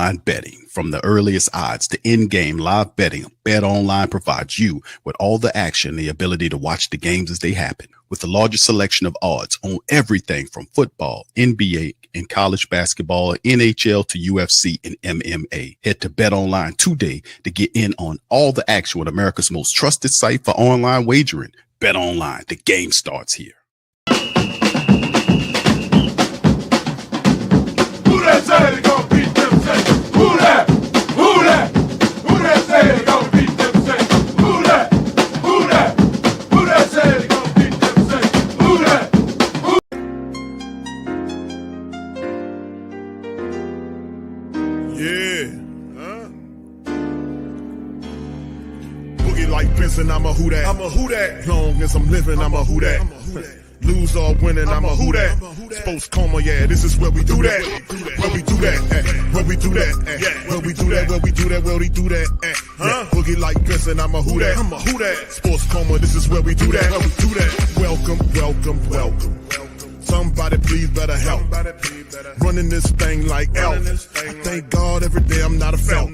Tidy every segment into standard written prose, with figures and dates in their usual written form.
Betting. From the earliest odds to in-game live betting, BetOnline provides you with all the action and the ability to watch the games as they happen. With the largest selection of odds on everything from football, NBA, and college basketball, NHL to UFC and MMA. Head to BetOnline today to get in on all the action with America's most trusted site for online wagering. BetOnline, the game starts here. Who that say they gonna beat them say? Who that? Who that? Who that say they gonna beat them say? Who that? Who that? Who that say they gonna beat them say? Who that? Yeah. Boogie like Benson, I'm a who that. I'm a who that. Long as I'm living, I'm a who that. Lose or winning, I'm a who that. Sports Coma, yeah, this is where we do that. Where we do that, where we do that, where we do that, where we do that, where we do that. Boogie like Benson, I'm a who that. I'm a who that. Sports Coma, this is where we do that. Where we do that. Welcome, welcome, welcome. Somebody please better help. Running this thing like elf. I thank God every day I'm not a felt.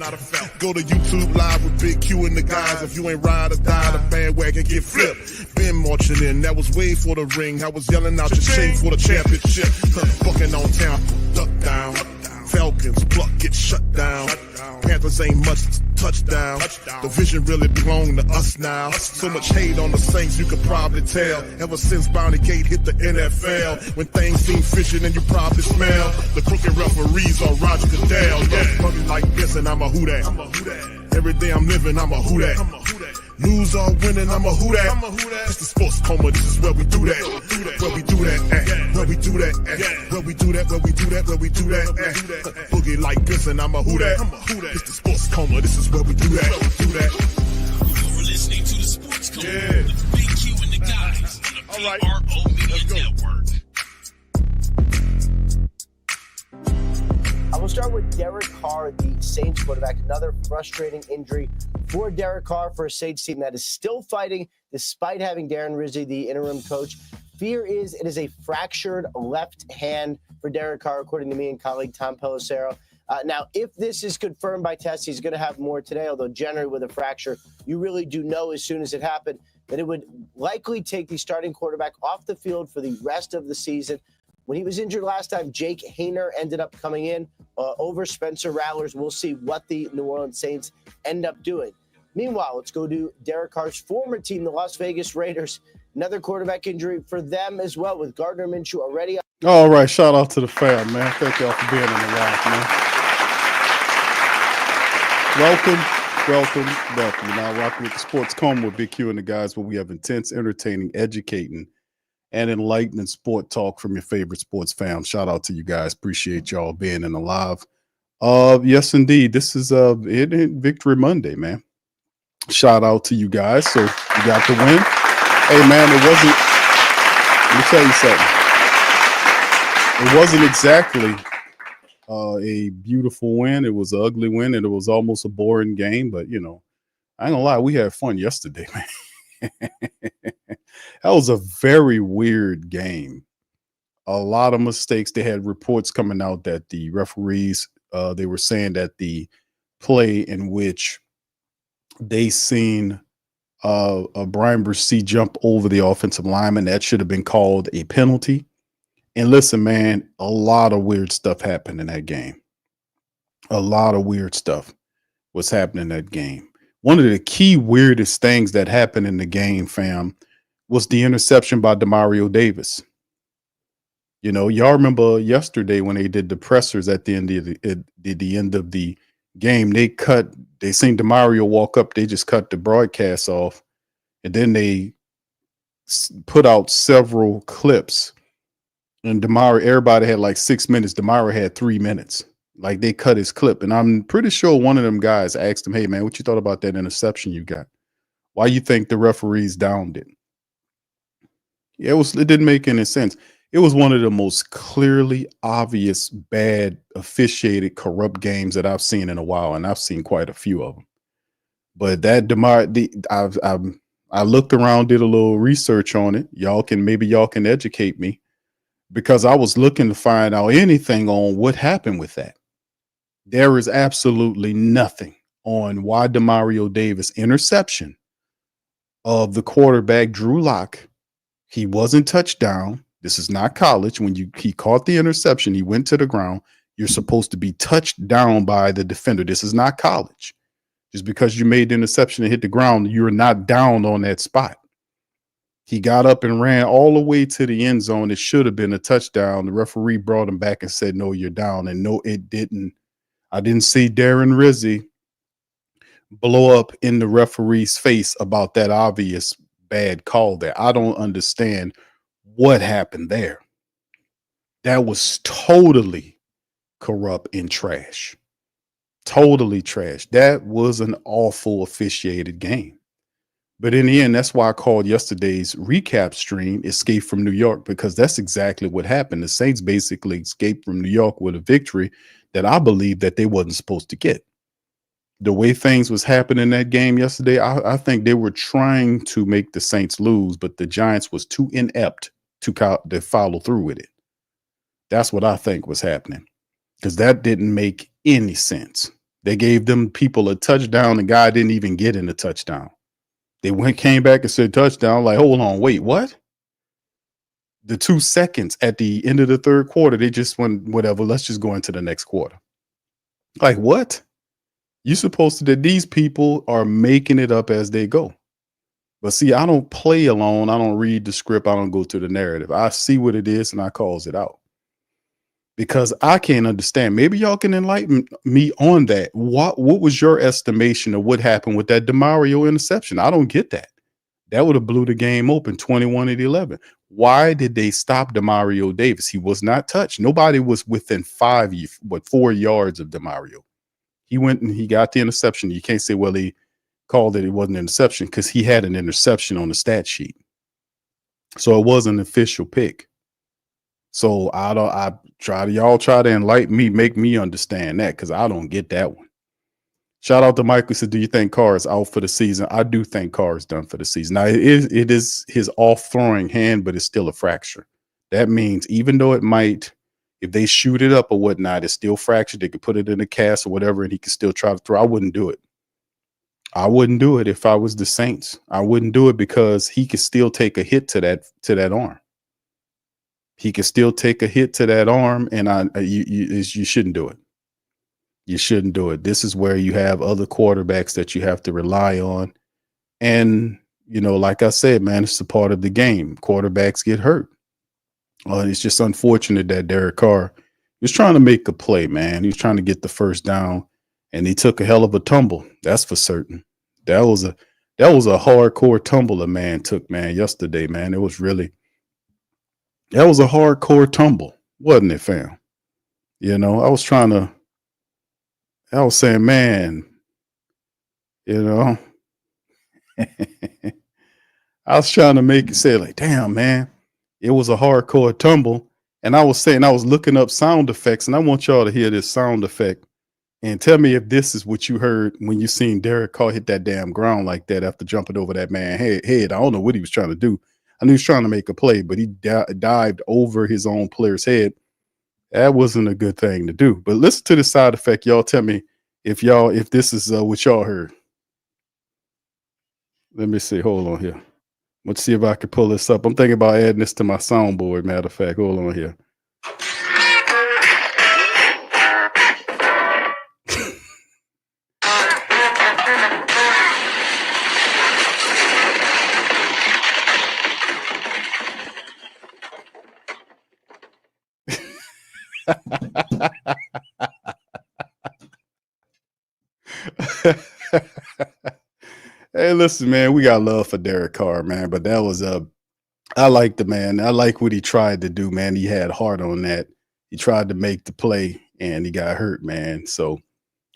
Go to YouTube live with Big Q and the guys. If you ain't ride or die, the bandwagon get flipped. Been marching in, that was way for the ring. I was yelling out your shame for the championship. Fucking on town, duck down. Falcons, pluck, get shut down. Panthers ain't much touchdown. The vision really belong to us now. So much hate on the Saints, you could probably tell. Ever since Bounty Gate hit the NFL, when things seem fishy and you probably smell the crooked referees on Roger Goodell. Yeah, money like this and I'm a who that. Every day I'm living, I'm a who that. Lose or winning, I'm a who that. It's the Sports Coma, this is where we do that. Where we do that, where we do that, where we do that, where we do that, where we do that. Boogie like this and I'm a who that. It's the Sports Coma, this is where we do that. You're listening to the Sports Coma with Big Q and the guys on the PRO Media Network. I will start with Derek Carr, the Saints quarterback. Another frustrating injury for Derek Carr for a Saints team that is still fighting despite having Rizzi, the interim coach. Fear is it is a fractured left hand for Derek Carr, according to me and colleague Tom Pelissero. Now, if this is confirmed by tests, he's going to have more today, although generally with a fracture, you really do know as soon as it happened that it would likely take the starting quarterback off the field for the rest of the season. When he was injured last time, Jake Haener ended up coming in over Spencer Rattlers. We'll see what the New Orleans Saints end up doing. Meanwhile, let's go to Derek Carr's former team, the Las Vegas Raiders. Another quarterback injury for them as well, with Gardner Minshew already. All right, shout out to the fam, man. Thank y'all for being on the live, man. Welcome. You're now rocking with the Sports Coma with Big Q and the guys, where we have intense, entertaining, educating, and enlightening sport talk from your favorite sports fans. Shout out to you guys. Appreciate y'all being in the live. Yes, indeed. This is Victory Monday, man. Shout out to you guys. So you got the win. Hey, man, let me tell you something. It wasn't exactly a beautiful win. It was an ugly win, and it was almost a boring game. But, you know, I ain't gonna lie, we had fun yesterday, man. That was a very weird game. A lot of mistakes. They had reports coming out that the referees, they were saying that the play in which they seen Brian Rizzi jump over the offensive lineman, that should have been called a penalty. And listen, man, a lot of weird stuff happened in that game. A lot of weird stuff was happening in that game. One of the key weirdest things that happened in the game, fam, was the interception by Demario Davis. You know, y'all remember yesterday when they did the pressers at the end of the game, they seen Demario walk up, they just cut the broadcast off, and then they put out several clips. And Demario, everybody had like 6 minutes. Demario had 3 minutes. Like, they cut his clip. And I'm pretty sure one of them guys asked him, hey, man, what you thought about that interception you got? Why you think the referees downed it? Yeah, it didn't make any sense. It was one of the most clearly obvious, bad, officiated, corrupt games that I've seen in a while. And I've seen quite a few of them. But that I looked around, did a little research on it. Maybe y'all can educate me, because I was looking to find out anything on what happened with that. There is absolutely nothing on why Demario Davis interception of the quarterback Drew Lock. He wasn't touched down. This is not college. When he caught the interception, he went to the ground. You're supposed to be touched down by the defender. This is not college. Just because you made the interception and hit the ground, you're not down on that spot. He got up and ran all the way to the end zone. It should have been a touchdown. The referee brought him back and said, no, you're down. And no, it didn't. I didn't see Darren Rizzi blow up in the referee's face about that obvious bad call there. I don't understand what happened there. That was totally corrupt and trash. Totally trash. That was an awful officiated game. But in the end, that's why I called yesterday's recap stream Escape from New York, because that's exactly what happened. The Saints basically escaped from New York with a victory that I believe that they wasn't supposed to get. The way things was happening in that game yesterday, I think they were trying to make the Saints lose, but the Giants was too inept to follow through with it. That's what I think was happening, because that didn't make any sense. They gave them people a touchdown. The guy didn't even get in the touchdown. They came back and said touchdown. Like, hold on, wait, what? The 2 seconds at the end of the third quarter, they just went, whatever, let's just go into the next quarter. Like, what? You're supposed to, that these people are making it up as they go. But see, I don't play alone. I don't read the script. I don't go to the narrative. I see what it is and I calls it out. Because I can't understand. Maybe y'all can enlighten me on that. What was your estimation of what happened with that DeMario interception? I don't get that. That would have blew the game open 21-11. Why did they stop DeMario Davis? He was not touched. Nobody was within 4 yards of DeMario. He went and he got the interception. You can't say, well, he called it wasn't an interception, because he had an interception on the stat sheet. So it was an official pick. So y'all try to enlighten me, make me understand that, because I don't get that one. Shout out to Mike who said, do you think Carr is out for the season? I do think Carr is done for the season. Now, it is his off throwing hand, but it's still a fracture. That means even though it might, if they shoot it up or whatnot, it's still fractured. They could put it in a cast or whatever, and he could still try to throw. I wouldn't do it. I wouldn't do it if I was the Saints. I wouldn't do it, because he could still take a hit to that arm. He could still take a hit to that arm, and you shouldn't do it. You shouldn't do it. This is where you have other quarterbacks that you have to rely on. And, like I said, man, it's a part of the game. Quarterbacks get hurt. It's just unfortunate that Derek Carr was trying to make a play, man. He was trying to get the first down, and he took a hell of a tumble. That's for certain. That was a hardcore tumble a man took, man, yesterday, man. That was a hardcore tumble, wasn't it, fam? I was saying, man, I was trying to make it say, like, damn, man, it was a hardcore tumble. And I was saying, I was looking up sound effects, and I want y'all to hear this sound effect and tell me if this is what you heard when you seen Derek Carr hit that damn ground like that after jumping over that man's head. I don't know what he was trying to do. I knew he was trying to make a play, but he dived over his own player's head. That wasn't a good thing to do. But listen to the side effect. Y'all tell me if this is what y'all heard. Let me see. Hold on here. Let's see if I can pull this up. I'm thinking about adding this to my soundboard, matter of fact. Hold on here. Hey, listen, man, we got love for Derek Carr, man, but that was I like the man. I like what he tried to do, man. He had heart on that. He tried to make the play, and he got hurt, man. So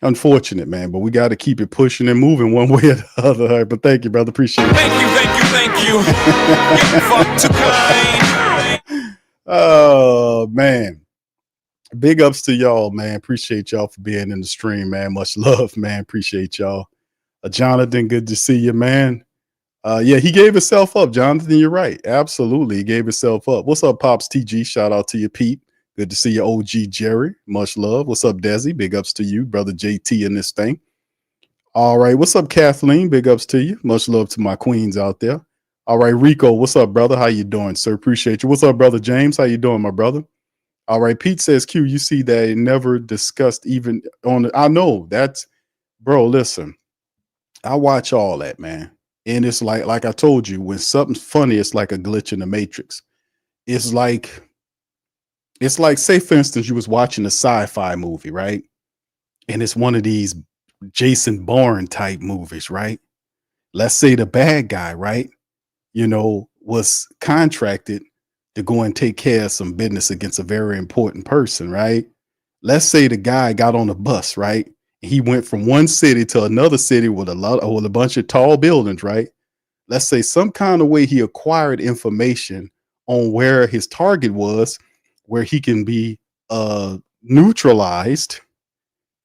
unfortunate, man, but we got to keep it pushing and moving one way or the other. All right, but thank you, brother. Appreciate it. Thank you. Get fucked too kind. Oh, man. Big ups to y'all, man. Appreciate y'all for being in the stream, man. Much love, man. Appreciate y'all. Jonathan, good to see you, man. Yeah, he gave himself up, Jonathan. You're right. Absolutely. He gave himself up. What's up, Pops TG? Shout out to you, Pete. Good to see you, OG Jerry. Much love. What's up, Desi? Big ups to you, brother JT in this thing. All right. What's up, Kathleen? Big ups to you. Much love to my queens out there. All right, Rico. What's up, brother? How you doing, sir? Appreciate you. What's up, brother James? How you doing, my brother? All right. Pete says, Q, you see that it never discussed even on the, I know that's, bro, listen, I watch all that, man. And it's like I told you, when something's funny, it's like a glitch in the matrix. It's like, say, for instance, you was watching a sci-fi movie, right? And it's one of these Jason Bourne type movies, right? Let's say the bad guy, right, was contracted to go and take care of some business against a very important person, right? Let's say the guy got on a bus, right? He went from one city to another city with a bunch of tall buildings, right? Let's say some kind of way he acquired information on where his target was, where he can be neutralized,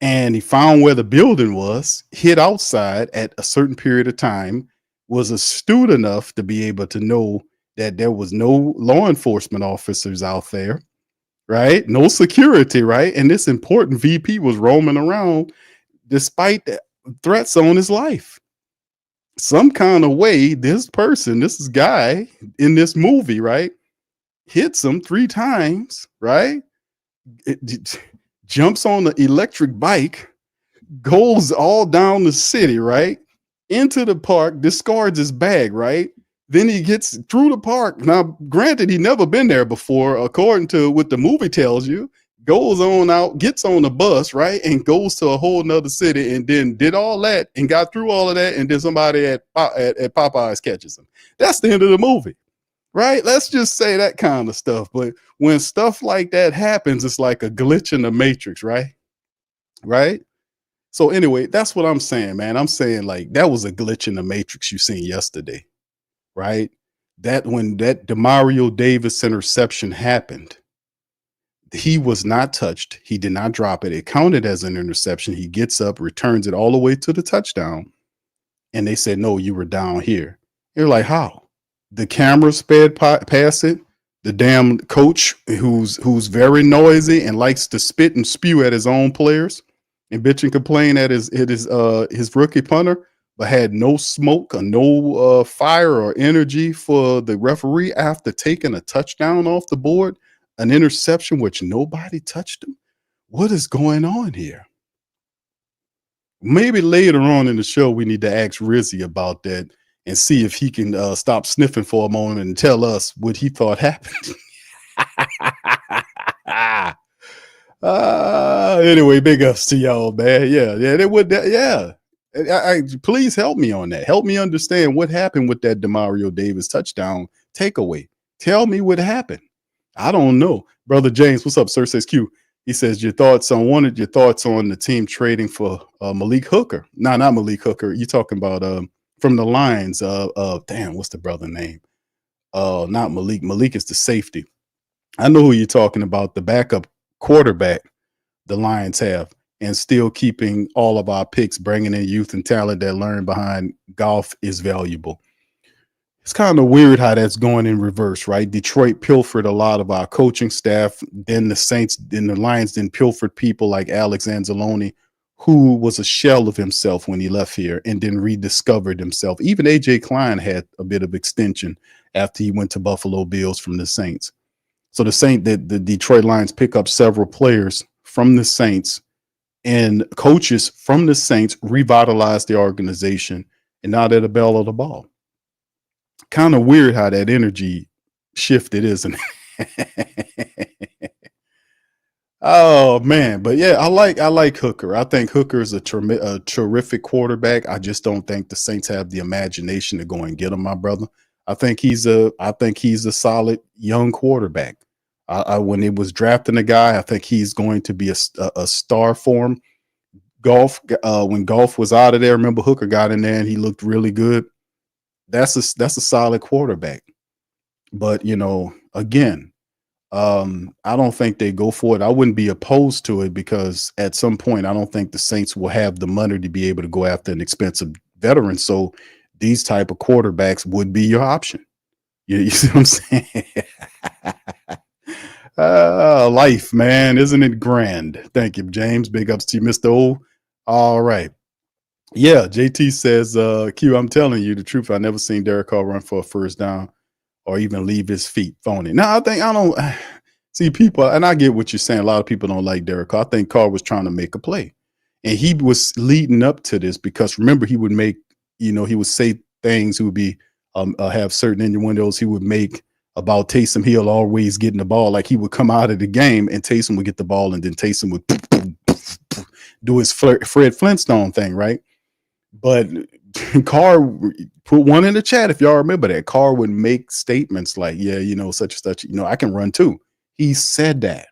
and he found where the building was, hid outside at a certain period of time, was astute enough to be able to know that there was no law enforcement officers out there, right? No security, right? And this important VP was roaming around despite the threats on his life. Some kind of way, this guy in this movie, right, hits him 3 times, right? Jumps on the electric bike, goes all down the city, right? Into the park, discards his bag, right? Then he gets through the park. Now, granted, he never been there before, according to what the movie tells you. Goes on out, gets on the bus, right? And goes to a whole nother city and then did all that and got through all of that. And then somebody at Popeyes catches him. That's the end of the movie, right? Let's just say that kind of stuff. But when stuff like that happens, it's like a glitch in the matrix, right? Right? So anyway, that's what I'm saying, man. I'm saying like that was a glitch in the matrix you seen yesterday, right? That when that Demario Davis interception happened, he was not touched. He did not drop it. It counted as an interception. He gets up, returns it all the way to the touchdown. And they said, no, you were down here. You're like, how? The camera sped past it. The damn coach who's very noisy and likes to spit and spew at his own players and bitch and complain at his rookie punter, but had no smoke or no fire or energy for the referee after taking a touchdown off the board. An interception which nobody touched him. What is going on here? Maybe later on in the show, we need to ask Rizzi about that and see if he can stop sniffing for a moment and tell us what he thought happened. Anyway, big ups to y'all, man. Yeah, they would. Yeah, please help me on that. Help me understand what happened with that Demario Davis touchdown takeaway. Tell me what happened. I don't know. Brother James, what's up, sir? Says Q. He says, your thoughts on the team trading for Malik Hooker. No, not Malik Hooker. You're talking about from the Lions. Damn, what's the brother name? Not Malik. Malik is the safety. I know who you're talking about, the backup quarterback the Lions have, and still keeping all of our picks, bringing in youth and talent that learn behind golf is valuable. It's kind of weird how that's going in reverse, right? Detroit pilfered a lot of our coaching staff. Then the Lions then pilfered people like Alex Anzalone, who was a shell of himself when he left here and then rediscovered himself. Even A.J. Klein had a bit of extension after he went to Buffalo Bills from the Saints. So the Detroit Lions pick up several players from the Saints and coaches from the Saints revitalize the organization, and now they're the belle of the ball. Kind of weird how that energy shifted, isn't it? Oh man, but yeah, I like Hooker. I think Hooker is a terrific quarterback. I just don't think the Saints have the imagination to go and get him, my brother. I think he's a solid young quarterback. When it was drafting a guy, I think he's going to be a star for him. When Golf was out of there, remember Hooker got in there and he looked really good. That's a solid quarterback. But again, I don't think they go for it. I wouldn't be opposed to it because at some point, I don't think the Saints will have the money to be able to go after an expensive veteran. So these type of quarterbacks would be your option. You see what I'm saying? Life, man. Isn't it grand? Thank you, James. Big ups to you, Mr. O. All right. Yeah, JT says, Q, I'm telling you the truth. I never seen Derek Carr run for a first down or even leave his feet phony. Now, I don't see people, and I get what you're saying. A lot of people don't like Derek Carr. I think Carr was trying to make a play. And he was leading up to this because remember, he would make, he would say things, he would be, have certain innuendos he would make about Taysom Hill always getting the ball. Like he would come out of the game and Taysom would get the ball and then Taysom would do his Fred Flintstone thing, right? But Carr put one in the chat if y'all remember that. Carr would make statements like, yeah, such and such, I can run too. He said that.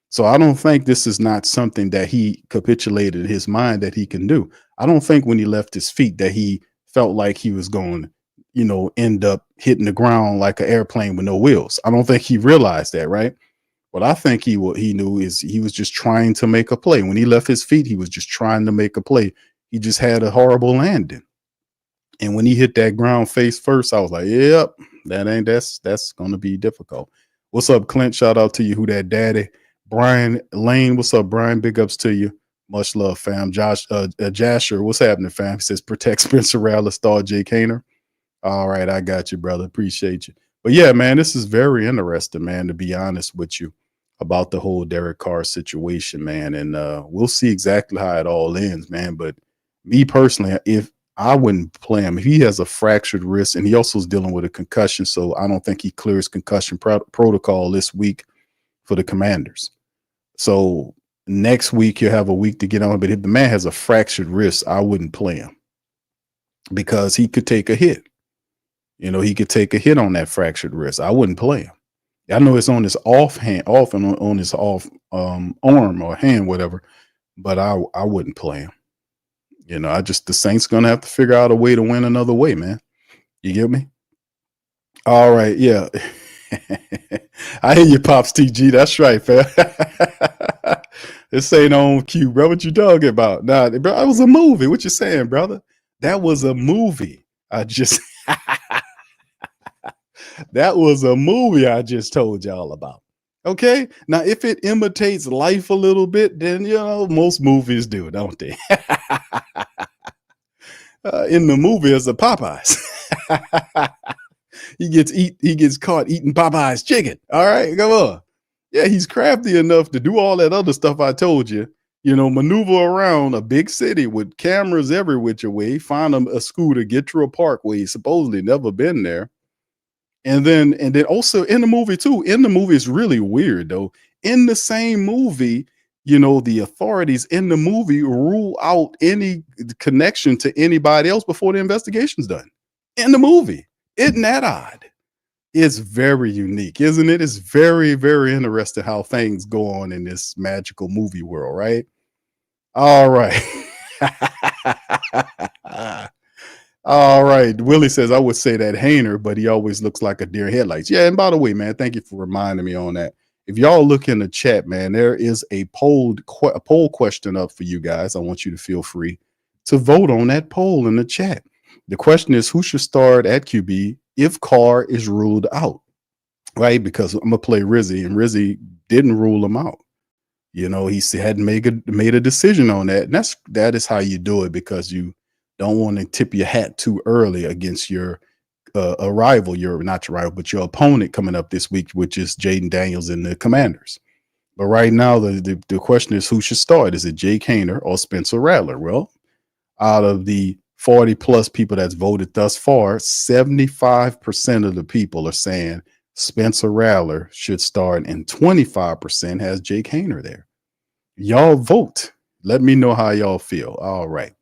So I don't think this is not something that he capitulated in his mind that he can do. I don't think when he left his feet that he felt like he was going to, end up hitting the ground like an airplane with no wheels. I don't think he realized that, right? What I think he knew is he was just trying to make a play. When he left his feet, he was just trying to make a play. He just had a horrible landing. And when he hit that ground face first, I was like, yep, that's going to be difficult. What's up, Clint? Shout out to you. Who that daddy? Brian Lane. What's up, Brian? Big ups to you. Much love, fam. Josh, Jasher. What's happening, fam? He says, protect Spencer Rattler, star Jake Haener. All right. I got you, brother. Appreciate you. But yeah, man, this is very interesting, man, to be honest with you about the whole Derek Carr situation, man. And we'll see exactly how it all ends, man. But me personally, if I wouldn't play him, if he has a fractured wrist and he also is dealing with a concussion, so I don't think he clears concussion protocol this week for the Commanders. So next week he'll have a week to get on. But if the man has a fractured wrist, I wouldn't play him because he could take a hit. He could take a hit on that fractured wrist. I wouldn't play him. I know it's on his off and on his off arm or hand, whatever, but I wouldn't play him. The Saints gonna have to figure out a way to win another way, man. You get me? All right, yeah. I hear you, Pops TG. That's right, fam. This ain't on cue, bro. What you talking about? Nah, bro, that was a movie. What you saying, brother? That was a movie. That was a movie I just told y'all about. Okay. Now, if it imitates life a little bit, then, most movies do, don't they? In the movie is a Popeyes. He gets caught eating Popeyes chicken. All right. Come on. Yeah. He's crafty enough to do all that other stuff I told you, maneuver around a big city with cameras every which way, find a scooter, get to a park where he's supposedly never been there. And then also in the movie too, it's really weird though. In the same movie, the authorities in the movie rule out any connection to anybody else before the investigation's done. In the movie. Isn't that odd? It's very unique, isn't it? It's very, very interesting how things go on in this magical movie world, right? All right. All right. Willie says, I would say that Haener, but he always looks like a deer in headlights. Yeah. And by the way, man, thank you for reminding me on that. If y'all look in the chat, man, there is a poll question up for you guys. I want you to feel free to vote on that poll in the chat. The question is, who should start at QB if Carr is ruled out? Right? Because I'm going to play Rizzi, and Rizzi didn't rule him out. He hadn't made a decision on that. And that is how you do it, because you don't want to tip your hat too early against your rival, not your rival, but your opponent coming up this week, which is Jaden Daniels and the Commanders. But right now, the question is, who should start? Is it Jake Haener or Spencer Rattler? Well, out of the 40 plus people that's voted thus far, 75% of the people are saying Spencer Rattler should start, and 25% has Jake Haener there. Y'all vote. Let me know how y'all feel. All right,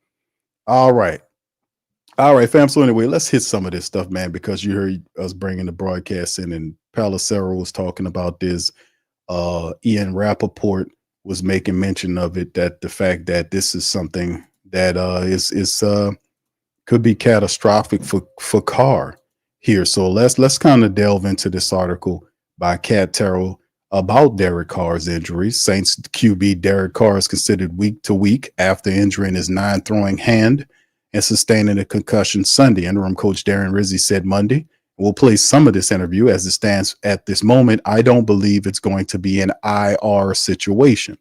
fam. So anyway, let's hit some of this stuff, man, because you heard us bringing the broadcast in, and Palacero was talking about this. Ian Rappaport was making mention of it, that the fact that this is something that could be catastrophic for Carr here. So let's kind of delve into this article by Cat Terrell about Derek Carr's injury. Saints QB Derek Carr is considered week to week after injuring his non-throwing hand and sustaining a concussion Sunday. Interim coach Darren Rizzi said Monday We'll play some of this interview as it stands at this moment. I don't believe it's going to be an IR situation.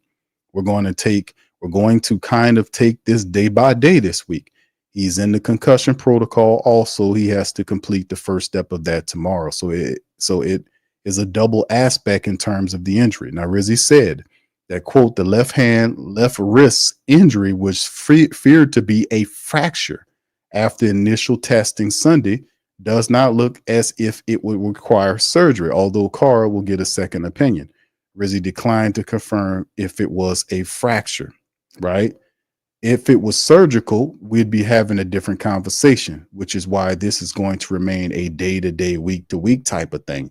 We're going to kind of take this day by day this week. He's in the concussion protocol. Also, he has to complete the first step of that tomorrow. So it is a double aspect in terms of the injury. Now, Rizzi said that, quote, the left wrist injury was feared to be a fracture after initial testing Sunday. Does not look as if it would require surgery, although Carr will get a second opinion. Rizzi declined to confirm if it was a fracture, right? If it was surgical, we'd be having a different conversation, which is why this is going to remain a day-to-day, week-to-week type of thing.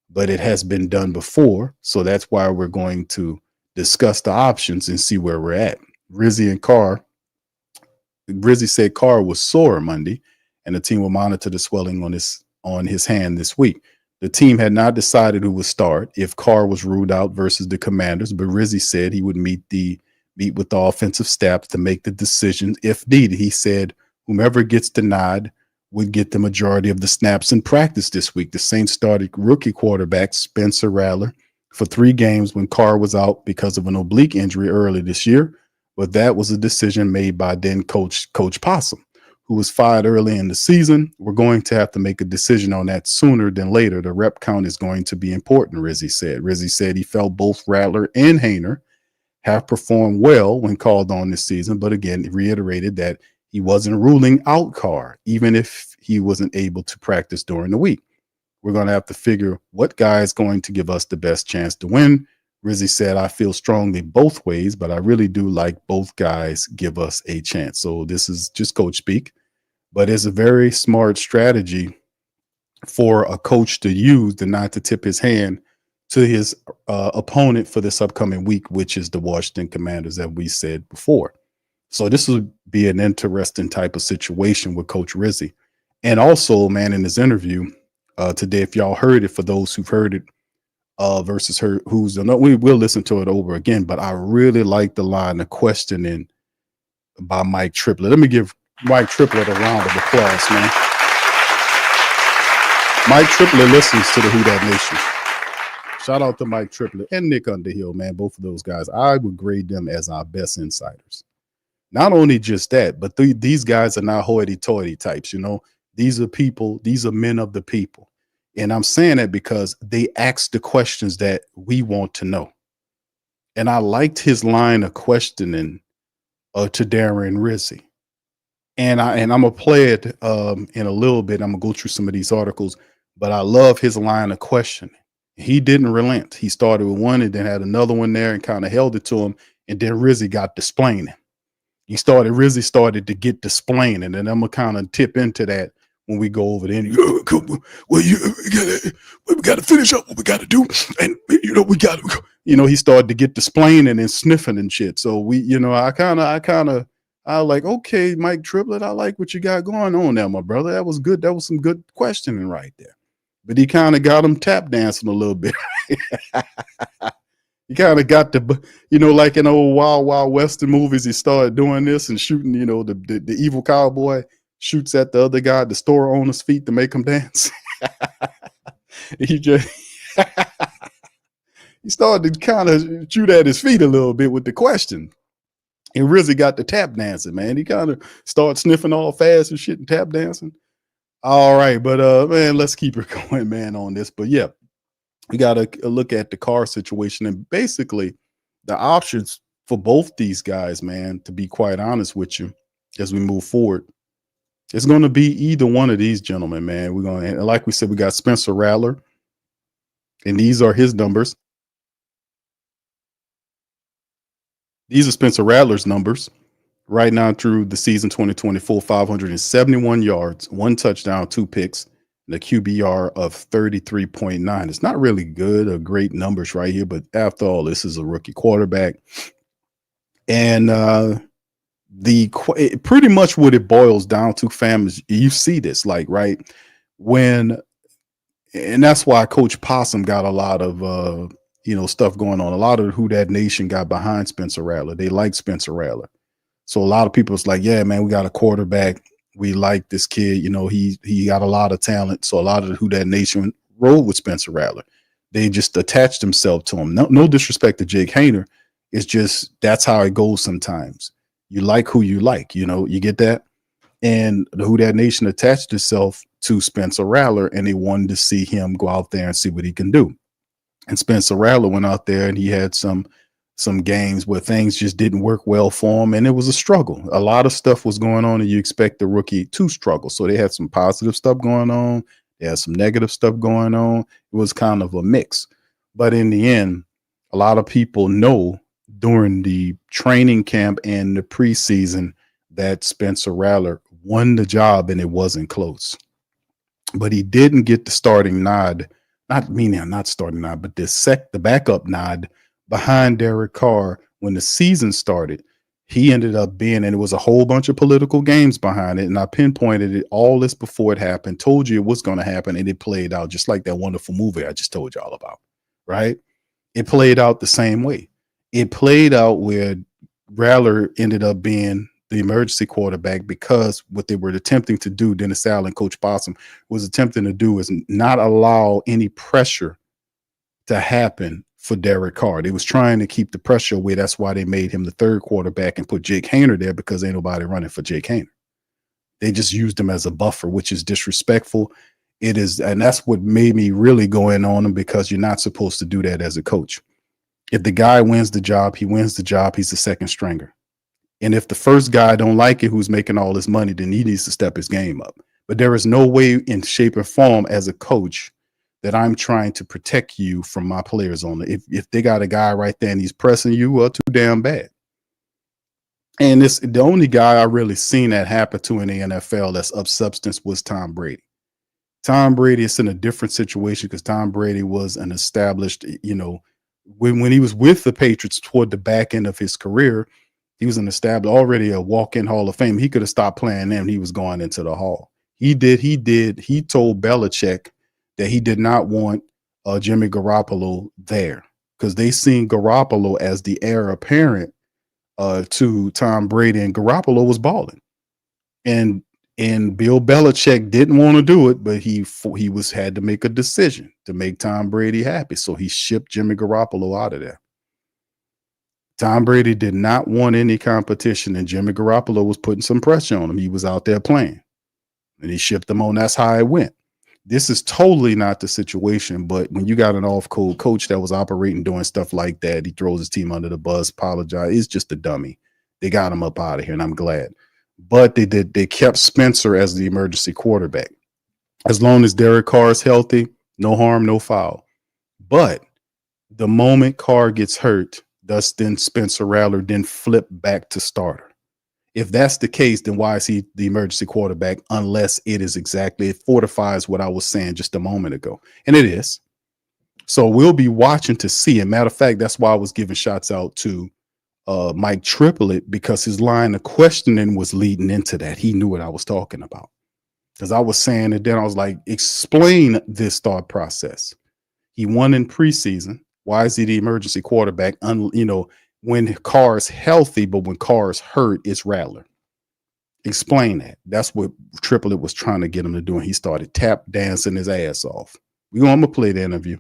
But it has been done before, so that's why we're going to discuss the options and see where we're at. Rizzi said Carr was sore Monday, and the team will monitor the swelling on his hand this week. The team had not decided who would start if Carr was ruled out versus the Commanders, but Rizzi said he would meet with the offensive staff to make the decision if needed. He said whomever gets the nod would get the majority of the snaps in practice this week. The Saints started rookie quarterback Spencer Rattler for 3 games when Carr was out because of an oblique injury early this year, but that was a decision made by then Coach Possum, who was fired early in the season. We're going to have to make a decision on that sooner than later. The rep count is going to be important, Rizzi said. Rizzi said he felt both Rattler and Haener have performed well when called on this season, but again, reiterated that he wasn't ruling out Carr, even if he wasn't able to practice during the week. We're going to have to figure what guy is going to give us the best chance to win. Rizzi said, I feel strongly both ways, but I really do like both guys give us a chance. So this is just coach speak, but it's a very smart strategy for a coach to use to not to tip his hand to his opponent for this upcoming week, which is the Washington Commanders, as we said before. So this would be an interesting type of situation with Coach Rizzi. And also, man, in his interview today, if y'all heard it, for those who've heard it versus who's not, we will listen to it over again. But I really like the line of questioning by Mike Triplett. Let me give Mike Triplett a round of applause, man. Mike Triplett listens to the Who Dat Nation. Shout out to Mike Triplett and Nick Underhill, man. Both of those guys, I would grade them as our best insiders. Not only just that, but these guys are not hoity-toity types, you know. These are people, these are men of the people. And I'm saying that because they ask the questions that we want to know. And I liked his line of questioning to Darren Rizzi. And I'm going to play it in a little bit. I'm going to go through some of these articles, but I love his line of questioning. He didn't relent. He started with one and then had another one there and kind of held it to him. And then Rizzi got displaining. Rizzi started to get displaining. And I'm going to kind of tip into that when we go over there. Well, we got to finish up what we got to do. And, we got to, he started to get displaining and sniffing and shit. So I like, okay, Mike Triplett, I like what you got going on there, my brother. That was good. That was some good questioning right there. But he kind of got him tap dancing a little bit. He kind of got like in old Wild Wild Western movies, he started doing this and shooting, the evil cowboy shoots at the other guy, the store owner's feet to make him dance. He started to kind of shoot at his feet a little bit with the question. And Rizzi got the tap dancing, man. He kind of started sniffing all fast and shit and tap dancing. All right, but man, let's keep it going, man, on this. But yeah, we got to look at the Carr situation and basically the options for both these guys, man, to be quite honest with you, as we move forward. It's going to be either one of these gentlemen, man. We're going to, like we said, we got Spencer Rattler, and these are his numbers. These are Spencer Rattler's numbers right now through the season 2024, 571 yards, 1 touchdown, 2 picks, and a QBR of 33.9. It's not really good or great numbers right here, but after all, this is a rookie quarterback. And pretty much what it boils down to, fam, is you see this, like, right, and that's why Coach Possum got a lot of stuff going on. A lot of Who Dat Nation got behind Spencer Rattler. They like Spencer Rattler. So a lot of people is like, yeah, man, we got a quarterback We like this kid. He got a lot of talent. So a lot of the Who Dat Nation rode with Spencer Rattler. They just attached themselves to him. No disrespect to Jake Haener. It's just that's how it goes sometimes. You like who you like, you get that? And the Who Dat Nation attached itself to Spencer Rattler, and they wanted to see him go out there and see what he can do. And Spencer Rattler went out there and he had some games where things just didn't work well for him, and it was a struggle. A lot of stuff was going on, and you expect the rookie to struggle. So they had some positive stuff going on. They had some negative stuff going on. It was kind of a mix. But in the end, a lot of people know during the training camp and the preseason that Spencer Rattler won the job, and it wasn't close. But he didn't get the starting nod, not starting nod, but the backup nod behind Derek Carr when the season started. He ended up being, and it was a whole bunch of political games behind it. And I pinpointed it all this before it happened, told you it was going to happen, and it played out just like that wonderful movie I just told you all about, right? It played out the same way. It played out where Rattler ended up being the emergency quarterback because what they were attempting to do, Dennis Allen, Coach Possum, was attempting to do is not allow any pressure to happen for Derek Carr. They was trying to keep the pressure away. That's why they made him the third quarterback and put Jake Haener there, because ain't nobody running for Jake Haener. They just used him as a buffer, which is disrespectful. It is, and that's what made me really go in on him, because you're not supposed to do that as a coach. If the guy wins the job, he wins the job. He's the second stringer. And if the first guy don't like it, who's making all this money, then he needs to step his game up. But there is no way in shape or form as a coach that I'm trying to protect you from my players on it. If they got a guy right there and he's pressing you, well, too damn bad. And the only guy I really seen that happen to in the NFL that's of substance was Tom Brady. Tom Brady is in a different situation because Tom Brady was an established, when he was with the Patriots toward the back end of his career, he was already a walk-in Hall of Fame. He could have stopped playing them. He was going into the Hall. He told Belichick that he did not want Jimmy Garoppolo there because they seen Garoppolo as the heir apparent to Tom Brady, and Garoppolo was balling. And Bill Belichick didn't want to do it, but he had to make a decision to make Tom Brady happy. So he shipped Jimmy Garoppolo out of there. Tom Brady did not want any competition, and Jimmy Garoppolo was putting some pressure on him. He was out there playing, and he shipped him on. That's how it went. This is totally not the situation, but when you got an off-code coach that was operating, doing stuff like that, he throws his team under the bus, apologize. He's just a dummy. They got him up out of here, and I'm glad. But they kept Spencer as the emergency quarterback. As long as Derek Carr is healthy, no harm, no foul. But the moment Carr gets hurt, thus then Spencer Rattler then flip back to starter. If that's the case, then why is he the emergency quarterback? Unless it fortifies what I was saying just a moment ago. And it is. So we'll be watching to see. And matter of fact, that's why I was giving shots out to Mike Triplett, because his line of questioning was leading into that. He knew what I was talking about. Because I was saying it, then I was like, explain this thought process. He won in preseason. Why is he the emergency quarterback? When Carr's healthy, but when Carr's hurt, it's Rattler. Explain that. That's what Triplett was trying to get him to do, and he started tap dancing his ass off. I'm going to play the interview.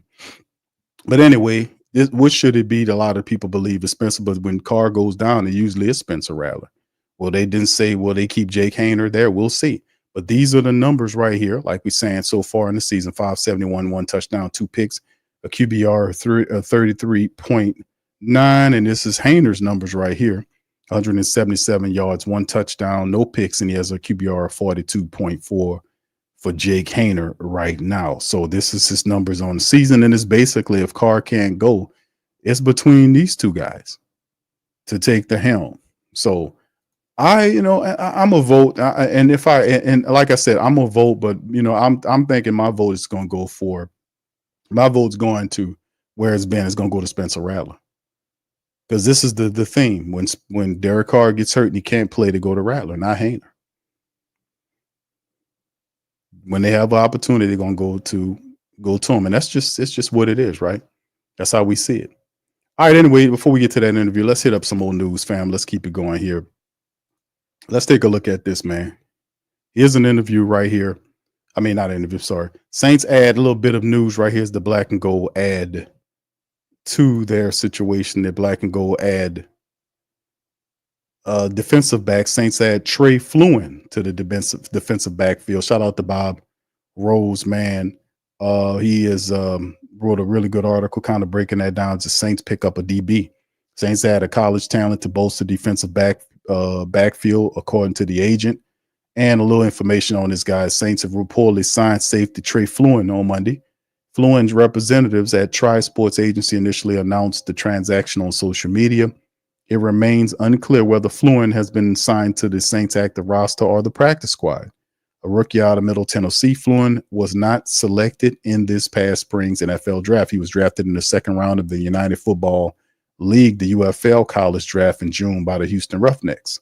But anyway, what should it be? A lot of people believe is Spencer, but when Carr goes down, it usually is Spencer Rattler. Well, they didn't say, well, they keep Jake Haener there. We'll see. But these are the numbers right here, like we're saying so far in the season: 571, 1 touchdown, 2 picks, a QBR of 33.9, and this is Haener's numbers right here: 177 yards, 1 touchdown, no picks, and he has a QBR of 42.4 for Jake Haener right now. So this is his numbers on the season, and it's basically, if Carr can't go, it's between these two guys to take the helm. So I'm a vote, and like I said, I'm a vote, but I'm thinking my vote is going to go for. My vote's going to where it's been. It's going to go to Spencer Rattler, because this is the theme. When Derek Carr gets hurt and he can't play, to go to Rattler, not Haener. When they have an opportunity, they're going to go to him, and it's just what it is, right? That's how we see it. All right. Anyway, before we get to that interview, let's hit up some more news, fam. Let's keep it going here. Let's take a look at this, man. Here's an interview right here. I mean, not an interview, sorry. Saints add a little bit of news right here. Is the black and gold add to their situation. The black and gold add defensive back. Saints add Tra Fluellen to the defensive backfield. Shout out to Bob Rose, man. He is wrote a really good article kind of breaking that down. To Saints pick up a DB. Saints add a college talent to bolster defensive backfield, according to the agent. And a little information on this guy. Saints have reportedly signed safety Tra Fluellen on Monday. Fluen's representatives at Tri Sports Agency initially announced the transaction on social media. It remains unclear whether Fluellen has been signed to the Saints active roster or the practice squad. A rookie out of Middle Tennessee, Fluellen was not selected in this past spring's NFL draft. He was drafted in the second round of the United Football League, the UFL college draft in June by the Houston Roughnecks.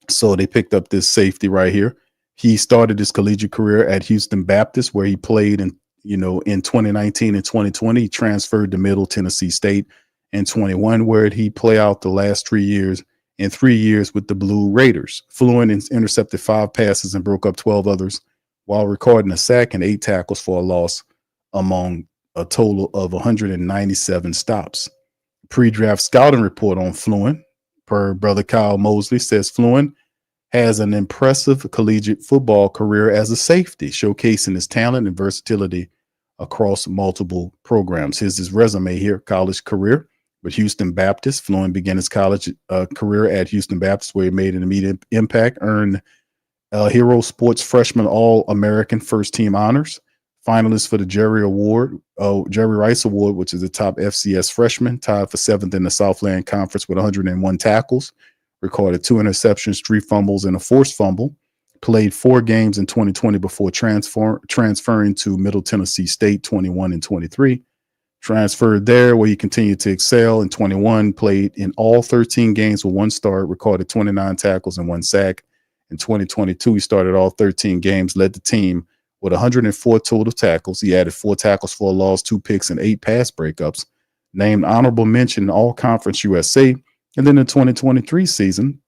So they picked up this safety right here. He started his collegiate career at Houston Baptist, where he played in 2019 and 2020. He transferred to Middle Tennessee State in 21, where he played out the last 3 years and 3 years with the Blue Raiders. Fluellen intercepted 5 passes and broke up 12 others while recording a sack and 8 tackles for a loss among a total of 197 stops. Pre-draft scouting report on Fluellen, per brother Kyle Mosley, says Fluellen has an impressive collegiate football career as a safety, showcasing his talent and versatility across multiple programs. Here's his resume here: college career with Houston Baptist. Fluellen began his college career at Houston Baptist, where he made an immediate impact, earned Hero Sports Freshman All-American First Team honors, finalist for the Jerry Rice Award, which is the top FCS freshman, tied for 7th in the Southland Conference with 101 tackles, recorded 2 interceptions, 3 fumbles, and a forced fumble. Played 4 games in 2020 before transferring to Middle Tennessee State 21 and 23. Transferred there, where he continued to excel. In 21, played in all 13 games with 1 start, recorded 29 tackles and 1 sack. In 2022, he started all 13 games, led the team with 104 total tackles. He added 4 tackles for a loss, 2 picks, and 8 pass breakups. Named honorable mention in All-Conference USA. And then in the 2023 season,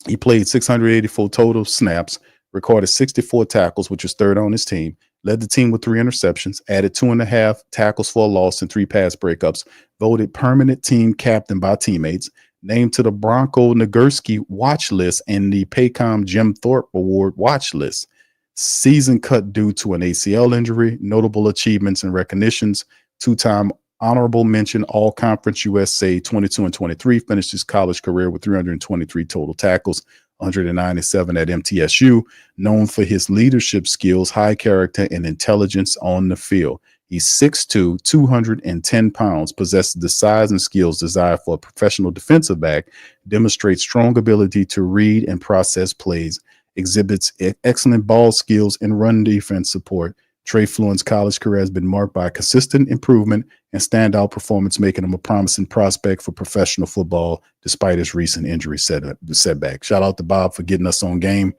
he played 684 total snaps, recorded 64 tackles, which was 3rd on his team, led the team with 3 interceptions, added 2.5 tackles for a loss and 3 pass breakups, voted permanent team captain by teammates, named to the Bronco Nagurski watch list and the Paycom Jim Thorpe Award watch list. Season cut due to an ACL injury. Notable achievements and recognitions: 2-time honorable mention All-Conference USA 22 and 23, finished his college career with 323 total tackles, 197 at MTSU, known for his leadership skills, high character, and intelligence on the field. He's 6'2", 210 pounds, possesses the size and skills desired for a professional defensive back, demonstrates strong ability to read and process plays, exhibits excellent ball skills and run defense support. Tra Fluellen's college career has been marked by consistent improvement and standout performance, making him a promising prospect for professional football despite his recent injury setback. Shout out to Bob for getting us on game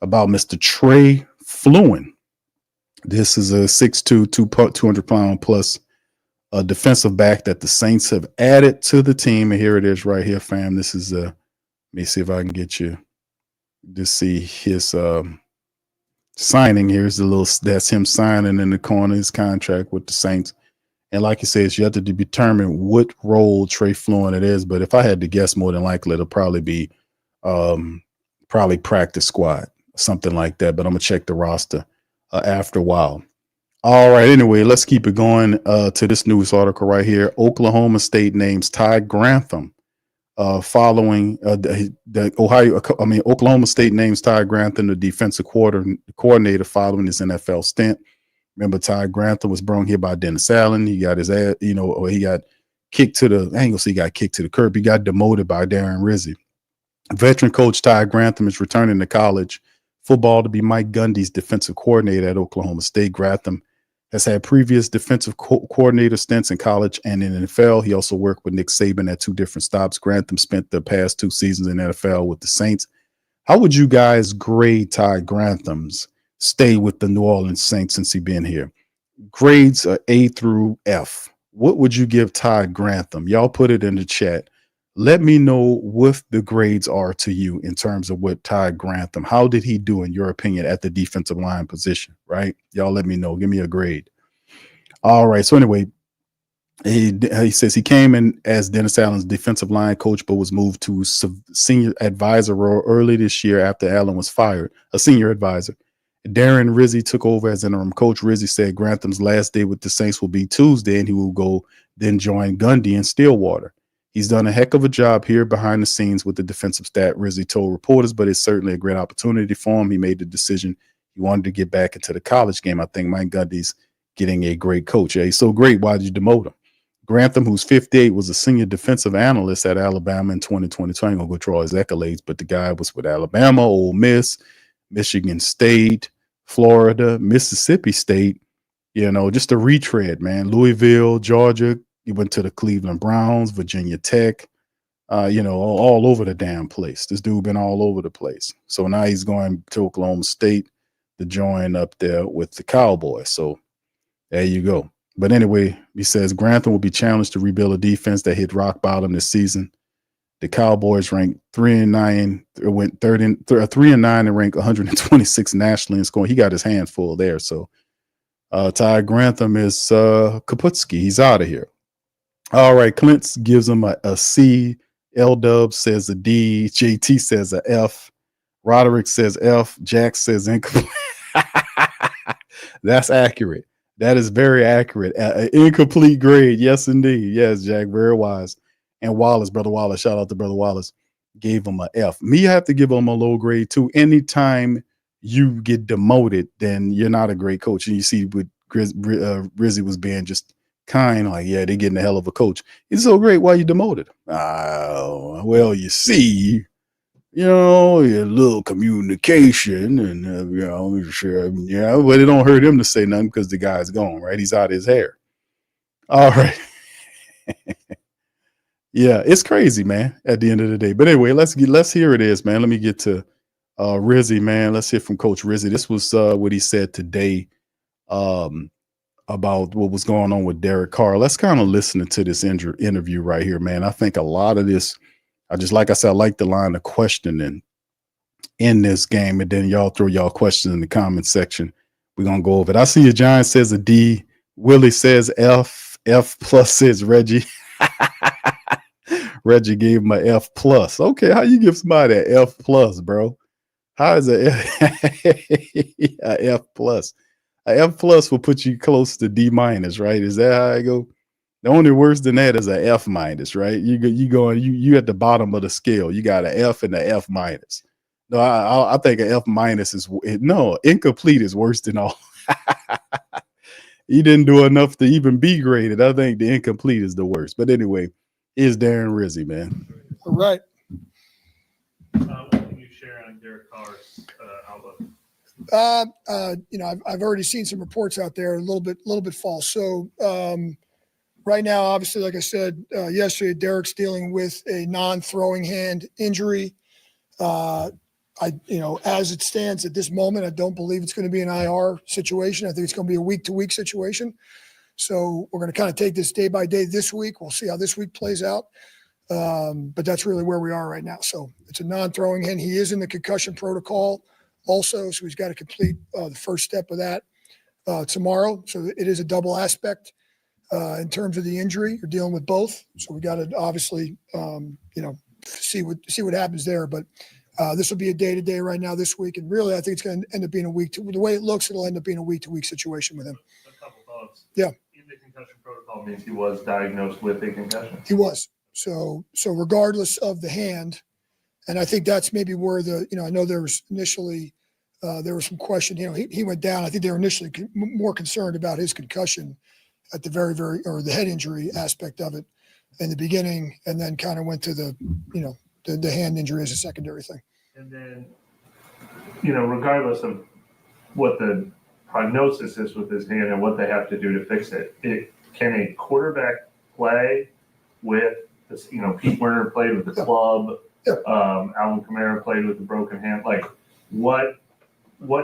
about Mr. Tra Fluellen. This is a 6'2", 200-pound plus defensive back that the Saints have added to the team. And here it is right here, fam. This is let me see if I can get you to see his signing. Here's that's him signing in the corner, his contract with the Saints. And like he says, you have to determine what role Tra Fluellen it is. But if I had to guess, more than likely it'll probably be probably practice squad, something like that. But I'm gonna check the roster after a while. All right. Anyway, let's keep it going to this news article right here. Oklahoma State names Todd Grantham following Oklahoma State names Todd Grantham the defensive coordinator following his NFL stint. Remember, Todd Grantham was brought here by Dennis Allen. He got his ass, or he got kicked to the, I ain't gonna say he got kicked to the curb. He got demoted by Rizzi. Veteran coach Todd Grantham is returning to college football to be Mike Gundy's defensive coordinator at Oklahoma State. Grantham has had previous defensive coordinator stints in college and in the NFL. He also worked with Nick Saban at 2 different stops. Grantham spent the past 2 seasons in the NFL with the Saints. How would you guys grade Todd Grantham's stay with the New Orleans Saints since he's been here? Grades are A through F. What would you give Todd Grantham? Y'all put it in the chat. Let me know what the grades are to you in terms of what Todd Grantham, how did he do in your opinion at the defensive line position, right? Y'all let me know. Give me a grade. All right. So anyway, he says he came in as Dennis Allen's defensive line coach, but was moved to senior advisor role early this year after Allen was fired, a senior advisor. Darren Rizzi took over as interim coach. Rizzi said Grantham's last day with the Saints will be Tuesday, and he will go then join Gundy in Stillwater. He's done a heck of a job here behind the scenes with the defensive staff, Rizzi told reporters, but it's certainly a great opportunity for him. He made the decision. He wanted to get back into the college game. I think Mike Gundy's getting a great coach. Yeah, he's so great. Why did you demote him? Grantham, who's 58, was a senior defensive analyst at Alabama in 2022. I ain't going to go through all his accolades, but the guy was with Alabama, Ole Miss, Michigan State, Florida, Mississippi State, just a retread, man. Louisville, Georgia. He went to the Cleveland Browns, Virginia Tech, all over the damn place. This dude been all over the place. So now he's going to Oklahoma State to join up there with the Cowboys. So there you go. But anyway, he says Grantham will be challenged to rebuild a defense that hit rock bottom this season. The Cowboys ranked 3-9, went 3-9 and ranked 126 nationally in scoring. He got his hands full there. So Todd Grantham is Kaputski. He's out of here. All right, Clint gives him a C. L-Dub says a D. JT says a F. Roderick says F. Jack says incomplete. That's accurate. That is very accurate. Incomplete grade. Yes, indeed. Yes, Jack, very wise. And Wallace, Brother Wallace, shout out to Brother Wallace, gave him a F. Me, I have to give him a low grade too. Anytime you get demoted, then you're not a great coach. And you see what Rizzi was being just kind, like, yeah, they're getting a hell of a coach. He's so great. Why you demoted? Well, you see, a little communication and, sure, but it don't hurt him to say nothing because the guy's gone, right? He's out of his hair. All right. Yeah, it's crazy, man, at the end of the day. But anyway, let's hear it is, man. Let me get to Rizzi, man. Let's hear from Coach Rizzi. This was what he said today about what was going on with Derek Carr. Let's kind of listen to this interview right here, man. I think a lot of this, I like the line of questioning in this game, and then y'all throw y'all questions in the comment section. We're going to go over it. I see a Giant says a D. Willie says F. F plus says Reggie. Reggie gave him an F plus. Okay, how you give somebody an F plus, bro? How is a F plus? A F plus will put you close to D minus, right? Is that how I go? The only worse than that is a F minus, right? You at the bottom of the scale. You got an F and an F minus. No, I think an F minus is incomplete is worse than all. He didn't do enough to even be graded. I think the incomplete is the worst. But anyway, is Darren Rizzi, man. All right. What can you share on Derek Carr's outlook? I've already seen some reports out there, a little bit false. So right now, obviously, like I said yesterday, Derek's dealing with a non-throwing hand injury. As it stands at this moment, I don't believe it's going to be an IR situation. I think it's going to be a week-to-week situation. So we're going to kind of take this day by day this week. We'll see how this week plays out. But that's really where we are right now. So it's a non-throwing hand. He is in the concussion protocol also, so he's got to complete the first step of that tomorrow. So it is a double aspect in terms of the injury. You're dealing with both. So we got to obviously, see what happens there. But this will be a day-to-day right now this week. And really, I think it's going to end up being the way it looks, it'll end up being a week-to-week situation with him. A couple thoughts. Yeah. In the concussion protocol means he was diagnosed with a concussion. He was. So regardless of the hand, and I think that's maybe where I know there was initially there was some question. He went down. I think they were initially more concerned about his concussion at the or the head injury aspect of it in the beginning, and then kind of went to the hand injury as a secondary thing. And then, regardless of what the prognosis is with his hand and what they have to do to fix it, can a quarterback play with this? Pete Werner played with the club. Yeah. Alvin Kamara played with the broken hand. Like, what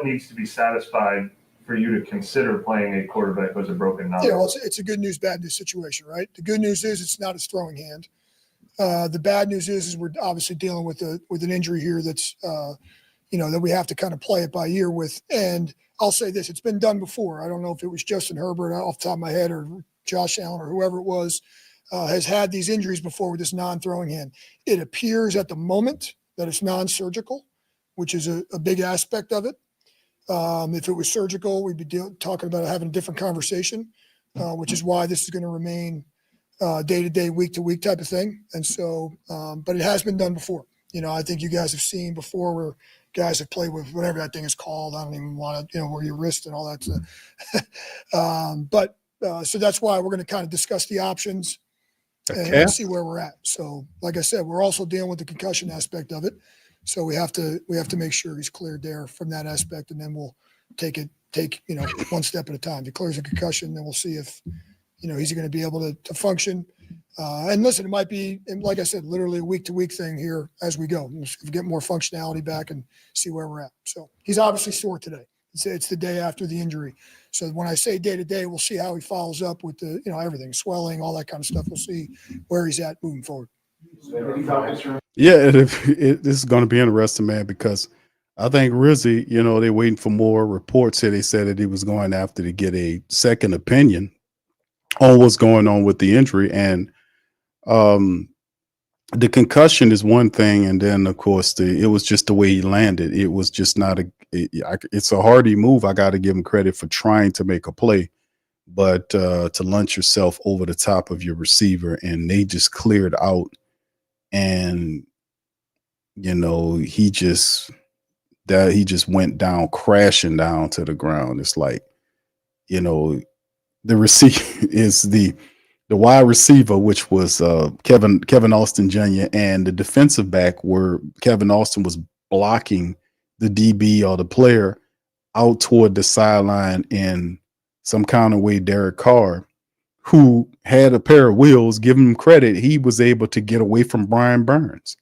needs to be satisfied for you to consider playing a quarterback with a broken nose? It's a good news, bad news situation, right? The good news is it's not his throwing hand. The bad news is we're obviously dealing with an injury here that's that we have to kind of play it by ear with. And I'll say this: it's been done before. I don't know if it was Justin Herbert off the top of my head or Josh Allen or whoever it was has had these injuries before with this non-throwing hand. It appears at the moment that it's non-surgical, which is a big aspect of it. If it was surgical, we'd be talking about having a different conversation, which is why this is going to remain day-to-day, week-to-week type of thing. And so, but it has been done before. I think you guys have seen before where guys have played with whatever that thing is called. I don't even want to, where your wrist and all that stuff. So that's why we're going to kind of discuss the options and see where we're at. So, like I said, we're also dealing with the concussion aspect of it. So we have to make sure he's cleared there from that aspect, and then we'll take one step at a time. If he clears a concussion, then we'll see if he's going to be able to function. And listen, it might be, like I said, literally a week-to-week thing here as we go. We'll get more functionality back and see where we're at. So he's obviously sore today. It's the day after the injury. So when I say day-to-day, we'll see how he follows up with the everything, swelling, all that kind of stuff. We'll see where he's at moving forward. Yeah, this is going to be interesting, man, because I think Rizzi, they're waiting for more reports here. They said that he was going after to get a second opinion on what's going on with the injury. And the concussion is one thing. And then, of course, it was just the way he landed. It was just not it's a hardy move. I got to give him credit for trying to make a play. But to lunge yourself over the top of your receiver, and they just cleared out. And, he just went down, crashing down to the ground. It's like, the receiver is the wide receiver, which was Kevin Austin Jr., and the defensive back where Kevin Austin was blocking the DB or the player out toward the sideline in some kind of way. Derek Carr, who had a pair of wheels, give him credit, he was able to get away from Brian Burns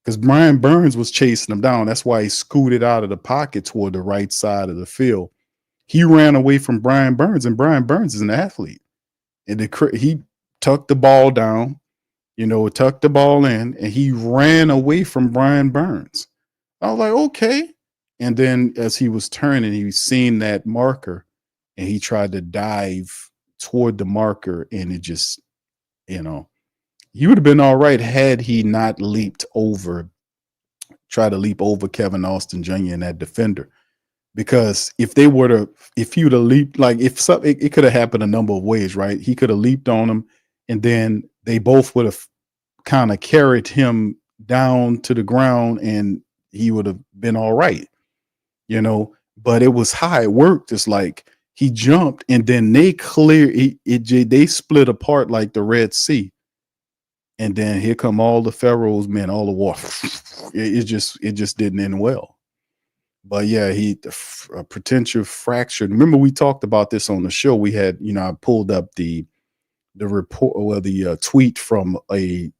because Brian Burns was chasing him down. That's why he scooted out of the pocket toward the right side of the field. He ran away from Brian Burns, and Brian Burns is an athlete. And he tucked the ball down, tucked the ball in, and he ran away from Brian Burns. I was like, okay. And then as he was turning, he was seeing that marker, and he tried to dive toward the marker, and it just, he would have been all right had he not tried to leap over Kevin Austin Jr. and that defender. Because if he would have leaped, it could have happened a number of ways, right? He could have leaped on him, and then they both would have kind of carried him down to the ground, and he would have been all right, but it was how it worked. It's like he jumped, and then they they split apart like the Red Sea. And then here come all the Pharaoh's men, all the water. It just didn't end well. But yeah, a potential fracture. Remember, we talked about this on the show. We had, I pulled up the report or the tweet from a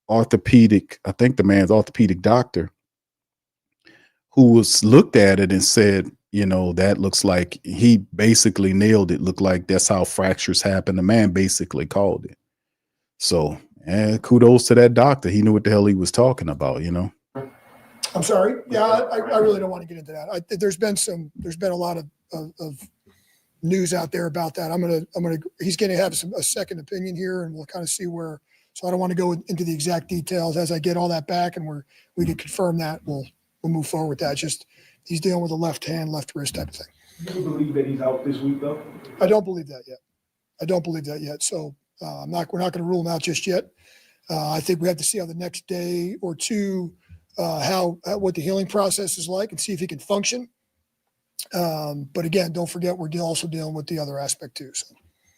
orthopedic, I think the man's orthopedic doctor, who was looked at it and said, that looks like he basically nailed it. Looked like that's how fractures happen. The man basically called it. So, kudos to that doctor. He knew what the hell he was talking about, I'm sorry. Yeah, I really don't want to get into that. There's been a lot of news out there about that. He's going to have a second opinion here, and we'll kind of see where. So I don't want to go into the exact details. As I get all that back and we can confirm that, we'll move forward with that. Just he's dealing with a left hand, left wrist type of thing. Do you believe that he's out this week though? I don't believe that yet. So we're not going to rule him out just yet. I think we have to see how the next day or two. What the healing process is like, and see if he can function. But again, don't forget we're also dealing with the other aspect too. So.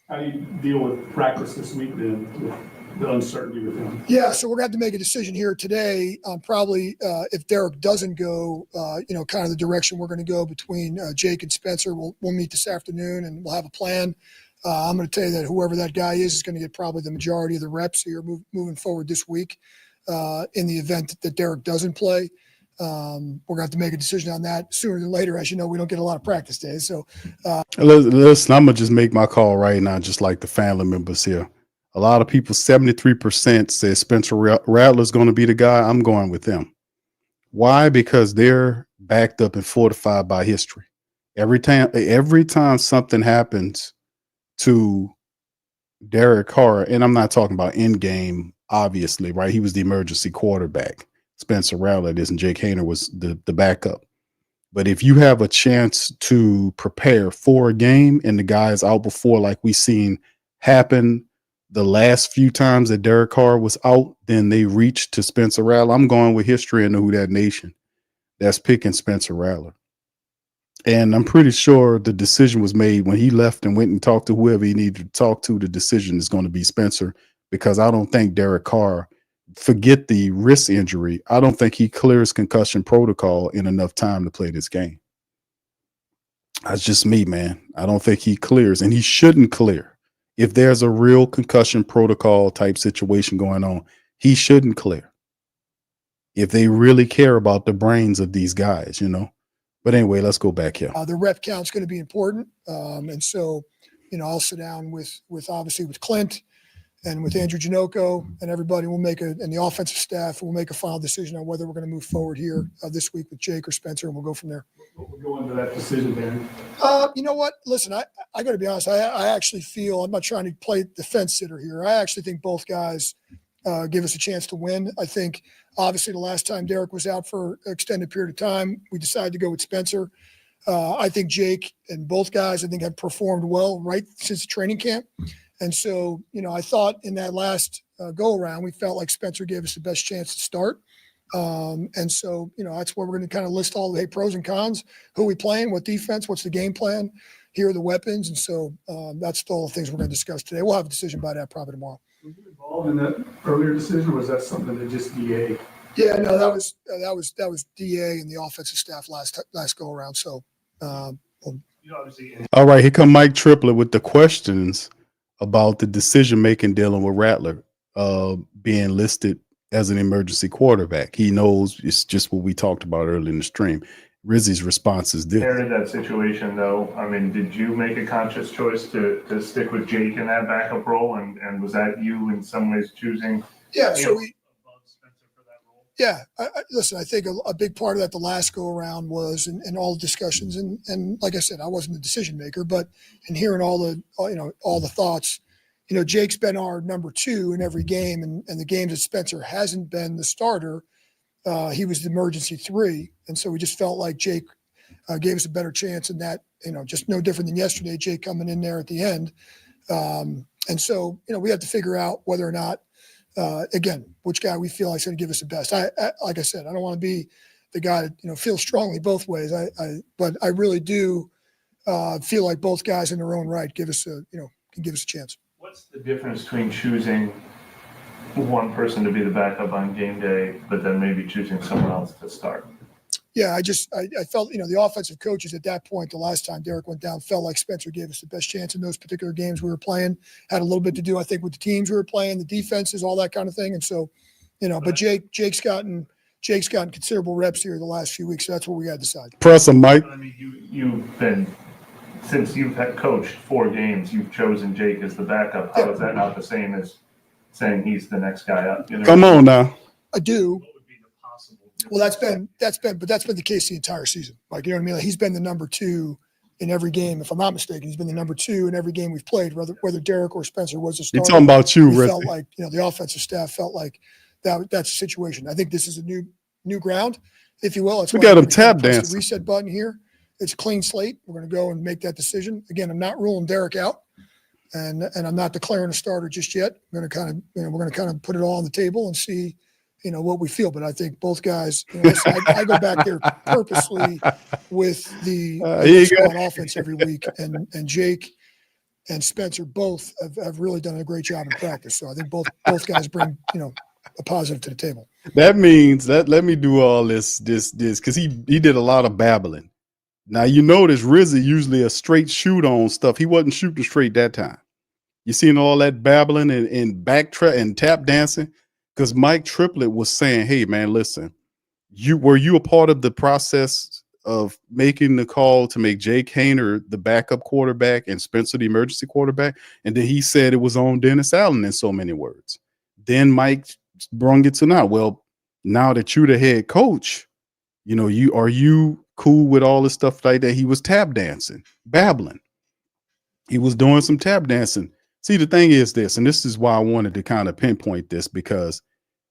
How do you deal with practice this week then, with the uncertainty with him? Yeah, so we're going to have to make a decision here today on probably if Derek doesn't go, kind of the direction we're going to go between Jake and Spencer. We'll meet this afternoon and we'll have a plan. I'm going to tell you that whoever that guy is going to get probably the majority of the reps here moving forward this week. In the event that Derek doesn't play, we're going to have to make a decision on that sooner than later. As you know, we don't get a lot of practice days. So listen, I'm going to just make my call right now, just like the family members here. A lot of people, 73% says Spencer Rattler's going to be the guy. I'm going with them. Why? Because they're backed up and fortified by history. Every time something happens to Derek Carr, and I'm not talking about in game, obviously, right? He was the emergency quarterback. Spencer Rattler and Jake Haener was the backup. But if you have a chance to prepare for a game and the guy is out before, like we seen happen the last few times that Derek Carr was out, then they reach to Spencer Rattler. I'm going with history and the Who Dat Nation. That's picking Spencer Rattler. And I'm pretty sure the decision was made when he left and went and talked to whoever he needed to talk to. The decision is going to be Spencer, because I don't think Derek Carr, forget the wrist injury, I don't think he clears concussion protocol in enough time to play this game. That's just me, man. I don't think he clears, and he shouldn't clear. If there's a real concussion protocol type situation going on, he shouldn't clear. If they really care about the brains of these guys, you know. But anyway, let's go back here. The rep count's going to be important. And so, you know, I'll sit down with obviously with Clint and with Andrew Janocko and everybody. We'll make and the offensive staff will make a final decision on whether we're going to move forward here this week with Jake or Spencer, and we'll go from there. We'll go into that decision, man. You know what? Listen, I got to be honest. I actually feel, I'm not trying to play the fence sitter here. I actually think both guys give us a chance to win. I think obviously the last time Derek was out for an extended period of time, we decided to go with Spencer. I think Jake and both guys, I think, have performed well right since the training camp. And so, you know, I thought in that last go around, we felt like Spencer gave us the best chance to start. And so, you know, that's where we're going to kind of list all the pros and cons, who we playing, what defense, what's the game plan, here are the weapons. And so that's all the things we're going to discuss today. We'll have a decision by that probably tomorrow. Were you involved in that earlier decision, or was that something that just DA? Yeah, no, that was DA and the offensive staff last go around. So, all right, here come Mike Triplett with the questions about the decision making dealing with Rattler being listed as an emergency quarterback. He knows it's just what we talked about earlier in the stream. Rizzi's response is this. In that situation, though, I mean, did you make a conscious choice to stick with Jake in that backup role, and was that you in some ways choosing? Yeah, so listen, I think a big part of that the last go around was in all the discussions, and like I said, I wasn't the decision maker, but in hearing all the thoughts, you know, Jake's been our number 2 in every game, and the games that Spencer hasn't been the starter, he was the emergency 3, and so we just felt like Jake gave us a better chance in that, you know, just no different than yesterday, Jake coming in there at the end. And so, you know, we have to figure out whether or not, again, which guy we feel like is going to give us the best. I like I said, I don't want to be the guy that, you know, feels strongly both ways. But I really do feel like both guys in their own right can give us a chance. What's the difference between choosing one person to be the backup on game day, but then maybe choosing someone else to start? Yeah, I felt, you know, the offensive coaches at that point, the last time Derek went down, felt like Spencer gave us the best chance in those particular games we were playing. Had a little bit to do, I think, with the teams we were playing, the defenses, all that kind of thing. And so, you know, but Jake's gotten considerable reps here the last few weeks. So that's what we got to decide. Press him, Mike. I mean, you've been, since you've coached 4 games, you've chosen Jake as the backup. How is that not the same as saying he's the next guy up? You know? Come on now. I do. Well, that's been the case the entire season. Like, you know what I mean? Like, he's been the number 2 in every game. If I'm not mistaken, he's been the number 2 in every game we've played, whether Derek or Spencer was the starter. You're talking about you, Rizzi. Felt like, you know, the offensive staff felt like that's the situation. I think this is a new ground, if you will. It's Look at him tap dance. The reset button here. It's a clean slate. We're going to go and make that decision. Again, I'm not ruling Derek out, and I'm not declaring a starter just yet. We're going to kind of put it all on the table and see, you know, what we feel. But I think both guys, you know, I go back there purposely with the squad offense every week, and Jake and Spencer both have really done a great job in practice. So I think both guys bring, you know, a positive to the table. That means that let me do all this because he did a lot of babbling. Now, you notice Rizzi usually a straight shoot on stuff. He wasn't shooting straight that time. You seen all that babbling and backtrack and tap dancing? Because Mike Triplett was saying, hey, man, listen, were you a part of the process of making the call to make Jake Haener the backup quarterback and Spencer the emergency quarterback. And then he said it was on Dennis Allen in so many words. Then Mike brung it to now. Well, now that you're the head coach, you know, are you cool with all this stuff like that? He was tap dancing, babbling. He was doing some tap dancing. See, the thing is this, and this is why I wanted to kind of pinpoint this, because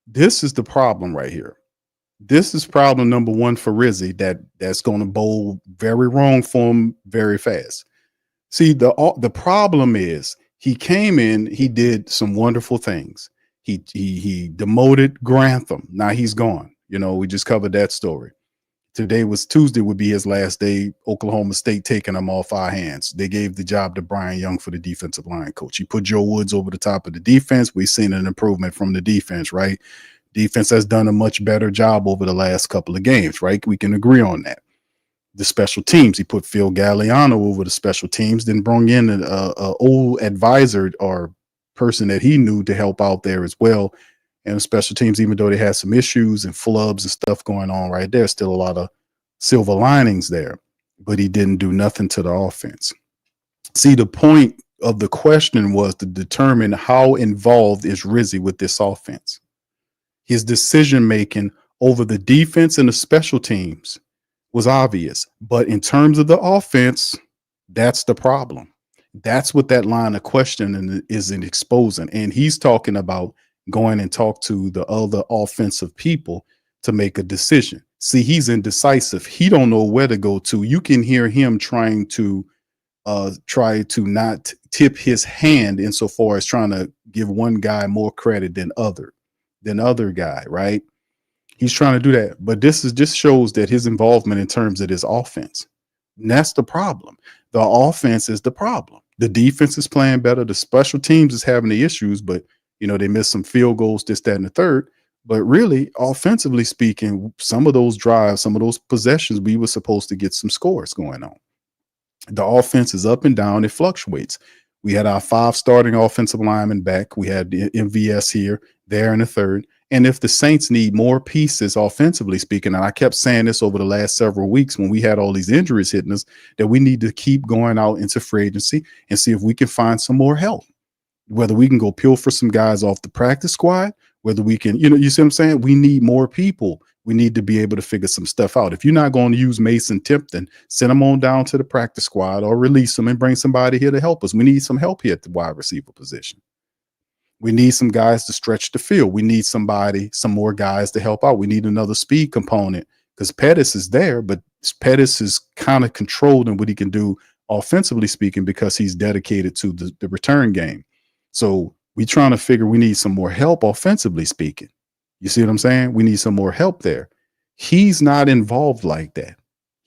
this is the problem right here. This is problem number one for Rizzi that's going to bowl very wrong for him very fast. See, the problem is he came in, he did some wonderful things. He demoted Grantham. Now he's gone. You know, we just covered that story. Tuesday would be his last day. Oklahoma State taking him off our hands. They gave the job to Brian Young for the defensive line coach. He put Joe Woods over the top of the defense. We've seen an improvement from the defense, right? Defense has done a much better job over the last couple of games, right? We can agree on that. The special teams, he put Phil Galliano over the special teams, then brought in an old advisor or person that he knew to help out there as well. And special teams, even though they had some issues and flubs and stuff going on right there, still a lot of silver linings there. But he didn't do nothing to the offense. See, the point of the question was to determine how involved is Rizzi with this offense. His decision-making over the defense and the special teams was obvious. But in terms of the offense, that's the problem. That's what that line of questioning is exposing. And he's talking about going and talk to the other offensive people to make a decision. See, he's indecisive. He don't know where to go to. You can hear him trying to not tip his hand insofar as trying to give one guy more credit than other guy, right? He's trying to do that. But this just shows that his involvement in terms of his offense. And that's the problem. The offense is the problem. The defense is playing better. The special teams is having the issues, but you know, they missed some field goals, this, that, and the third. But really, offensively speaking, some of those drives, some of those possessions, we were supposed to get some scores going on. The offense is up and down. It fluctuates. We had our 5 starting offensive linemen back. We had the MVS here, there, in the third. And if the Saints need more pieces offensively speaking, and I kept saying this over the last several weeks when we had all these injuries hitting us, that we need to keep going out into free agency and see if we can find some more help. Whether we can go pilfer some guys off the practice squad, whether we can, you see what I'm saying? We need more people. We need to be able to figure some stuff out. If you're not going to use Mason Tipton, send him on down to the practice squad or release him and bring somebody here to help us. We need some help here at the wide receiver position. We need some guys to stretch the field. We need some more guys to help out. We need another speed component because Pettis is there, but Pettis is kind of controlled in what he can do offensively speaking because he's dedicated to the return game. So we trying to figure we need some more help offensively speaking. You see what I'm saying? We need some more help there. He's not involved like that.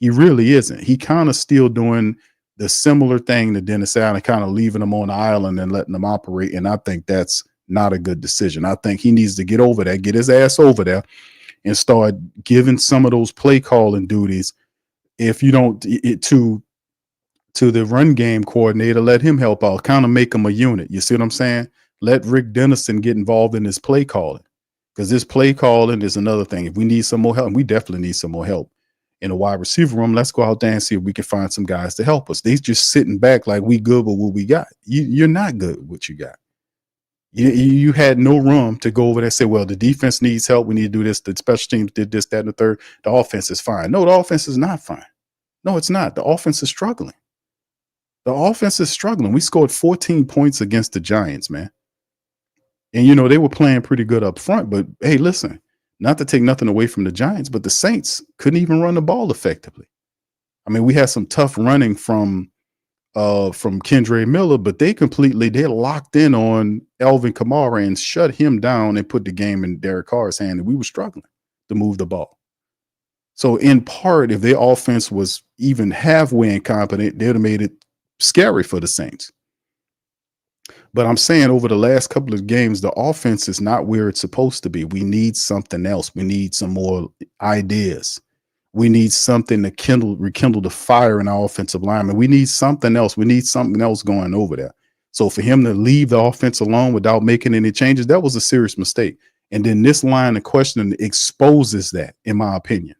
He really isn't. He kind of still doing the similar thing to Dennis Allen, kind of leaving him on the island and letting him operate. And I think that's not a good decision. I think he needs to get over there, get his ass over there and start giving some of those play calling duties. If you don't to the run game coordinator, let him help out, kind of make him a unit. You see what I'm saying? Let Rick Dennison get involved in this play calling because this play calling is another thing. If we need some more help, and we definitely need some more help in the wide receiver room, let's go out there and see if we can find some guys to help us. They're just sitting back like we good with what we got. You're not good with what you got. You had no room to go over there and say, well, the defense needs help. We need to do this. The special teams did this, that, and the third. The offense is fine. No, the offense is not fine. No, it's not. The offense is struggling. The offense is struggling. We scored 14 points against the Giants, man. And, you know, they were playing pretty good up front. But, hey, listen, not to take nothing away from the Giants, but the Saints couldn't even run the ball effectively. I mean, we had some tough running from Kendre Miller, but they locked in on Alvin Kamara and shut him down and put the game in Derek Carr's hand. And we were struggling to move the ball. So, in part, if their offense was even halfway incompetent, they'd have made it scary for the Saints. But I'm saying over the last couple of games, the offense is not where it's supposed to be. We need something else. We need some more ideas. We need something to rekindle the fire in our offensive lineman. We need something else. We need something else going over there. So for him to leave the offense alone without making any changes, that was a serious mistake. And then this line of questioning exposes that, in my opinion.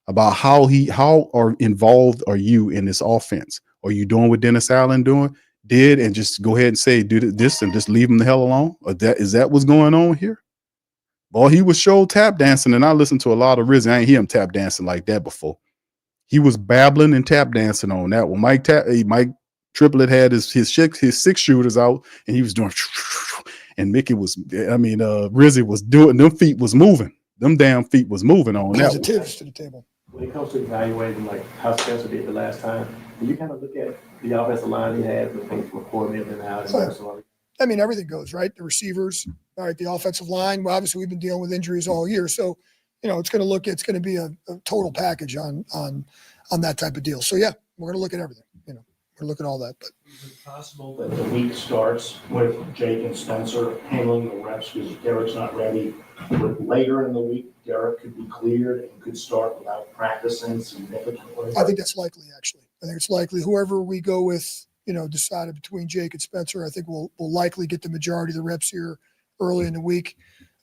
about how are involved are you in this offense? Are you doing what Dennis Allen did and just go ahead and say do this and just leave him the hell alone? Or is that what's going on here? Boy, he was show tap dancing, and I listened to a lot of Rizzi. I ain't hear him tap dancing like that before. He was babbling and tap dancing on that one. Mike Triplett had his 6 shooters out, and he was doing, and Rizzi was doing, them feet was moving. Them damn feet was moving on that one. Positives to the table. When it comes to evaluating like how Spencer did the last time, do you kind of look at the offensive line he had, the things from a coordinator and out and personally? I mean, everything goes, right? The receivers, all right, the offensive line. Well, obviously, we've been dealing with injuries all year. So, it's going to be a total package on that type of deal. So, yeah, we're going to look at everything. We're looking at all that. But is it possible that the week starts with Jake and Spencer handling the reps because Derek's not ready? But later in the week, Derek could be cleared and could start without practicing significantly? I think that's likely, actually. I think it's likely. Whoever we go with, decided between Jake and Spencer, I think we'll likely get the majority of the reps here early in the week.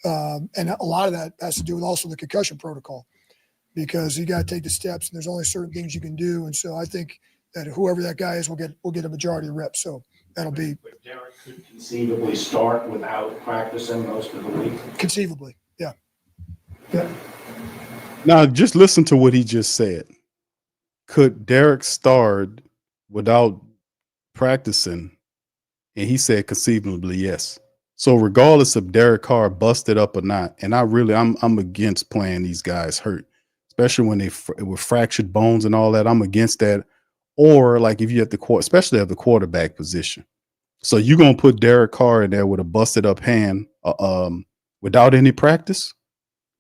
And a lot of that has to do with also the concussion protocol because you got to take the steps and there's only certain things you can do. And so I think that whoever that guy is will get a majority of the reps. So that'll be. But Derek could conceivably start without practicing most of the week? Conceivably, yeah. Now, just listen to what he just said. Could Derek start without practicing? And he said conceivably yes. So regardless if Derek Carr busted up or not, and I'm against playing these guys hurt, especially when they with fractured bones and all that. I'm against that. Or like if you have especially at the quarterback position. So you're gonna put Derek Carr in there with a busted up hand without any practice?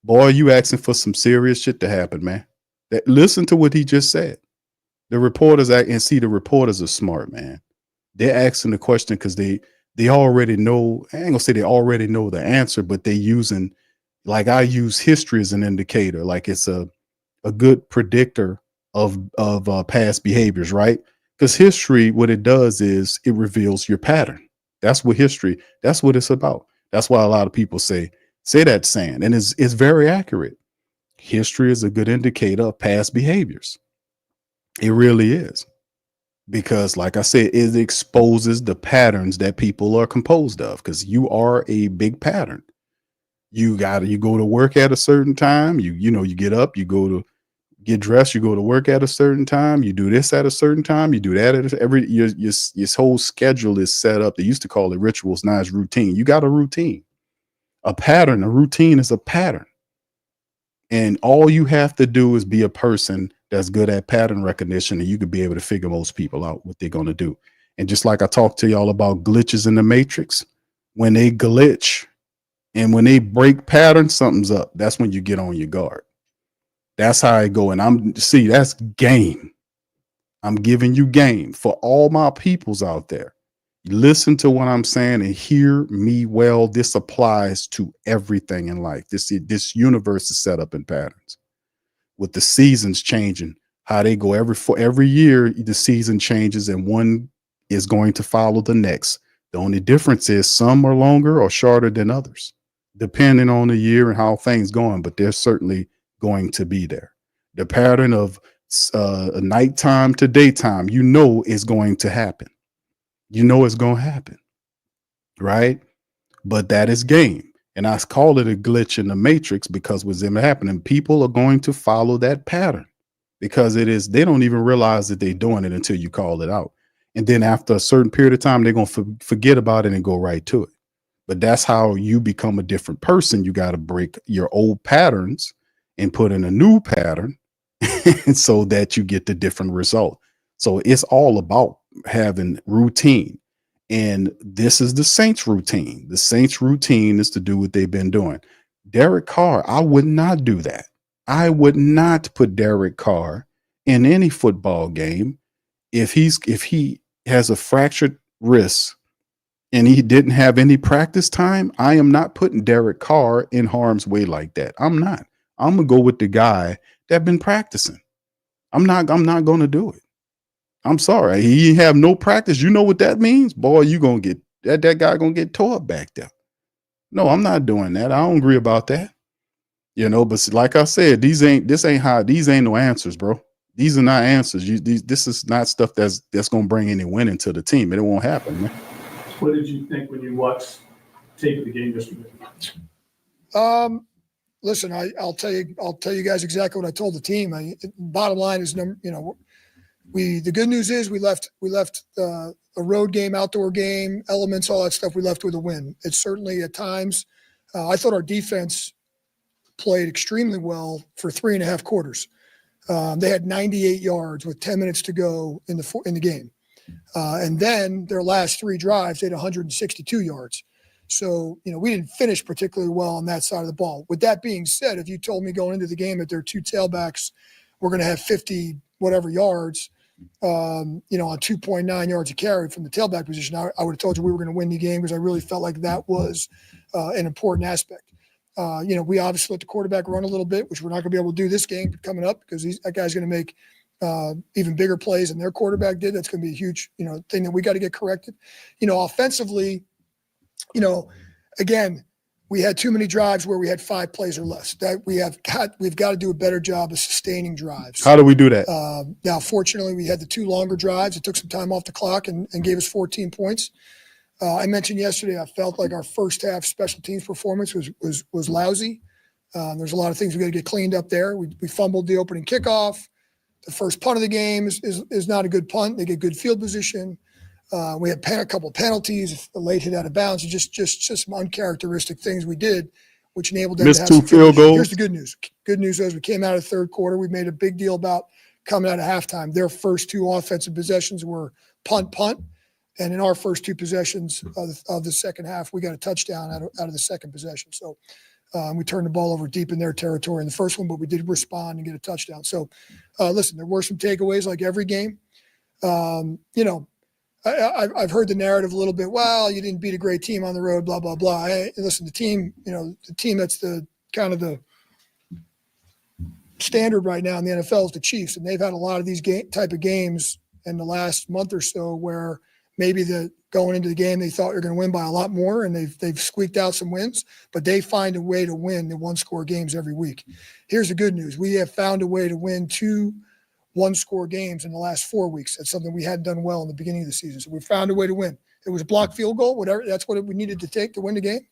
Boy, you asking for some serious shit to happen, man. Listen to what he just said. The reporters the reporters are smart, man. They're asking the question because they already know. I ain't gonna say they already know the answer, but they using, like I use history as an indicator, like it's a good predictor of past behaviors, right? Because history, what it does is it reveals your pattern. That's what it's about. That's why a lot of people say that saying, and it's very accurate. History is a good indicator of past behaviors. It really is. Because like I said, it exposes the patterns that people are composed of, because you are a big pattern. You go to work at a certain time, you get up, you go to get dressed, you go to work at a certain time, you do this at a certain time, you do that at your whole schedule is set up. They used to call it rituals, now it's routine. You got a routine. A pattern, a routine is a pattern. And all you have to do is be a person that's good at pattern recognition, and you could be able to figure most people out what they're going to do. And just like I talked to y'all about glitches in the matrix, when they glitch and when they break patterns, something's up. That's when you get on your guard. That's how I go. And that's game. I'm giving you game for all my peoples out there. Listen to what I'm saying and hear me well. This applies to everything in life. This universe is set up in patterns. With the seasons changing, how they go every year, the season changes and one is going to follow the next. The only difference is some are longer or shorter than others, depending on the year and how things going, but they're certainly going to be there. The pattern of nighttime to daytime, is going to happen. It's going to happen, right? But that is game. And I call it a glitch in the matrix because what's happening, people are going to follow that pattern because they don't even realize that they're doing it until you call it out. And then after a certain period of time, they're going to forget about it and go right to it. But that's how you become a different person. You got to break your old patterns and put in a new pattern so that you get the different result. So it's all about having routine. And this is the Saints routine. The Saints routine is to do what they've been doing. Derek Carr, I would not do that. I would not put Derek Carr in any football game if he has a fractured wrist and he didn't have any practice time. I am not putting Derek Carr in harm's way like that. I'm not. I'm gonna go with the guy that been practicing. I'm not going to do it. I'm sorry. He have no practice. You know what that means? Boy, you going to get that guy going to get tore up back there. No, I'm not doing that. I don't agree about that. But like I said, these ain't no answers, bro. These are not answers. This is not stuff that's going to bring any winning to the team. It won't happen, man. What did you think when you watched tape of the game yesterday? Listen, I'll tell you guys exactly what I told the team. Bottom line is, the good news is we left a road game, outdoor game, elements, all that stuff. We left with a win. It's certainly at times. I thought our defense played extremely well for 3.5 quarters. They had 98 yards with 10 minutes to go in the game, and then their last 3 drives they had 162 yards. So we didn't finish particularly well on that side of the ball. With that being said, if you told me going into the game that their 2 tailbacks were going to have 50 whatever yards, on 2.9 yards a carry from the tailback position, I would have told you we were going to win the game, because I really felt like that was an important aspect. We obviously let the quarterback run a little bit, which we're not going to be able to do this game coming up, because that guy's going to make even bigger plays than their quarterback did. That's going to be a huge, thing that we got to get corrected. Offensively, again, we had too many drives where we had 5 plays or less. That we've got to do a better job of sustaining drives. How do we do that? Now, fortunately, we had the 2 longer drives. It took some time off the clock and gave us 14 points. I mentioned yesterday I felt like our first half special teams performance was lousy. There's a lot of things we got to get cleaned up there. We fumbled the opening kickoff. The first punt of the game is not a good punt. They get good field position. We had a couple of penalties, a late hit out of bounds, and just some uncharacteristic things we did, which enabled them missed to have 2 field goals. Here's the good news. Good news is we came out of the third quarter. We made a big deal about coming out of halftime. Their first 2 offensive possessions were punt. And in our first 2 possessions of the second half, we got a touchdown out of the second possession. So we turned the ball over deep in their territory in the first one, but we did respond and get a touchdown. So, listen, there were some takeaways like every game. I've heard the narrative a little bit. Well, you didn't beat a great team on the road, blah, blah, blah. Listen, the team that's the kind of the standard right now in the NFL is the Chiefs, and they've had a lot of these type of games in the last month or so where maybe going into the game they thought you're going to win by a lot more, and they've squeaked out some wins, but they find a way to win the 1-score games every week. Here's the good news: we have found a way to win 2 1-score games in the last 4 weeks. That's something we hadn't done well in the beginning of the season. So we found a way to win. It was a blocked field goal, whatever. That's what we needed to take to win the game,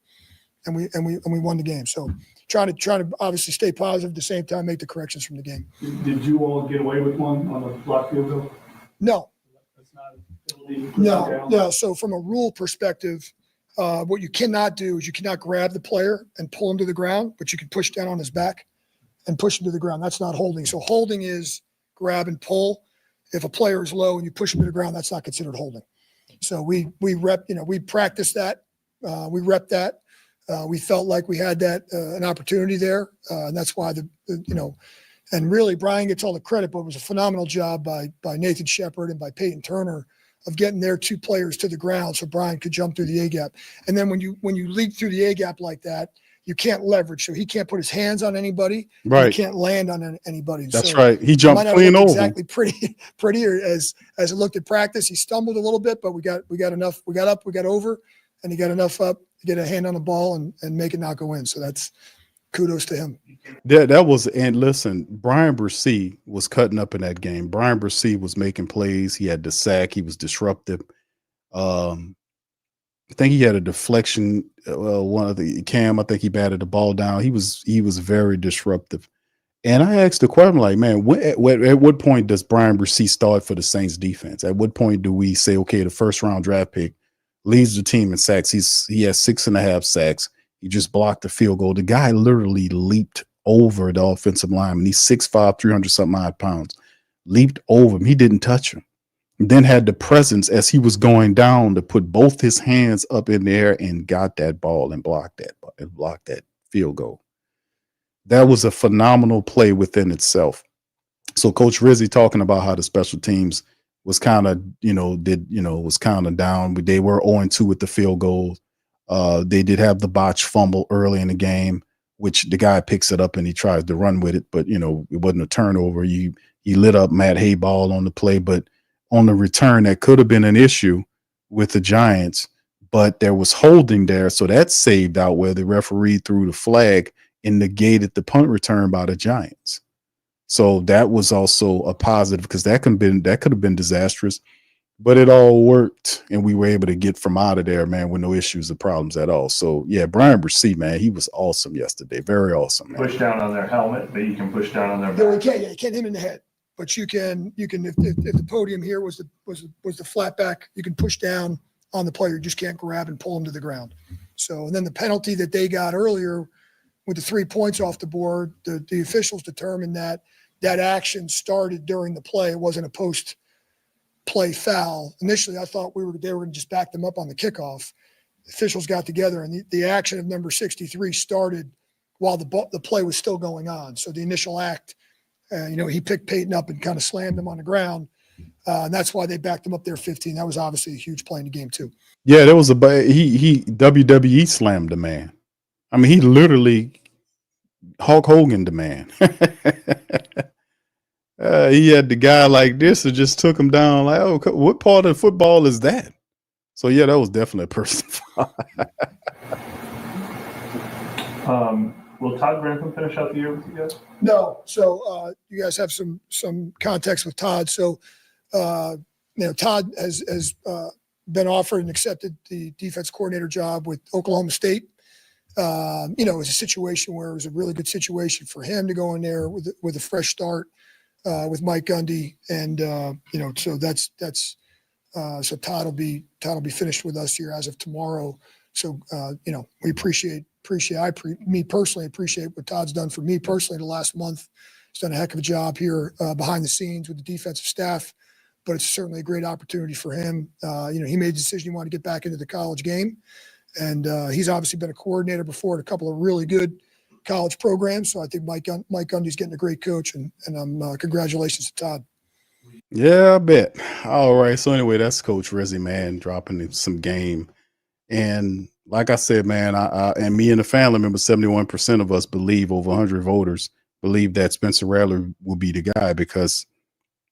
and we won the game. So trying to obviously stay positive at the same time, make the corrections from the game. Did you all get away with one on the block field goal? No. That's not illegal. No. So from a rule perspective, what you cannot do is you cannot grab the player and pull him to the ground, but you can push down on his back and push him to the ground. That's not holding. So holding is grab and pull. If a player is low and you push him to the ground, that's not considered holding. So we practiced that. We repped that. We felt like we had that an opportunity there, and that's why and really Brian gets all the credit, but it was a phenomenal job by Nathan Shepard and by Peyton Turner of getting their 2 players to the ground so Brian could jump through the A gap. And then when you leap through the A gap like that, you can't leverage, so he can't put his hands on anybody. Right. He can't land on anybody. That's so right. He jumped clean over. Exactly prettier as it looked at practice. He stumbled a little bit, but we got enough. We got up, we got over, and he got enough up to get a hand on the ball and make it not go in. So that's kudos to him. That was, and listen, Brian Rizzi was cutting up in that game. Brian Rizzi was making plays. He had the sack. He was disruptive. I think he had a deflection. One of the Cam, I think he batted the ball down. He was very disruptive. And I asked the question, like, man, at what point does Brian Rizzi start for the Saints defense? At what point do we say, okay, the first round draft pick leads the team in sacks? He has 6.5 sacks. He just blocked the field goal. The guy literally leaped over the offensive lineman. He's 6'5", 300-something odd pounds. Leaped over him. He didn't touch him. Then had the presence as he was going down to put both his hands up in the air and got that ball and blocked that field goal. That was a phenomenal play within itself. So Coach Rizzi talking about how the special teams was kind of, was kind of down. They were 0-2 with the field goal. They did have the botch fumble early in the game, which the guy picks it up and he tries to run with it, but it wasn't a turnover. He lit up Matt Hayball on the play, but on the return, that could have been an issue with the Giants, but there was holding there. So that saved out where the referee threw the flag and negated the punt return by the Giants. So that was also a positive because that could have been disastrous, but it all worked and we were able to get from out of there, man, with no issues or problems at all. So yeah, Brian Rizzi, man, he was awesome yesterday. Very awesome, man. Push down on their helmet, but you can push down on their No, back. you can't. Yeah, you can't hit him in the head, but you can. If the podium here was the flat back, you can push down on the player. You just can't grab and pull him to the ground. So, and then the penalty that they got earlier with the 3 points off the board, the officials determined that action started during the play. It wasn't a post-play foul. Initially, I thought they were going to just back them up on the kickoff. The officials got together, and the action of number 63 started while the play was still going on. So the initial act, he picked Peyton up and kind of slammed him on the ground. And that's why they backed him up there 15. That was obviously a huge play in the game too. Yeah, there was he WWE slammed the man. I mean, he literally Hulk Hogan the man. He had the guy like this and just took him down like, oh, what part of football is that? So yeah, that was definitely a person. Will Todd Grantham finish out the year with you guys? No. So you guys have some context with Todd. So Todd has been offered and accepted the defense coordinator job with Oklahoma State. It was a situation where it was a really good situation for him to go in there with a fresh start with Mike Gundy, and so that's so Todd will be finished with us here as of tomorrow. So we me personally appreciate what Todd's done for me personally the last month. He's done a heck of a job here behind the scenes with the defensive staff, but it's certainly a great opportunity for him. He made the decision he wanted to get back into the college game, and he's obviously been a coordinator before at a couple of really good college programs. So I think Mike Gundy's getting a great coach, and congratulations to Todd. Yeah, I bet. All right. So anyway, that's Coach Rizzi, man, dropping some game. And like I said, man, I and me and the family member, 71% of us believe, over 100 voters believe that Spencer Rattler will be the guy because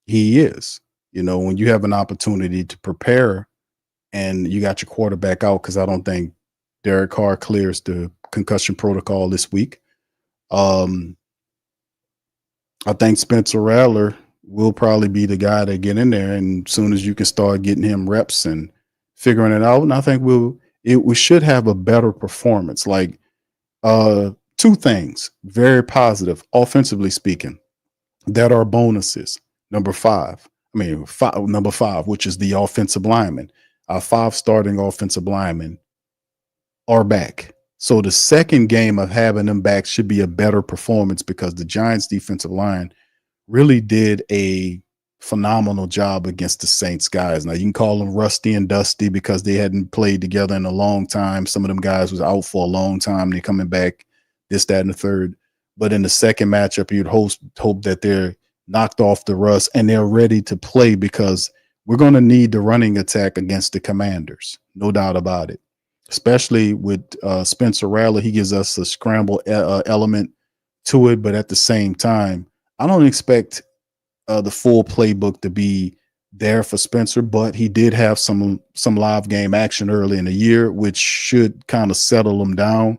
he is. When you have an opportunity to prepare and you got your quarterback out, because I don't think Derek Carr clears the concussion protocol this week. I think Spencer Rattler will probably be the guy to get in there, and as soon as you can start getting him reps and figuring it out, and I think we should have a better performance. Like two things, very positive, offensively speaking, that are bonuses. Number five, which is the offensive lineman. Our 5 starting offensive linemen are back. So the second game of having them back should be a better performance because the Giants defensive line really did a phenomenal job against the Saints guys. Now you can call them rusty and dusty because they hadn't played together in a long time. Some of them guys was out for a long time. They're coming back, this, that, and the third. But in the second matchup, you'd hope that they're knocked off the rust and they're ready to play because we're going to need the running attack against the Commanders. No doubt about it. Especially with Spencer Rattler, he gives us a scramble element to it. But at the same time, I don't expect the full playbook to be there for Spencer, but he did have some live game action early in the year, which should kind of settle him down.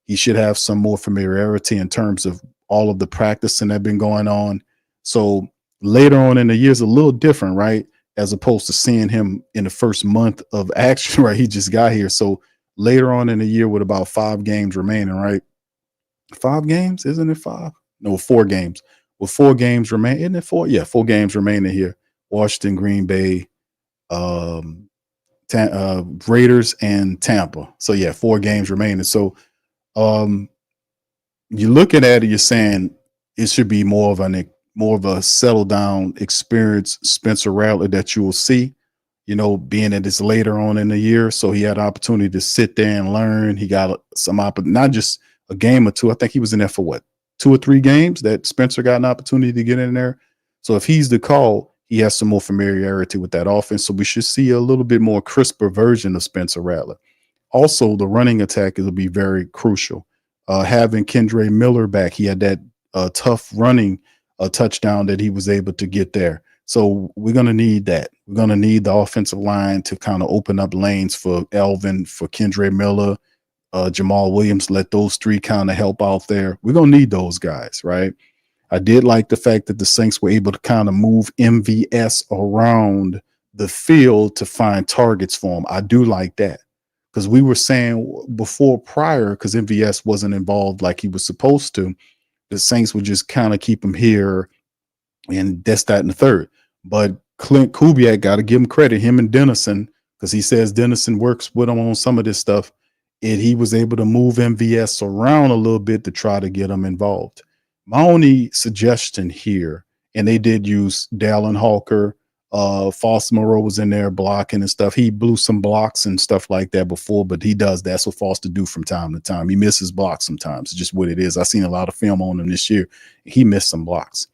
He should have some more familiarity in terms of all of the practicing that been going on. So later on in the year is a little different, right? As opposed to seeing him in the first month of action, right? He just got here. So later on in the year with about 5 games remaining, right? 5 games? Isn't it 5? No, 4 games. With 4 games remaining, isn't it 4? Yeah, 4 games remaining here. Washington, Green Bay, Raiders, and Tampa. So yeah, 4 games remaining. So you're looking at it, you're saying it should be more of a settle down experience Spencer Rattler that you will see, being that it's later on in the year. So he had an opportunity to sit there and learn. He got not just a game or 2. I think he was in there for 2 or 3 games that Spencer got an opportunity to get in there. So if he's the call, he has some more familiarity with that offense. So we should see a little bit more crisper version of Spencer Rattler. Also, the running attack will be very crucial. Having Kendre Miller back, he had that tough running touchdown that he was able to get there. So we're going to need that. We're going to need the offensive line to kind of open up lanes for Elvin, for Kendre Miller, Jamal Williams, let those three kind of help out there. We're going to need those guys, right? I did like the fact that the Saints were able to kind of move MVS around the field to find targets for him. I do like that, because we were saying before prior, because MVS wasn't involved like he was supposed to, the Saints would just kind of keep him here and this, that, and the third. But Clint Kubiak, got to give him credit, him and Dennison, because he says Dennison works with him on some of this stuff, and he was able to move MVS around a little bit to try to get him involved. My only suggestion here, and they did use Dallin Hawker, Foster Moreau was in there blocking and stuff. He blew some blocks and stuff like that before, but he does. That's what Foster do from time to time. He misses blocks sometimes. It's just what it is. I've seen a lot of film on him this year. He missed some blocks.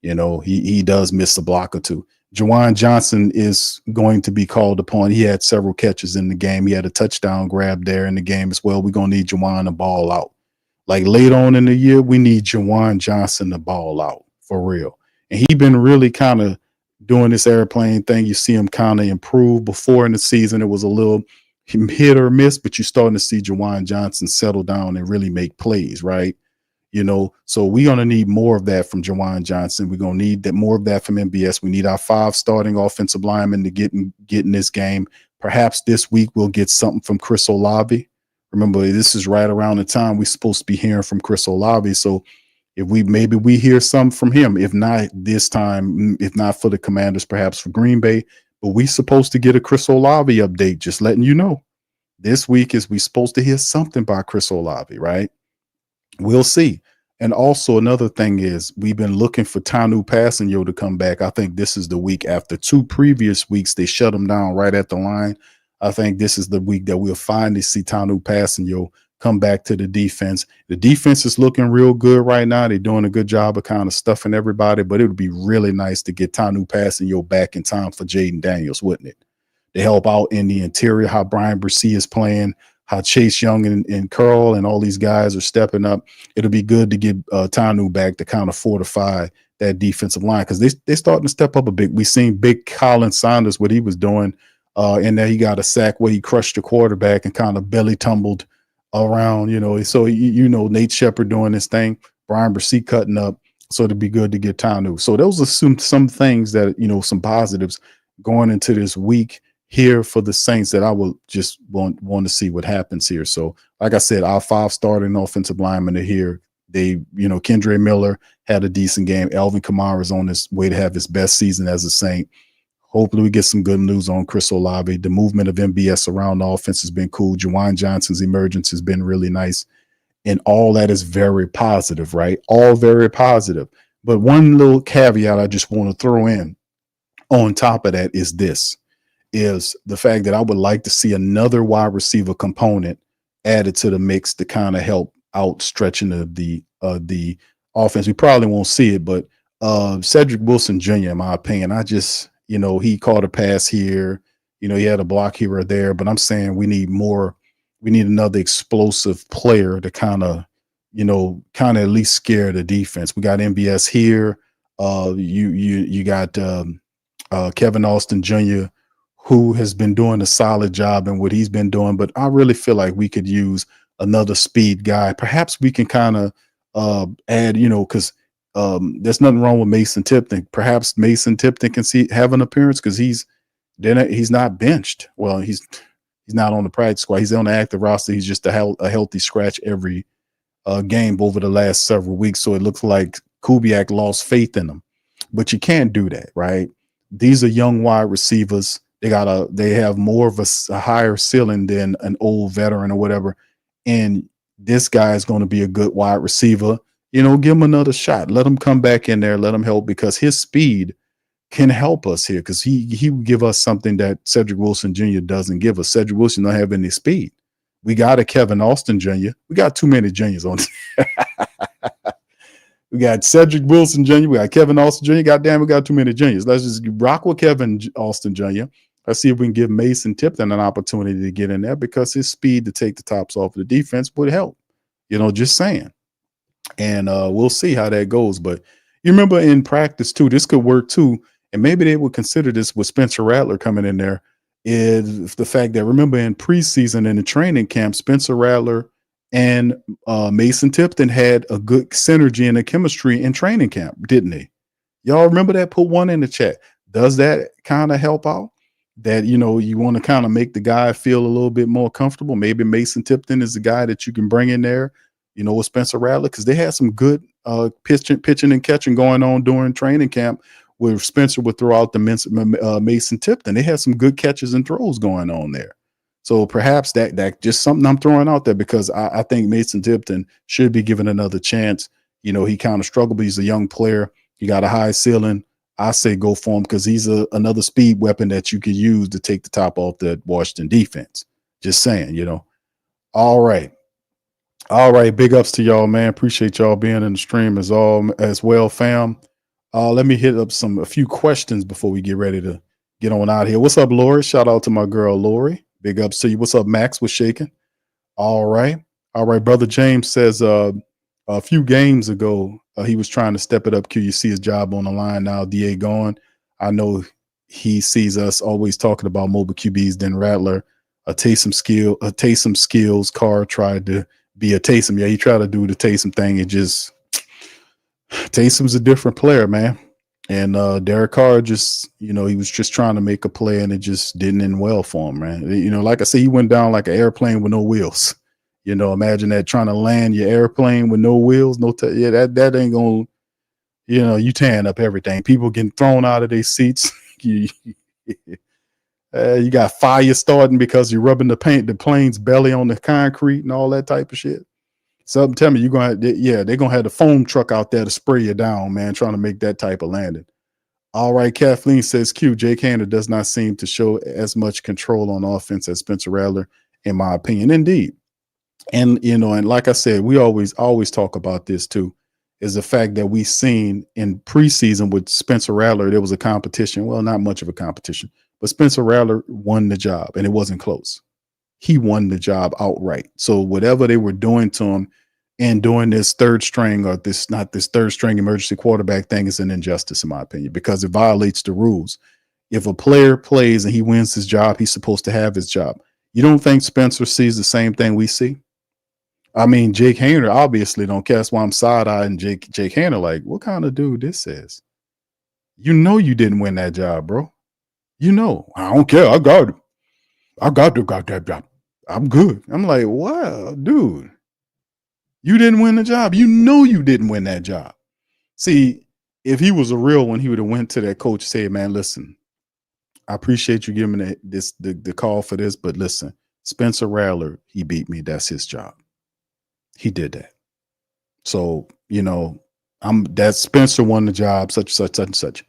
You know, he does miss a block or two. Juwan Johnson is going to be called upon. He had several catches in the game. He had a touchdown grab there in the game as well. We're going to need Juwan to ball out. Like late on in the year, we need Juwan Johnson to ball out for real. And he's been really kind of doing this airplane thing. You see him kind of improve. Before in the season, it was a little hit or miss, but you're starting to see Juwan Johnson settle down and really make plays, right? You know, so we're going to need more of that from Juwan Johnson. We're going to need that more of that from MBS. We need our 5 starting offensive linemen to get in this game. Perhaps this week we'll get something from Chris Olave. Remember, this is right around the time we're supposed to be hearing from Chris Olave. So if maybe we hear something from him, if not this time, if not for the Commanders, perhaps for Green Bay, but we supposed to get a Chris Olave update, just letting you know. This week is we supposed to hear something by Chris Olave, right? We'll see. And also another thing is we've been looking for Tanu Passanio to come back. I think this is the week. After 2 previous weeks, they shut him down right at the line. I think this is the week that we'll finally see Tanu Passanio come back to the defense. The defense is looking real good right now. They're doing a good job of kind of stuffing everybody, but it would be really nice to get Tanu Passanio back in time for Jaden Daniels, wouldn't it? To help out in the interior, how Brian Bresee is playing, how Chase Young and Curl and all these guys are stepping up. It'll be good to get Tanu back to kind of fortify that defensive line, because they're starting to step up a bit. We seen big Colin Saunders, what he was doing, and there he got a sack where he crushed the quarterback and kind of belly tumbled around, you know. So, you know, Nate Shepard doing this thing, Brian Bresee cutting up. So it'd be good to get Tanu. So those are some things that, you know, some positives going into this week here for the Saints that I will just want to see what happens here. So, like I said, our 5 starting offensive linemen are here. They, you know, Kendre Miller had a decent game. Alvin Kamara is on his way to have his best season as a Saint. Hopefully we get some good news on Chris Olave. The movement of MBS around the offense has been cool. Juwan Johnson's emergence has been really nice. And all that is very positive, right? All very positive. But one little caveat I just want to throw in on top of that is the fact that I would like to see another wide receiver component added to the mix to kind of help out stretching of the offense. We probably won't see it, but Cedric Wilson Jr., in my opinion, you know, he caught a pass here, you know, he had a block here or there, but I'm saying we need more. We need another explosive player to kind of at least scare the defense. We got MBS here. You got Kevin Austin Jr., who has been doing a solid job in what he's been doing, but I really feel like we could use another speed guy. Perhaps we can kind of add, you know, because there's nothing wrong with Mason Tipton. Perhaps Mason Tipton can have an appearance because he's not benched. Well, he's not on the practice squad. He's on the active roster. He's just a healthy scratch every game over the last several weeks. So it looks like Kubiak lost faith in him, but you can't do that, right? These are young wide receivers. They have more of a higher ceiling than an old veteran or whatever. And this guy is going to be a good wide receiver. You know, give him another shot. Let him come back in there. Let him help, because his speed can help us here, because he will give us something that Cedric Wilson Jr. doesn't give us. Cedric Wilson don't have any speed. We got a Kevin Austin Jr. We got too many Juniors on. We got Cedric Wilson Jr. We got Kevin Austin Jr. Goddamn, we got too many Juniors. Let's just rock with Kevin Austin Jr. Let's see if we can give Mason Tipton an opportunity to get in there, because his speed to take the tops off of the defense would help. You know, just saying. And we'll see how that goes. But you remember in practice too, this could work too. And maybe they would consider this with Spencer Rattler coming in there. is the fact that, remember, in preseason and in training camp, Spencer Rattler and Mason Tipton had a good synergy and a chemistry in training camp, didn't they? Y'all remember that? Put one in the chat. Does that kind of help out? That, you know, you want to kind of make the guy feel a little bit more comfortable. Maybe Mason Tipton is the guy that you can bring in there, you know, with Spencer Rattler, because they had some good pitching and catching going on during training camp, where Spencer would throw out the Mason Tipton. They had some good catches and throws going on there. So perhaps that just something I'm throwing out there, because I think Mason Tipton should be given another chance. You know, he kind of struggled, but he's a young player. He got a high ceiling. I say go for him, because he's another speed weapon that you could use to take the top off the Washington defense. Just saying, you know. All right. Big ups to y'all, man. Appreciate y'all being in the stream as well, fam. Let me hit up a few questions before we get ready to get on out here. What's up, Lori? Shout out to my girl, Lori. Big ups to you. What's up, Max? What's shaking? All right. Brother James says a few games ago, he was trying to step it up. You see his job on the line now. DA gone. I know he sees us always talking about mobile QBs. Then Rattler, a Taysom skills. Carr tried to be a Taysom. Yeah, he tried to do the Taysom thing. It just, Taysom's a different player, man. And Derek Carr just, you know, he was just trying to make a play, and it just didn't end well for him, man. You know, like I say, he went down like an airplane with no wheels. You know, imagine that, trying to land your airplane with no wheels, that ain't gonna, you know, you tearing up everything. People getting thrown out of their seats. You got fire starting because you're rubbing the plane's belly on the concrete and all that type of shit. Something tell me they're gonna have the foam truck out there to spray you down, man, trying to make that type of landing. All right, Kathleen says, Jake Haener does not seem to show as much control on offense as Spencer Rattler, in my opinion. Indeed. And, you know, and like I said, we always talk about this too, is the fact that we seen in preseason with Spencer Rattler, there was a competition. Well, not much of a competition, but Spencer Rattler won the job, and it wasn't close. He won the job outright. So whatever they were doing to him and doing this third string, or this third string emergency quarterback thing, is an injustice, in my opinion, because it violates the rules. If a player plays and he wins his job, he's supposed to have his job. You don't think Spencer sees the same thing we see? I mean, Jake Haener obviously don't care. That's why I'm side-eyeing Jake Haener like, what kind of dude this is? You know you didn't win that job, bro. You know. I don't care. I got that job. I'm good. I'm like, wow, dude. You didn't win the job. You know you didn't win that job. See, if he was a real one, he would have went to that coach and said, man, listen, I appreciate you giving me the call for this, but listen, Spencer Rattler, he beat me. That's his job. He did that. So, you know, that Spencer won the job, such and such.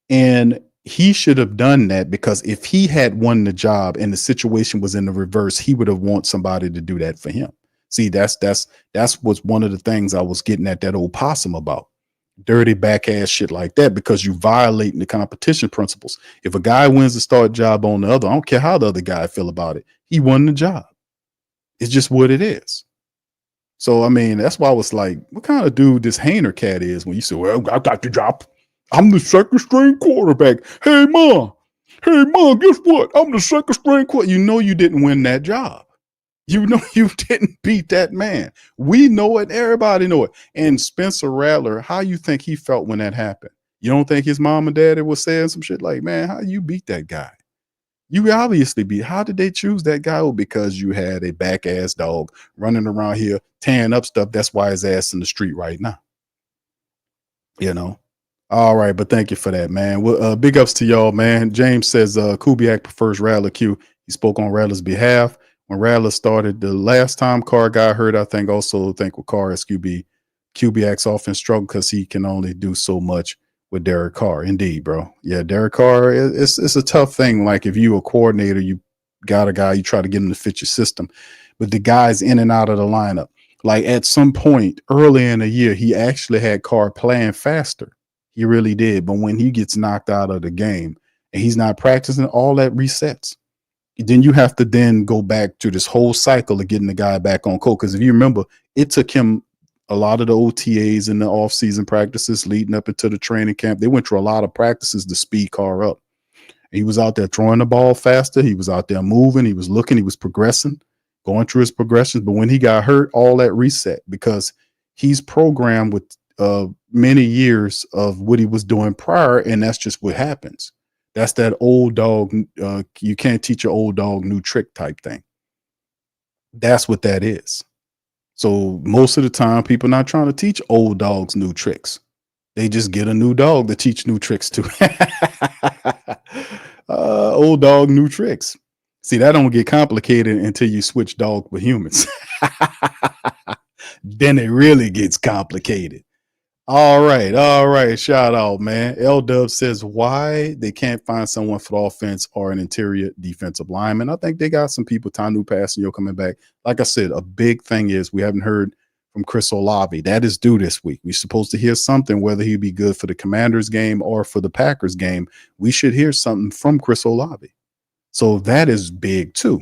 And he should have done that, because if he had won the job and the situation was in the reverse, he would have want somebody to do that for him. See, that's what's one of the things I was getting at that old possum about. Dirty back ass shit like that, because you violating the competition principles. If a guy wins the start job on the other, I don't care how the other guy feel about it. He won the job. It's just what it is. So, I mean, that's why I was like, what kind of dude this Haener cat is, when you say, well, I got the job. I'm the second string quarterback. Hey, mom, guess what? I'm the second string quarterback. You know you didn't win that job. You know you didn't beat that man. We know it. Everybody know it. And Spencer Rattler, how you think he felt when that happened? You don't think his mom and daddy was saying some shit like, man, how you beat that guy? You obviously beat. How did they choose that guy? Oh, because you had a back ass dog running around here tearing up stuff. That's why his ass in the street right now. You know. All right, but thank you for that, man. Well, big ups to y'all, man. James says Kubiak prefers Rattler. He spoke on Rattler's behalf when Rattler started the last time Carr got hurt. I think with Carr as QB, Kubiak's offense struggled because he can only do so much with Derek Carr. Indeed, bro. Yeah, Derek Carr, it's a tough thing. Like, if you a coordinator, you got a guy, you try to get him to fit your system, but the guy's in and out of the lineup. Like, at some point early in the year, he actually had Carr playing faster. He really did. But when he gets knocked out of the game and he's not practicing, all that resets. Then you have to then go back to this whole cycle of getting the guy back on court. Because if you remember, it took him a lot of the OTAs and the offseason practices leading up into the training camp. They went through a lot of practices to speed Carr up. He was out there throwing the ball faster. He was out there moving. He was looking. He was progressing, going through his progressions. But when he got hurt, all that reset because he's programmed with many years of what he was doing prior, and that's just what happens. That's that old dog. You can't teach an old dog new trick type thing. That's what that is. So most of the time, people are not trying to teach old dogs new tricks. They just get a new dog to teach new tricks to. Old dog, new tricks. See, that don't get complicated until you switch dog with humans. Then it really gets complicated. All right. Shout out, man. L-Dub says why they can't find someone for the offense or an interior defensive lineman. I think they got some people, Tanu Passanio coming back. Like I said, a big thing is we haven't heard from Chris Olave. That is due this week. We're supposed to hear something, whether he'd be good for the Commanders game or for the Packers game. We should hear something from Chris Olave. So that is big too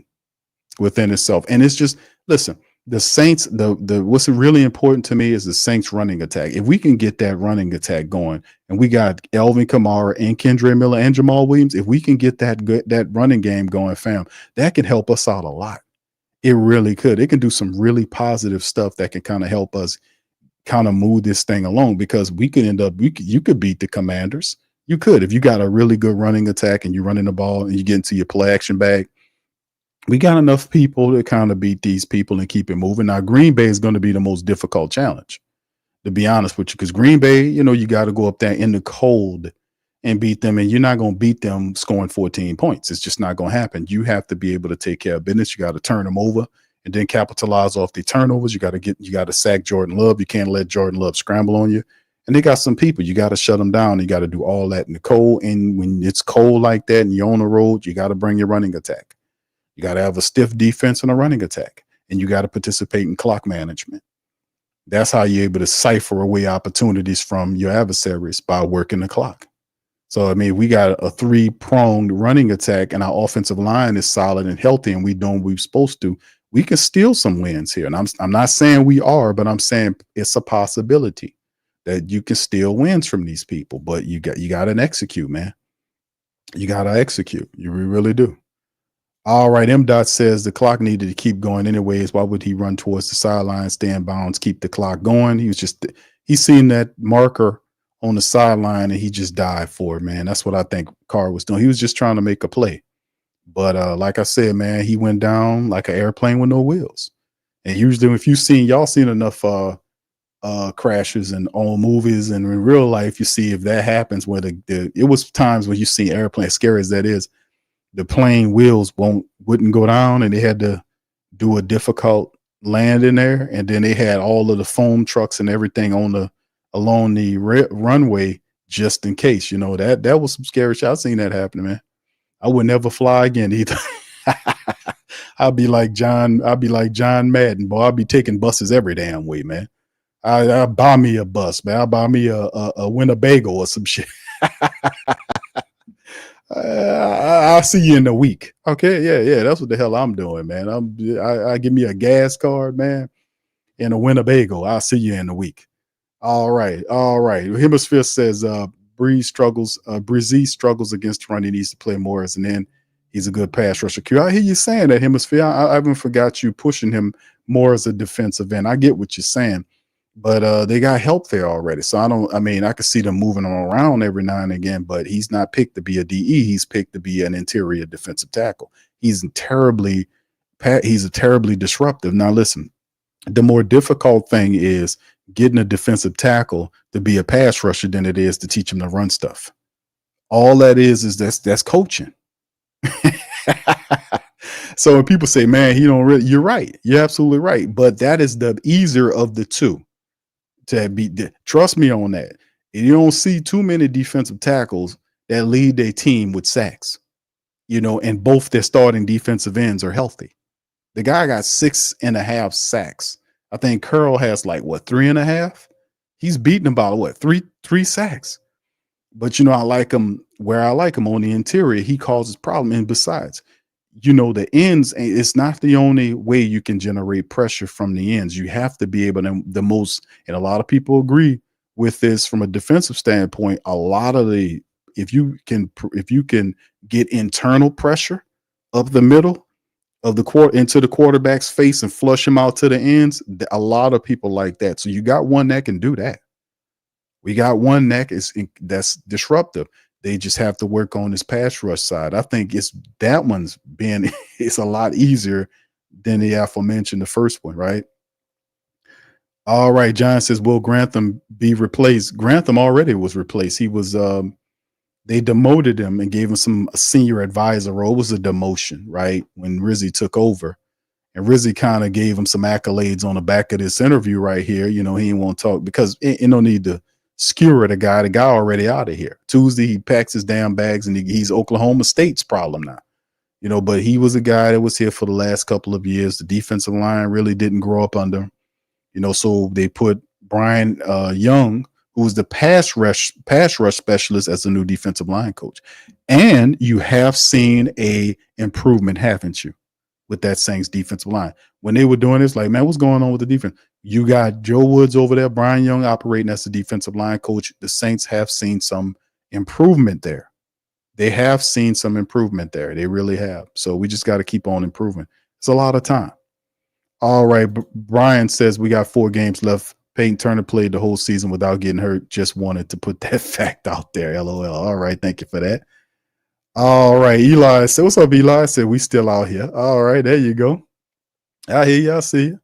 within itself. And it's just, listen, the Saints, the what's really important to me is the Saints running attack. If we can get that running attack going, and we got Elvin Kamara and Kendre Miller and Jamal Williams, if we can get that running game going, fam, that could help us out a lot. It really could. It can do some really positive stuff that can kind of help us kind of move this thing along, because we could end up, you could beat the Commanders. You could, if you got a really good running attack and you're running the ball and you get into your play action bag. We got enough people to kind of beat these people and keep it moving. Now, Green Bay is going to be the most difficult challenge, to be honest with you, because Green Bay, you got to go up there in the cold and beat them, and you're not going to beat them scoring 14 points. It's just not going to happen. You have to be able to take care of business. You got to turn them over and then capitalize off the turnovers. You got to sack Jordan Love. You can't let Jordan Love scramble on you. And they got some people. You got to shut them down. You got to do all that in the cold. And when it's cold like that and you're on the road, you got to bring your running attack. You got to have a stiff defense and a running attack, and you got to participate in clock management. That's how you're able to cipher away opportunities from your adversaries, by working the clock. So, I mean, we got a 3-pronged running attack, and our offensive line is solid and healthy, and we doing what we're supposed to. We can steal some wins here. And I'm not saying we are, but I'm saying it's a possibility that you can steal wins from these people. But you got to execute, man. You got to execute. You really do. All right, M. says the clock needed to keep going anyways. Why would he run towards the sideline, stay in bounds, keep the clock going? He's seen that marker on the sideline and he just dived for it, man. That's what I think Carr was doing. He was just trying to make a play. But like I said, man, he went down like an airplane with no wheels. And usually if y'all seen enough crashes and on movies and in real life, you see if that happens where it was times when you see airplanes, scary as that is, the plane wheels wouldn't go down, and they had to do a difficult land in there. And then they had all of the foam trucks and everything along the runway just in case. That was some scary shit. I've seen that happen, man. I would never fly again either. I'll be like John Madden, boy. I'll be taking buses every damn way, man. I'll buy me a bus, man. I'll buy me a Winnebago or some shit. I'll see you in a week. Okay, yeah, that's what the hell I'm doing, man. I give me a gas card, man, and a Winnebago. I'll see you in a week. All right. Hemisphere says Rizzi struggles against run. He needs to play more as an end. He's a good pass rusher. I hear you saying that, Hemisphere. I haven't forgot you pushing him more as a defensive end. I get what you're saying. But they got help there already. So I could see them moving him around every now and again, but he's not picked to be a DE. He's picked to be an interior defensive tackle. He's terribly disruptive. Now, listen, the more difficult thing is getting a defensive tackle to be a pass rusher than it is to teach him to run stuff. All that is that's coaching. So when people say, man, you're right. You're absolutely right. But that is the easier of the two. Trust me on that. And you don't see too many defensive tackles that lead their team with sacks, and both their starting defensive ends are healthy. The guy got 6.5 sacks. I think Curl has 3.5. He's beating about three sacks. But I like him where I like him on the interior. He causes problem. And besides, the ends, it's not the only way you can generate pressure from the ends. You have to be able to, and a lot of people agree with this from a defensive standpoint, a lot of the if you can get internal pressure up the middle of the court into the quarterback's face and flush him out to the ends, a lot of people like that. So you got one that can do that. We got one that's disruptive. They just have to work on this pass rush side. I think it's a lot easier than the aforementioned the first one, right? All right, John says, will Grantham be replaced? Grantham already was replaced. He was they demoted him and gave him a senior advisor role. It was a demotion, right? When Rizzi took over. And Rizzi kind of gave him some accolades on the back of this interview right here. You know, he didn't want to talk because it no need to skewer the guy. The guy already out of here. Tuesday, he packs his damn bags and he's Oklahoma State's problem now. You know, but he was a guy that was here for the last couple of years. The defensive line really didn't grow up under him. You know, so they put Brian Young, who was the pass rush specialist, as the new defensive line coach. And you have seen a improvement, haven't you, with that Saints defensive line? When they were doing this, like, man, what's going on with the defense? You got Joe Woods over there, Brian Young operating as the defensive line coach. The Saints have seen some improvement there. They have seen some improvement there. They really have. So we just got to keep on improving. It's a lot of time. All right. Brian says we got 4 games left. Peyton Turner played the whole season without getting hurt. Just wanted to put that fact out there. LOL. All right. Thank you for that. All right. Eli said, what's up, Eli? Said we still out here. All right. There you go. I hear you. I see you.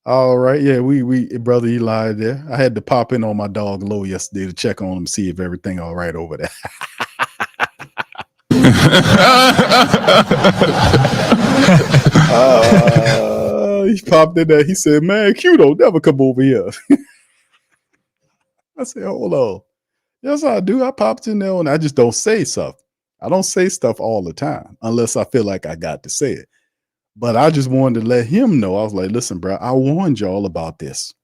All right. Yeah, we brother Eli there. I had to pop in on my dog Lo yesterday to check on him, see if everything all right over there. He popped in there. He said, man, Q don't never come over here. I said, hold on. Yes, I do. I popped in there and I just don't say stuff. I don't say stuff all the time unless I feel like I got to say it. But I just wanted to let him know. I was like, listen, bro, I warned y'all about this.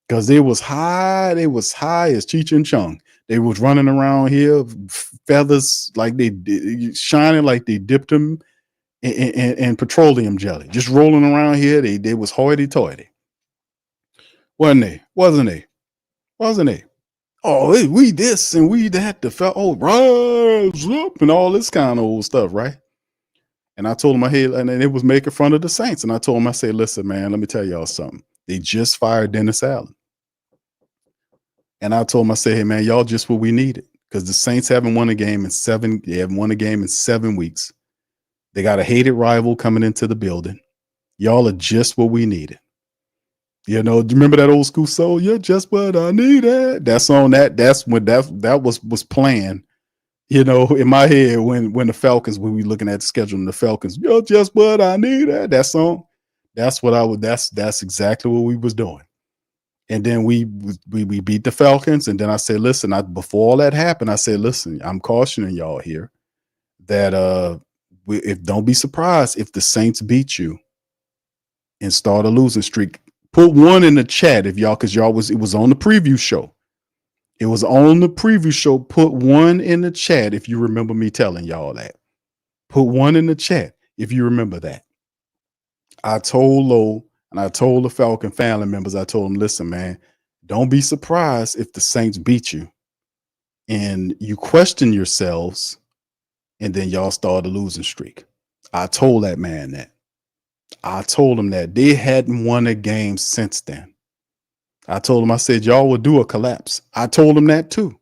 Because it was high as Cheech and Chong. They was running around here, feathers like shining like they dipped them in petroleum jelly. Just rolling around here. They was hoity-toity. Wasn't they? Oh, we this and we that. Rise up and all this kind of old stuff, right? And I told him, and it was making fun of the Saints. And I told him, I said, listen, man, let me tell y'all something. They just fired Dennis Allen. And I told him, I said, hey, man, y'all just what we needed. Because the Saints haven't won a game in 7 weeks. They got a hated rival coming into the building. Y'all are just what we needed. You know, do you remember that old school soul? You're just what I needed. That's on that. That's when that was playing. You know, in my head when the Falcons, when we looking at the schedule and the Falcons, you're just what I needed. That song. That's exactly what we was doing. And then we beat the Falcons. And then I said, listen, before all that happened, I said, listen, I'm cautioning y'all here that don't be surprised if the Saints beat you and start a losing streak. Put 1 in the chat if y'all, because it was on the preview show. It was on the preview show. Put 1 in the chat if you remember me telling y'all that. Put 1 in the chat if you remember that. I told Lo and I told the Falcon family members, I told them, listen, man, don't be surprised if the Saints beat you and you question yourselves and then y'all start a losing streak. I told that man that. I told him that. They hadn't won a game since then. I told him, I said, y'all will do a collapse. I told him that too.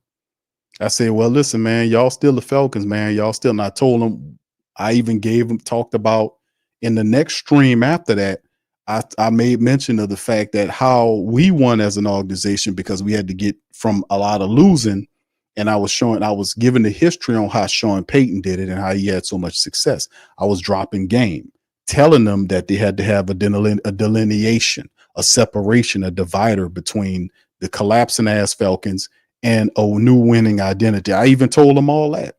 I said, well, listen, man, y'all still the Falcons, man. Y'all still. And I told him, I even talked about in the next stream after that, I made mention of the fact that how we won as an organization because we had to get from a lot of losing. And I was giving the history on how Sean Payton did it and how he had so much success. I was dropping game, telling them that they had to have a delineation, a separation, a divider between the collapsing ass Falcons and a new winning identity. I even told them all that.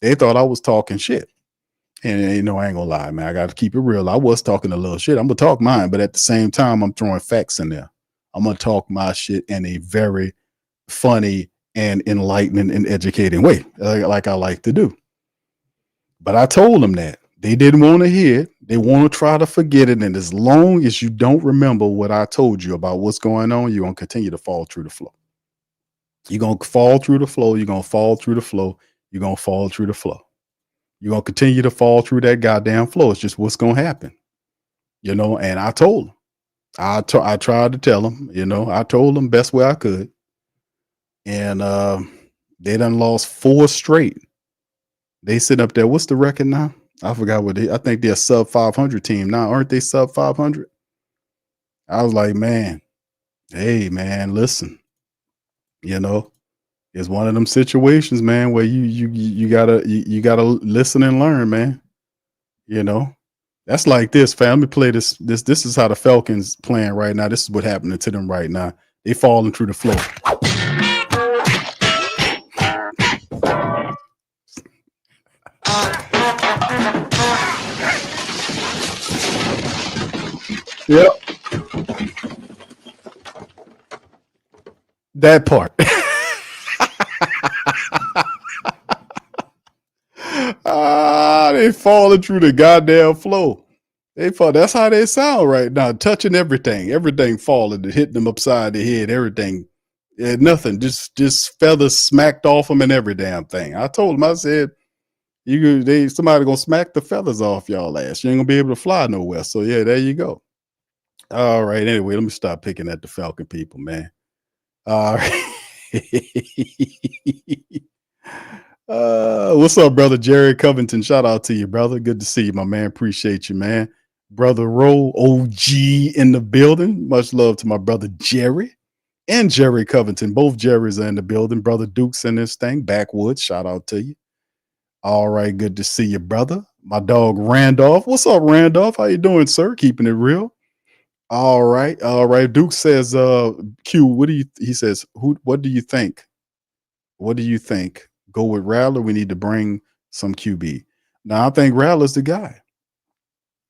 They thought I was talking shit. And you know, I ain't gonna lie, man. I got to keep it real. I was talking a little shit. I'm gonna talk mine, but at the same time, I'm throwing facts in there. I'm gonna talk my shit in a very funny and enlightening and educating way, like I like to do. But I told them that. They didn't want to hear it. They want to try to forget it. And as long as you don't remember what I told you about what's going on, you're going to continue to fall through the flow. You're going to fall through the flow. You're going to fall through the flow. you're going to fall through the floor. You're going to continue to fall through that goddamn floor. It's just what's going to happen. You know, and I told him. I tried to tell him, you know, I told them best way I could. And they done lost 4 straight. They sit up there. What's the record now? I forgot what I think they're a sub 500 team now. Aren't they sub 500? I was like, man, hey, man, listen, you know, it's one of them situations, man, where you gotta listen and learn, man. You know, that's like this, fam. Let me play this. This is how the Falcons playing right now. This is what happening to them right now. They falling through the floor. Yep. That part. They falling through the goddamn floor. They fall. That's how they sound right now. Touching everything falling, hitting them upside the head, everything. Nothing. Just feathers smacked off them and every damn thing. I told them, I said, somebody gonna smack the feathers off y'all ass. You ain't gonna be able to fly nowhere. So yeah, there you go. All right. Anyway, let me stop picking at the Falcon people, man. All right. What's up, brother Jerry Covington? Shout out to you, brother. Good to see you, my man. Appreciate you, man. Brother Roe, OG in the building. Much love to my brother Jerry and Jerry Covington. Both Jerrys are in the building. Brother Duke's in this thing. Backwoods. Shout out to you. All right. Good to see you, brother. My dog Randolph. What's up, Randolph? How you doing, sir? Keeping it real. All right. Duke says, Q, he says, what do you think? What do you think? Go with Rattler. We need to bring some QB. Now I think Rattler's the guy.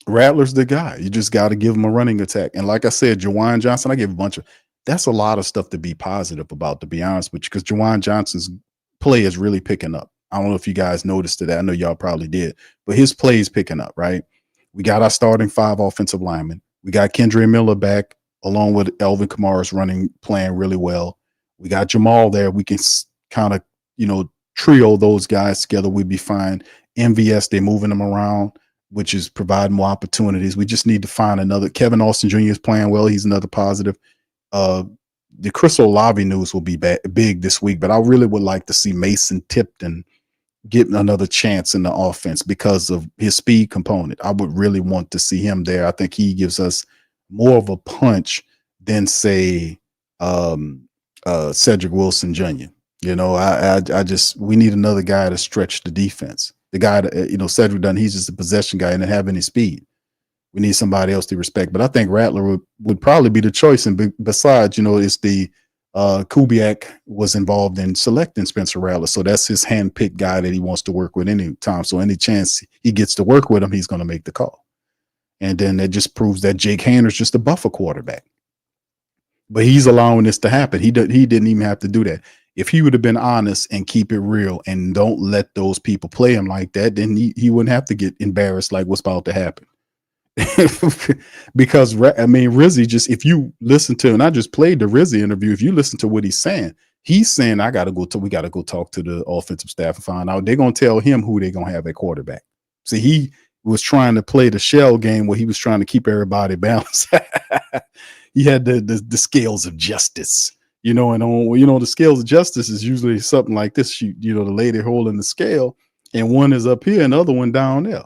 Rattler's the guy. You just got to give him a running attack. And like I said, Juwan Johnson, I give that's a lot of stuff to be positive about, to be honest with you, because Juwan Johnson's play is really picking up. I don't know if you guys noticed it. I know y'all probably did, but his play is picking up, right? We got our starting 5 offensive linemen. We got Kendre Miller back, along with Elvin Kamara's playing really well. We got Jamal there. We can kind of, trio those guys together. We'd be fine. MVS, they're moving them around, which is providing more opportunities. We just need to find another. Kevin Austin Jr. is playing well. He's another positive. The Chris Olave news will be big this week, but I really would like to see Mason Tipton get another chance in the offense because of his speed component. I would really want to see him there. I think he gives us more of a punch than, say, Cedric Wilson Jr. We need another guy to stretch the defense. The guy that, Cedric Dunn, he's just a possession guy and doesn't have any speed. We need somebody else to respect. But I think Rattler would probably be the choice. And besides, it's the Kubiak was involved in selecting Spencer Rattler. So that's his hand-picked guy that he wants to work with any time. So any chance he gets to work with him, he's going to make the call. And then that just proves that Jake Haener is just a buffer quarterback. But he's allowing this to happen. He didn't even have to do that. If he would have been honest and keep it real and don't let those people play him like that, then he wouldn't have to get embarrassed like what's about to happen. Because, Rizzi if you listen to, and I just played the Rizzi interview, if you listen to what he's saying, we got to go talk to the offensive staff and find out. They're going to tell him who they're going to have at quarterback. See, he was trying to play the shell game where he was trying to keep everybody balanced. He had the scales of justice. And the scales of justice is usually something like this. The lady holding the scale, and one is up here and the other one down there.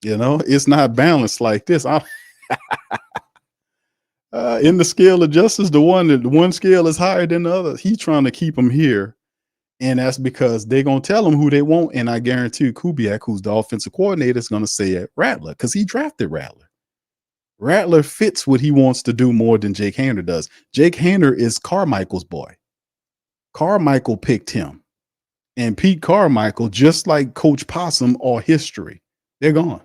It's not balanced like this. In the scale of justice, the one scale is higher than the other. He's trying to keep them here. And that's because they're going to tell him who they want. And I guarantee you, Kubiak, who's the offensive coordinator, is going to say Rattler because he drafted Rattler. Rattler fits what he wants to do more than Jake Haener does. Jake Haener is Carmichael's boy. Carmichael picked him. And Pete Carmichael, just like Coach Possum, are history. They're gone.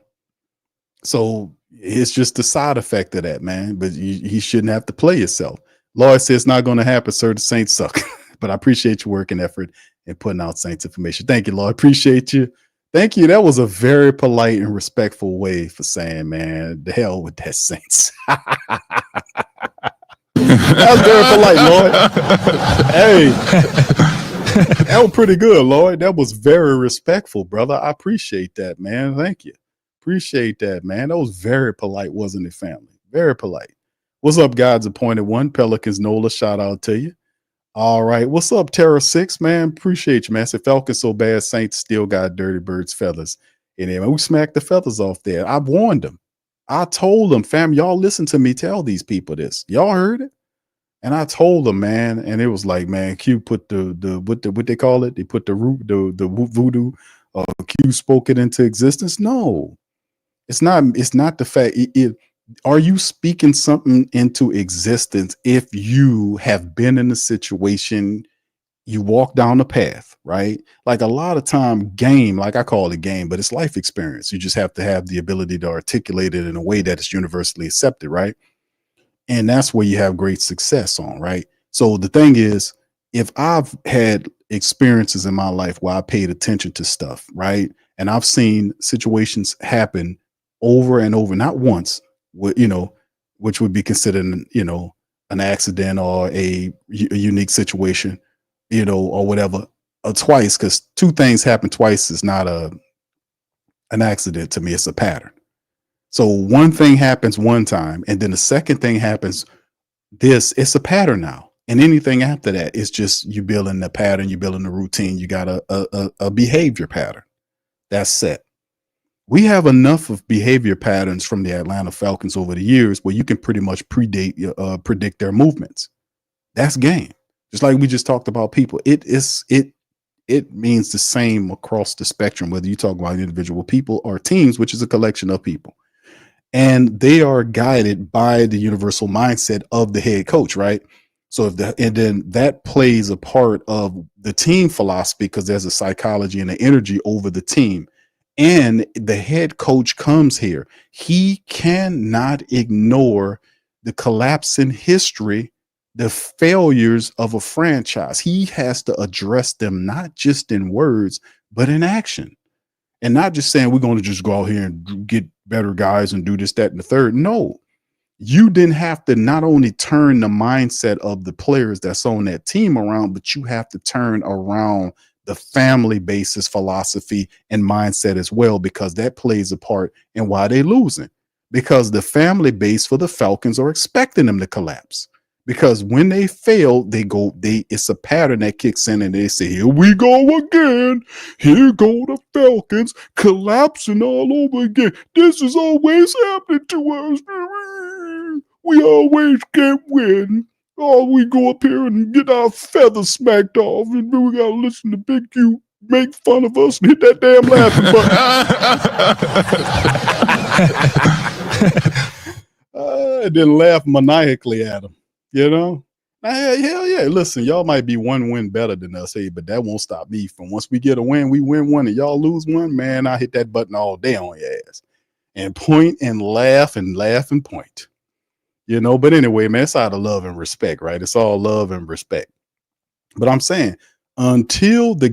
So it's just the side effect of that, man. But he shouldn't have to play himself. Lloyd says it's not going to happen, sir. The Saints suck. But I appreciate your work and effort in putting out Saints information. Thank you, Lloyd. Appreciate you. Thank you. That was a very polite and respectful way for saying, man, the hell with that Saints. That was very polite, Lloyd. Hey. That was pretty good, Lloyd. That was very respectful, brother. I appreciate that, man. Thank you. Appreciate that, man. That was very polite, wasn't it, family? Very polite. What's up, God's appointed one? Pelicans Nola, shout out to you. All right. What's up, Terra 6, man? Appreciate you, man. Said Falcons so bad, Saints still got Dirty Bird's feathers. And then we smacked the feathers off there. I warned them. I told them, fam, y'all listen to me tell these people this. Y'all heard it? And I told them, man, and it was like, man, Q put what they call it? They put the voodoo, Q spoke it into existence. No, it's not the fact. Are you speaking something into existence if you have been in a situation, you walk down the path, right? Like a lot of time game, like I call it game, but it's life experience. You just have to have the ability to articulate it in a way that is universally accepted, right? And that's where you have great success on, right? So the thing is, if I've had experiences in my life where I paid attention to stuff, right? And I've seen situations happen over and over, not once, which would be considered, an accident or a unique situation, or whatever, or twice, because two things happen twice is not an accident to me. It's a pattern. So one thing happens one time, and then the second thing happens. It's a pattern now. And anything after that, it's just you building the pattern, you building the routine. You got a behavior pattern that's set. We have enough of behavior patterns from the Atlanta Falcons over the years where you can pretty much predict their movements. That's game. Just like we just talked about people. It means the same across the spectrum, whether you talk about individual people or teams, which is a collection of people. And they are guided by the universal mindset of the head coach, right? So and then that plays a part of the team philosophy because there's a psychology and an energy over the team. And the head coach comes here. He cannot ignore the collapse in history, the failures of a franchise. He has to address them, not just in words, but in action. And not just saying we're going to just go out here and get better guys and do this, that, and the third. No, you didn't have to not only turn the mindset of the players that's on that team around, but you have to turn around the family basis philosophy and mindset as well, because that plays a part in why they're losing. Because the family base for the Falcons are expecting them to collapse. Because when they fail, it's a pattern that kicks in and they say, here we go again. Here go the Falcons collapsing all over again. This is always happening to us. We always can't win. Oh, we go up here and get our feathers smacked off, and then we gotta listen to Big Q make fun of us and hit that damn laughing button. And then laugh maniacally at him. Hell yeah. Listen, y'all might be one win better than us, but that won't stop me from once we get a win, we win one, and y'all lose one, man, I hit that button all day on your ass and point and laugh and point. But anyway, man, it's out of love and respect, right? It's all love and respect. But I'm saying until they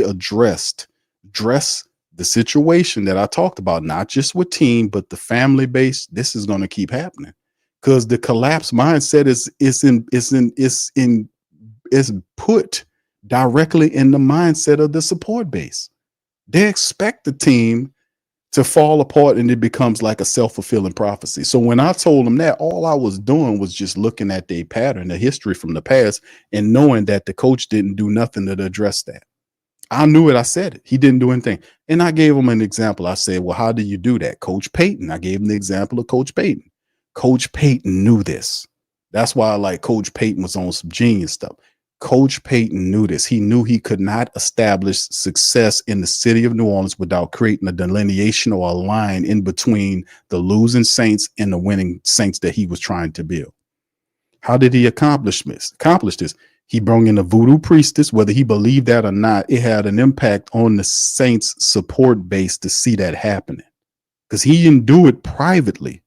address the situation that I talked about, not just with team, but the family base, this is going to keep happening. Because the collapse mindset is put directly in the mindset of the support base. They expect the team to fall apart, and it becomes like a self-fulfilling prophecy. So when I told them that, all I was doing was just looking at their pattern, the history from the past, and knowing that the coach didn't do nothing to address that. I knew it. I said it. He didn't do anything. And I gave him an example. I said, well, how do you do that? Coach Payton. I gave him the example of Coach Payton. Coach Payton knew this. That's why I like Coach Payton was on some genius stuff. Coach Payton knew this. He knew he could not establish success in the city of New Orleans without creating a delineation or a line in between the losing Saints and the winning Saints that he was trying to build. How did he accomplish this? He brought in a voodoo priestess. Whether he believed that or not, it had an impact on the Saints support base to see that happening, because he didn't do it privately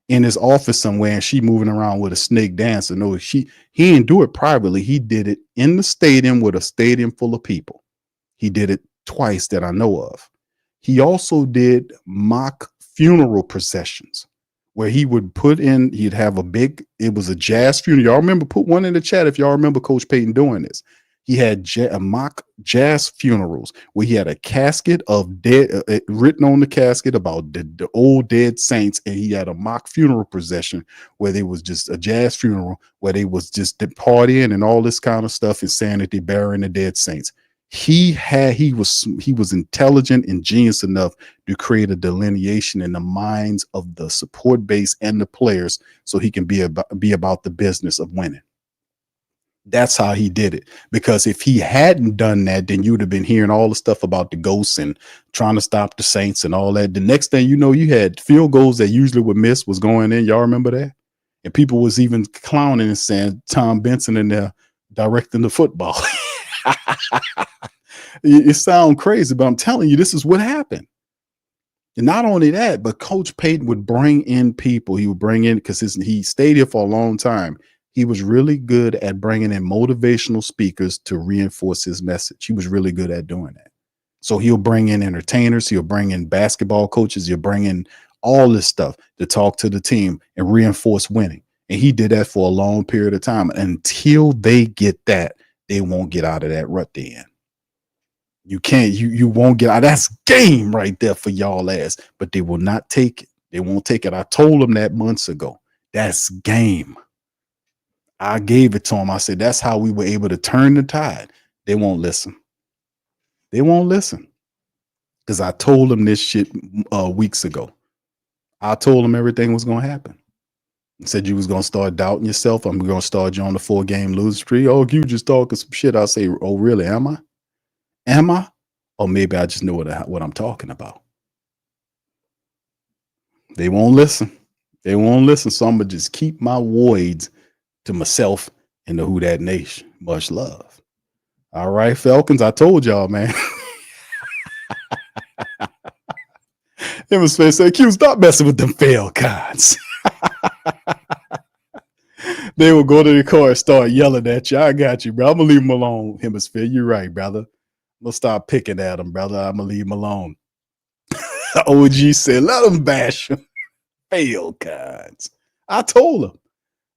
in his office somewhere and she moving around with a snake dancer. No, he didn't do it privately. He did it in the stadium with a stadium full of people. He did it twice that I know of. He also did mock funeral processions where he'd have it was a jazz funeral. Y'all remember, put one in the chat if y'all remember Coach Payton doing this. He had mock jazz funerals where he had a casket of dead written on the casket about the old dead saints, and he had a mock funeral procession where there was just a jazz funeral where they was just partying and all this kind of stuff and saying that they're burying the dead saints. He was intelligent and genius enough to create a delineation in the minds of the support base and the players so he can be about the business of winning. That's how he did it. Because if he hadn't done that, then you'd have been hearing all the stuff about the ghosts and trying to stop the Saints and all that. The next thing you know, you had field goals that usually would miss was going in. Y'all remember that? And people was even clowning and saying Tom Benson in there directing the football. It sounds crazy, but I'm telling you, this is what happened. And not only that, but Coach Payton would bring in people. He would bring in, because he stayed here for a long time. He was really good at bringing in motivational speakers to reinforce his message. He was really good at doing that. So he'll bring in entertainers. He'll bring in basketball coaches. He'll bring in all this stuff to talk to the team and reinforce winning. And he did that for a long period of time. Until they get that, they won't get out of that rut they're in. You can't, you won't get out. That's game right there for y'all ass, but they will not take it. They won't take it. I told them that months ago. That's game. I gave it to them. I said, that's how we were able to turn the tide. They won't listen. They won't listen. Because I told them this shit weeks ago. I told them everything was going to happen. I said you was going to start doubting yourself. I'm going to start you on the 4-game losing streak. Oh, you just talking some shit. I'll say, oh, really? Am I? Am I? Or maybe I just know what I'm talking about. They won't listen. They won't listen. So I'm going to just keep my voids to myself and the Who Dat Nation. Much love. All right, Falcons, I told y'all, man. Him and Space said, Q, stop messing with them Falcons. They will go to the car and start yelling at you. I got you, bro. I'm going to leave them alone, Hemisphere. You're right, brother. I'm going to start picking at them, brother. I'm going to leave them alone. OG said, let them bash them. Falcons. I told him.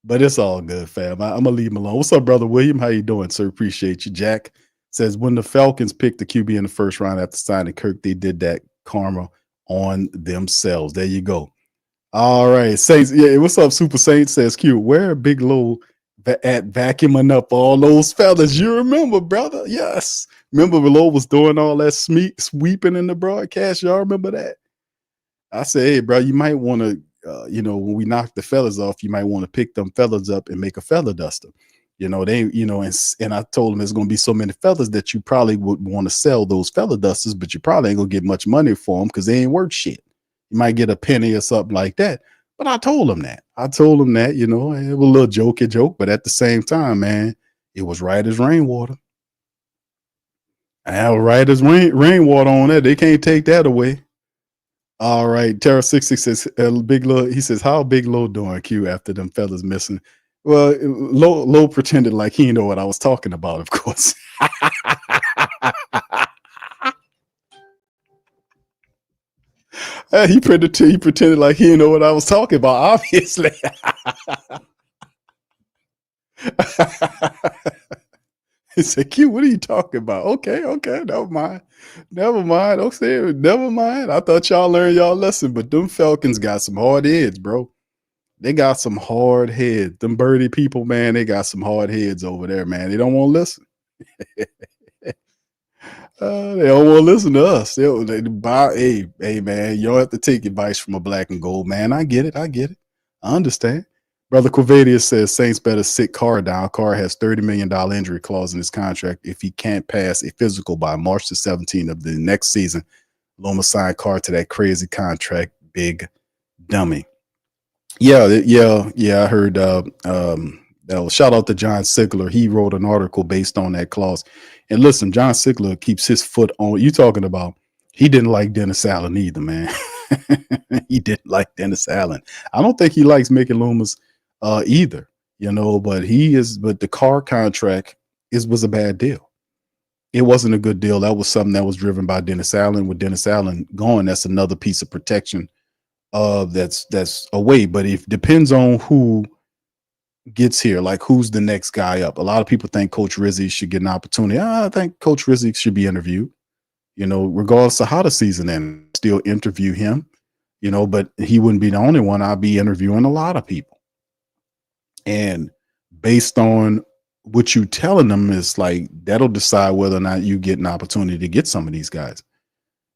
But it's all good, fam. I'm going to leave him alone. What's up, brother William? How you doing, sir? Appreciate you. Jack says, when the Falcons picked the QB in the first round after signing Kirk, they did that karma on themselves. There you go. All right. Saints. Yeah, what's up, Super Saints? Says Q, where Big Low at vacuuming up all those fellas? You remember, brother? Yes. Remember Low was doing all that sweeping in the broadcast? Y'all remember that? I said, hey, bro, you might want to, when we knock the fellas off, you might want to pick them fellas up and make a feather duster. And I told him there's going to be so many feathers that you probably would want to sell those feather dusters, but you probably ain't going to get much money for them because they ain't worth shit. You might get a penny or something like that. But I told him that. It was a little jokey joke, but at the same time, man, it was right as rainwater. I was right as rainwater on that. They can't take that away. All right. Terra 66 says, Big Low, he says, how Big Low doing, Q, after them fellas missing? Well, Low pretended like he didn't know what I was talking about, of course. He pretended like he didn't know what I was talking about, obviously. He said, Q, what are you talking about? Okay, never mind. Okay, never mind. I thought y'all learned y'all lesson, but them Falcons got some hard heads, bro. They got some hard heads. Them birdie people, man, they got some hard heads over there, man. They don't want to listen. They don't want to listen to us. Hey, man, you don't have to take advice from a black and gold man. I get it. I understand. Brother Quavadius says Saints better sit Carr down. Carr has $30 million injury clause in his contract. If he can't pass a physical by March the 17th of the next season, Loma signed Carr to that crazy contract. Big dummy. Yeah. I heard. Shout out to John Sigler. He wrote an article based on that clause. And listen, John Sigler keeps his foot on. You talking about? He didn't like Dennis Allen either, man. He didn't like Dennis Allen. I don't think he likes Mickey Loomis either. But the Carr contract was a bad deal. It wasn't a good deal. That was something that was driven by Dennis Allen. With Dennis Allen gone, that's another piece of protection that's away. But it depends on who gets here, like who's the next guy up? A lot of people think Coach Rizzi should get an opportunity. I think Coach Rizzi should be interviewed, regardless of how the season ends, still interview him, but he wouldn't be the only one. I'll be interviewing a lot of people. And based on what you telling them is like, that'll decide whether or not you get an opportunity to get some of these guys.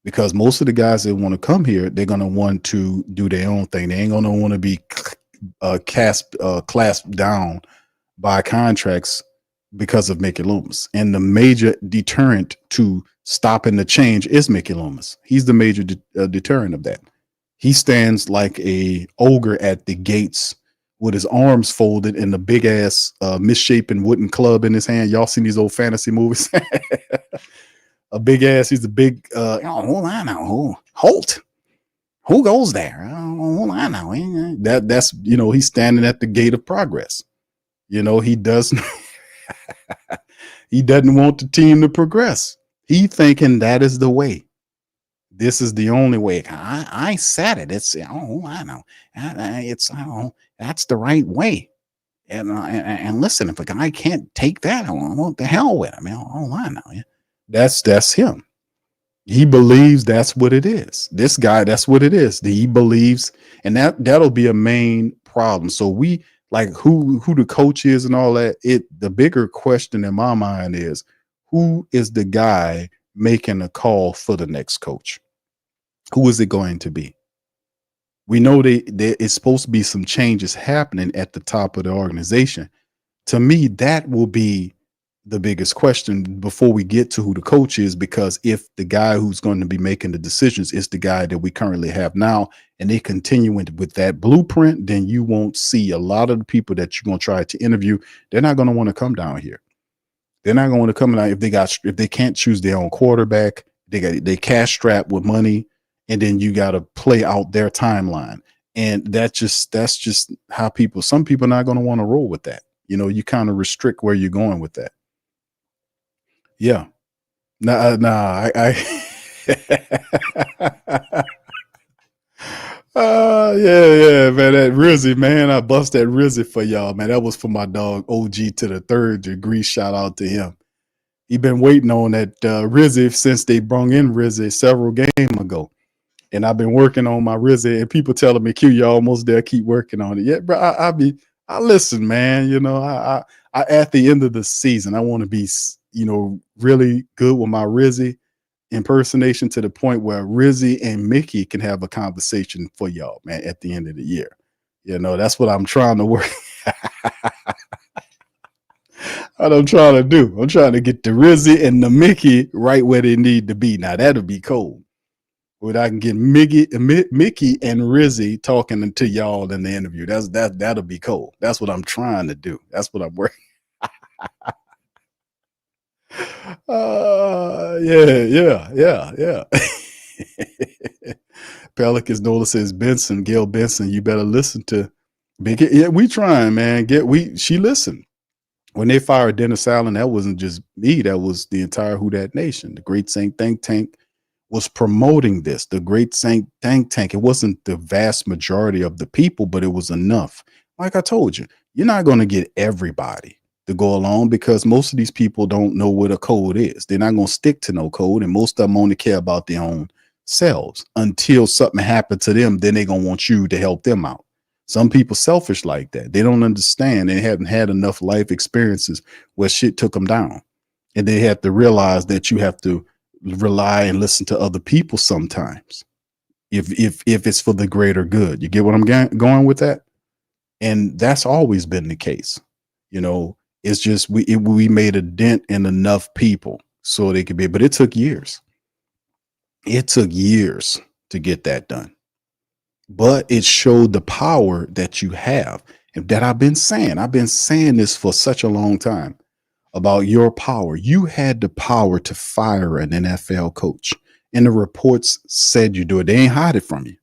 Because most of the guys that want to come here, they're going to want to do their own thing. They ain't going to want to be clasped down by contracts because of Mickey Loomis. And the major deterrent to stopping the change is Mickey Loomis. He's the major deterrent of that. He stands like a ogre at the gates with his arms folded and the big ass misshapen wooden club in his hand. Y'all seen these old fantasy movies? A big ass. He's a big, hold on now. Holt. Who goes there? Hold on now. That's, he's standing at the gate of progress. He doesn't, he doesn't want the team to progress. He thinking that is the way. This is the only way. I said it. It's, I know. It's, that's the right way. And listen, if a guy can't take that, what the hell with him? I know. That's him. He believes that's what it is. This guy, that's what it is. He believes, and that'll be a main problem. So we like who the coach is and all that. The bigger question in my mind is, who is the guy making a call for the next coach? Who is it going to be? We know it's supposed to be some changes happening at the top of the organization. To me, that will be the biggest question before we get to who the coach is, because if the guy who's going to be making the decisions is the guy that we currently have now, and they continue with that blueprint, then you won't see a lot of the people that you're going to try to interview. They're not going to want to come down here. They're not going to come down if they can't choose their own quarterback. They cash strapped with money, and then you got to play out their timeline. And that's just how some people are not going to want to roll with that. You kind of restrict where you're going with that. Yeah. Yeah, man. That Rizzi, man. I bust that Rizzi for y'all, man. That was for my dog OG to the third degree. Shout out to him. He been waiting on that Rizzi since they brung in Rizzi several games ago. And I've been working on my Rizzi, and people telling me, Q, you almost there. Keep working on it. Yeah, bro. I listen, man. I at the end of the season, I want to be, really good with my Rizzi impersonation to the point where Rizzi and Mickey can have a conversation for y'all, man, at the end of the year. That's what I'm trying to work. What I'm trying to do. I'm trying to get the Rizzi and the Mickey right where they need to be. Now, that'll be cool. Where I can get Mickey and Rizzi talking to y'all in the interview. That'll be cool. That's what I'm trying to do. That's what I'm working. Yeah. Pelicans Nola says Gail Benson, you better listen to Big. Yeah, we trying, man. She listened. When they fired Dennis Allen, that wasn't just me, that was the entire Who Dat Nation. The Great Saint Think Tank was promoting this. The Great Saint Think Tank, it wasn't the vast majority of the people, but it was enough. Like I told you, you're not going to get everybody to go along because most of these people don't know what a code is. They're not going to stick to no code, and most of them only care about their own selves until something happened to them. Then they're going to want you to help them out. Some people selfish like that. They don't understand. They haven't had enough life experiences where shit took them down, and they have to realize that you have to rely and listen to other people sometimes if it's for the greater good. You get what I'm going with that? And that's always been the case. It's just we made a dent in enough people so they could be, but it took years. It took years to get that done. But it showed the power that you have, and that I've been saying. I've been saying this for such a long time about your power. You had the power to fire an NFL coach, and the reports said you do it. They ain't hide it from you.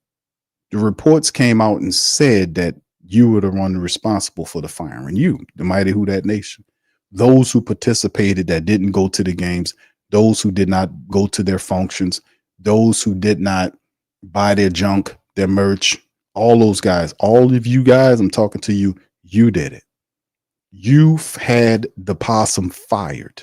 The reports came out and said that you were the one responsible for the firing. You, the mighty Who Dat Nation. Those who participated that didn't go to the games, those who did not go to their functions, those who did not buy their junk, their merch, all those guys, all of you guys, I'm talking to you, you did it. You've had the possum fired.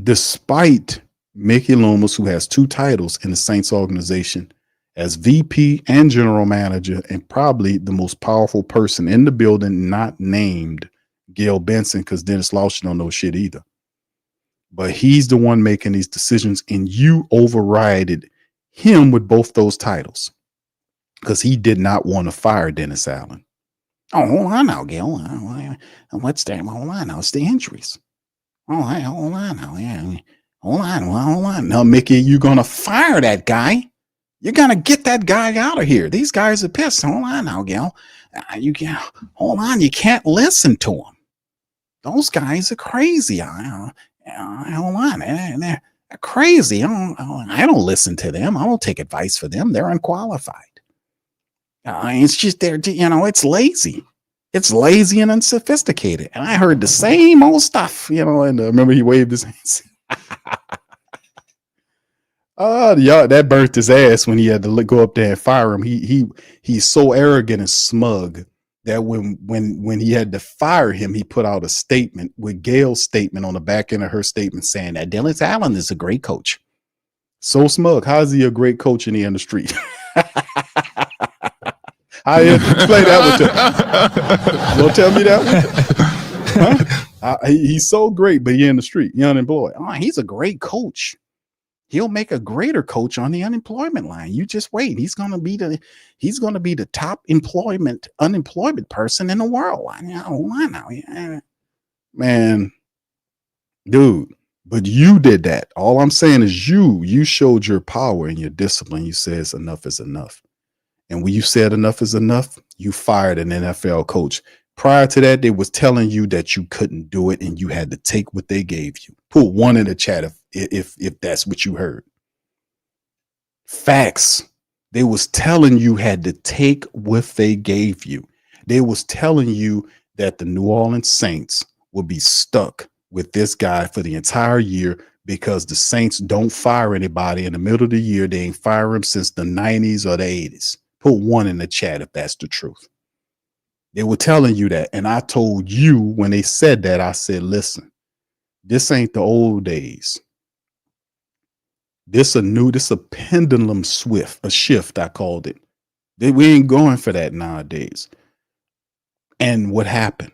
Despite Mickey Loomis, who has 2 titles in the Saints organization as VP and general manager, and probably the most powerful person in the building, not named Gail Benson, because Dennis Lauscher don't know shit either. But he's the one making these decisions, and you overrided him with both those titles because he did not want to fire Dennis Allen. Oh, hold on now, Gil. What's that? Hold on now. It's the injuries. Oh, hold on now. Yeah. Hold on. Now, Mickey, you're going to fire that guy. You're going to get that guy out of here. These guys are pissed. Hold on now, Gil. Hold on. You can't listen to them. Those guys are crazy. Hold on. They're crazy. I don't listen to them. I don't take advice for them. They're unqualified. It's just it's lazy. It's lazy and unsophisticated. And I heard the same old stuff, and remember he waved his hands. That burnt his ass when he had to go up there and fire him. He's so arrogant and smug that when he had to fire him, he put out a statement with Gail's statement on the back end of her statement saying that Dennis Allen is a great coach. So smug. How's he a great coach and he in the street? I explain that one to you. Don't tell me that one. Huh? He's so great, but he in the street, he unemployed. He's a great coach. He'll make a greater coach on the unemployment line. You just wait. He's gonna be the top unemployment person in the world. Why now? Man, dude. But you did that. All I'm saying is you showed your power and your discipline. You said enough is enough. And when you said enough is enough, you fired an NFL coach. Prior to that, they was telling you that you couldn't do it and you had to take what they gave you. Put 1 in the chat if that's what you heard. Facts. They was telling you had to take what they gave you. They was telling you that the New Orleans Saints would be stuck with this guy for the entire year because the Saints don't fire anybody in the middle of the year. They ain't fire him since the 90s or the 80s. Put 1 in the chat if that's the truth. They were telling you that. And I told you when they said that, I said, listen, this ain't the old days. This a pendulum shift, I called it. We ain't going for that nowadays. And what happened?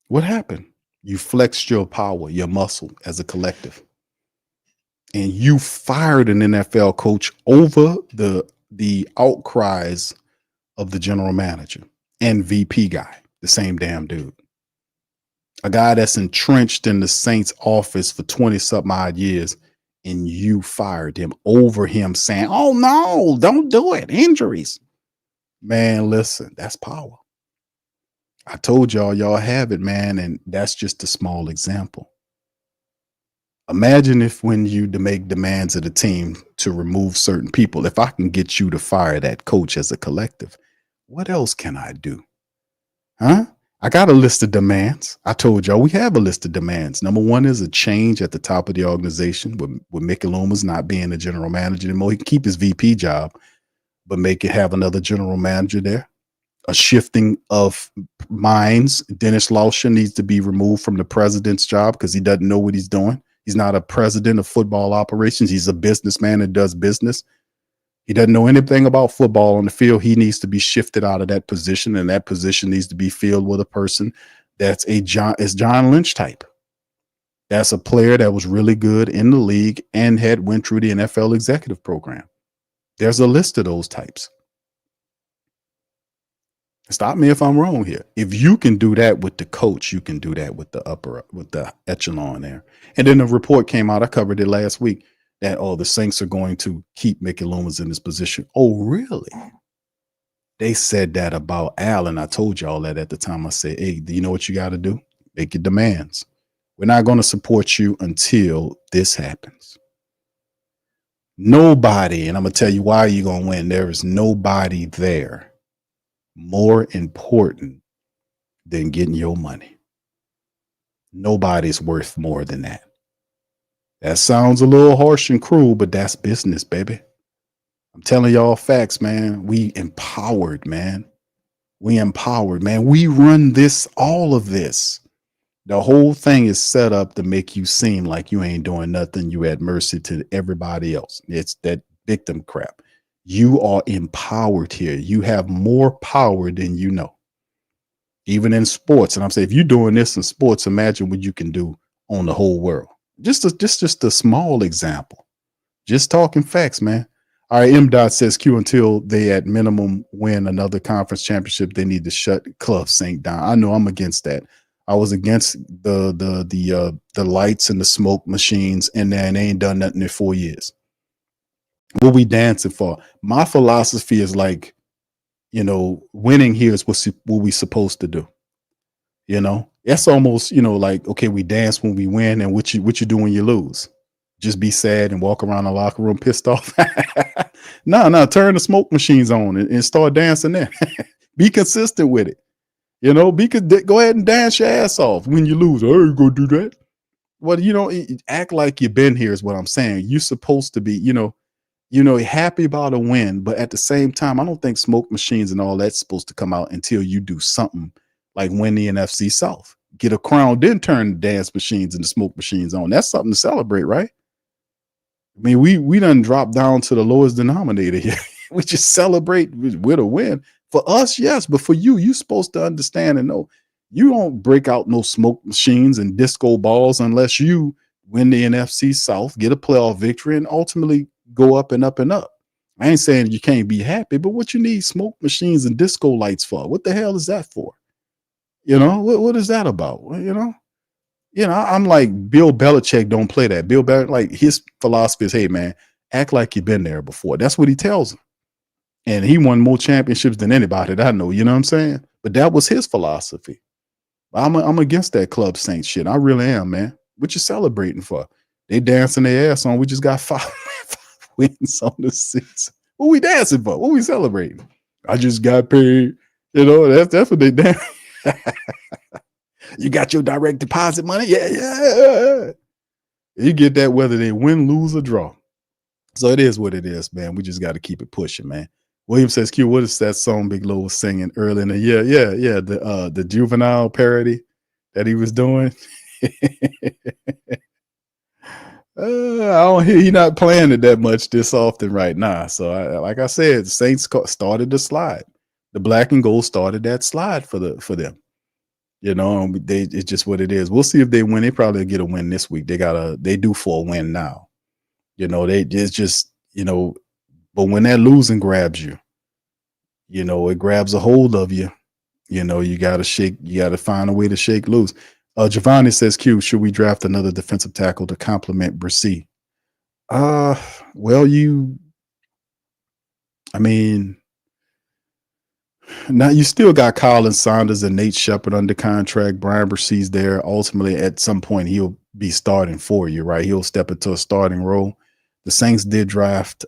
What happened? You flexed your power, your muscle as a collective. And you fired an NFL coach over the outcries of the general manager and VP guy, the same damn dude. A guy that's entrenched in the Saints office for 20-something odd years, and you fired him over him saying, oh, no, don't do it. Injuries. Man, listen, that's power. I told y'all have it, man, and that's just a small example. Imagine if when you make demands of the team to remove certain people, if I can get you to fire that coach as a collective, what else can I do? Huh? I got a list of demands. I told y'all we have a list of demands. Number 1 is a change at the top of the organization with Mickey Loomis not being the general manager anymore. He can keep his VP job, but have another general manager there. A shifting of minds. Dennis Lauscher needs to be removed from the president's job because he doesn't know what he's doing. He's not a president of football operations. He's a businessman that does business. He doesn't know anything about football on the field. He needs to be shifted out of that position, and that position needs to be filled with a person that's John Lynch type. That's a player that was really good in the league and went through the NFL executive program. There's a list of those types. Stop me if I'm wrong here. If you can do that with the coach, you can do that with the echelon there. And then the report came out, I covered it last week, that, the Saints are going to keep Mickey Loomis in his position. Oh, really? They said that about Allen. I told y'all that at the time. I said, hey, do you know what you got to do? Make your demands. We're not going to support you until this happens. Nobody, and I'm going to tell you why you're going to win. There is nobody there more important than getting your money. Nobody's worth more than that. That sounds a little harsh and cruel, but that's business, baby. I'm telling y'all facts, man. We empowered, man. We empowered, man. We run all of this. The whole thing is set up to make you seem like you ain't doing nothing. You at mercy to everybody else. It's that victim crap. You are empowered here. You have more power than you know. Even in sports. And I'm saying, if you're doing this in sports, imagine what you can do on the whole world. Just a small example. Just talking facts, man. All right, M. says Q, until they at minimum win another conference championship, they need to shut Club Saint down. I know I'm against that. I was against the lights and the smoke machines, and then they ain't done nothing in 4 years. What we dancing for? My philosophy is like, winning here is what we supposed to do. That's almost, like, okay, we dance when we win, and what you do when you lose? Just be sad and walk around the locker room pissed off. No, turn the smoke machines on and start dancing there. Be consistent with it. Go ahead and dance your ass off when you lose. Oh, you go do that. Well, act like you've been here is what I'm saying. You're supposed to be, happy about a win, but at the same time, I don't think smoke machines and all that's supposed to come out until you do something like win the NFC South, get a crown, then turn the dance machines and the smoke machines on. That's something to celebrate, right? I mean, we done dropped down to the lowest denominator here. We just celebrate with a win. For us, yes, but for you're supposed to understand and know you don't break out no smoke machines and disco balls unless you win the NFC South, get a playoff victory, and ultimately go up and up and up. I ain't saying you can't be happy, but what you need smoke machines and disco lights for? What the hell is that for? What is that about? I'm like, Bill Belichick don't play that. Bill Belichick, like, his philosophy is, hey, man, act like you've been there before. That's what he tells them. And he won more championships than anybody that I know. You know what I'm saying? But that was his philosophy. I'm against that Club Saint shit. I really am, man. What you celebrating for? They dancing their ass on. We just got five wins on the season. What we dancing for? What we celebrating? I just got paid. That's what they dance. You got your direct deposit money? Yeah. You get that whether they win, lose, or draw. So it is what it is, man. We just got to keep it pushing, man. William says, Q, what is that song Big Low was singing early in the year? Yeah. The juvenile parody that he was doing. I don't hear he not playing it that much this often right now. So like I said, the Saints started the slide. The black and gold started that slide for them. It's just what it is. We'll see if they win. They probably get a win this week. They do for a win now. But when that losing grabs you, it grabs a hold of you. You got to find a way to shake loose. Giovanni says, Q, should we draft another defensive tackle to complement Rizzi? Now you still got Colin Saunders and Nate Shepard under contract. Brian Brzez's there. Ultimately, at some point, he'll be starting for you, right? He'll step into a starting role. The Saints did draft,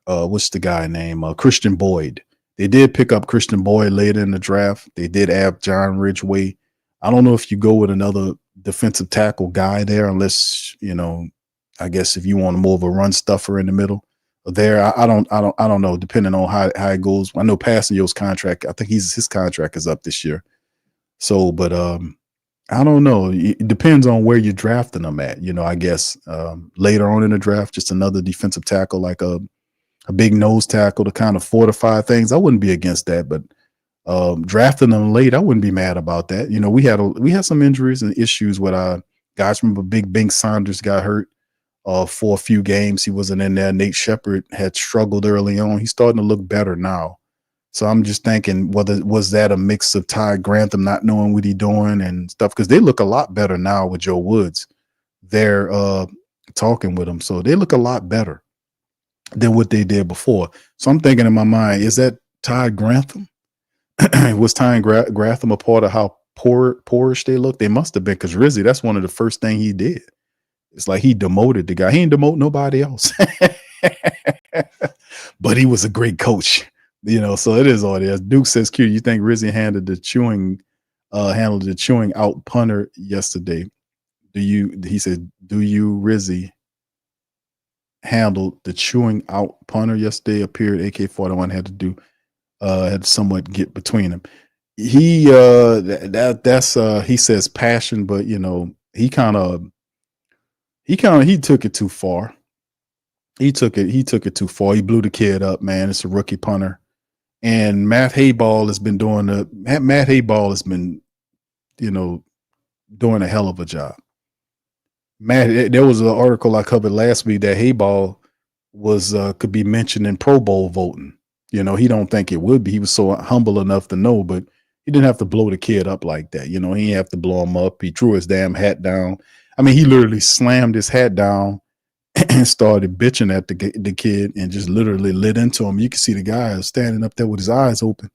what's the guy name? Christian Boyd. They did pick up Christian Boyd later in the draft. They did have John Ridgeway. I don't know if you go with another defensive tackle guy there, unless, I guess if you want more of a run stuffer in the middle. There, I don't know. Depending on how it goes, I know Passanio's contract. I think his contract is up this year. So, but I don't know. It depends on where you're drafting them at. I guess later on in the draft, just another defensive tackle, like a big nose tackle to kind of fortify things. I wouldn't be against that, but drafting them late, I wouldn't be mad about that. We had some injuries and issues with guys. Remember, Big Bink Saunders got hurt. For a few games, he wasn't in there. Nate Shepard had struggled early on. He's starting to look better now. So I'm just thinking, was that a mix of Ty Grantham not knowing what he's doing and stuff? Because they look a lot better now with Joe Woods. They're talking with him. So they look a lot better than what they did before. So I'm thinking in my mind, is that Ty Grantham? Was Ty Grantham a part of how poorish they look? They must have been, because Rizzi, that's one of the first things he did. It's like he demoted the guy. He didn't demote nobody else. But he was a great coach, so it is all it is. Duke says, Q, you think Rizzi handled the chewing out punter yesterday? He said, do you, Rizzi, handled the chewing out punter yesterday? Appeared AK-41 had to do. had to somewhat get between them. He that's he says passion, but you know, he took it too far. He took it too far. He blew the kid up, man. It's a rookie punter. And Matt Hayball has been you know, doing a hell of a job. Matt, there was an article I covered last week that Hayball was could be mentioned in Pro Bowl voting. You know, he don't think it would be. He was so humble enough to know, but he didn't have to blow the kid up like that. You know, he didn't have to blow him up. He threw his damn hat down. I mean, he literally slammed his hat down and started bitching at the kid and just literally lit into him. You can see the guy standing up there with his eyes open,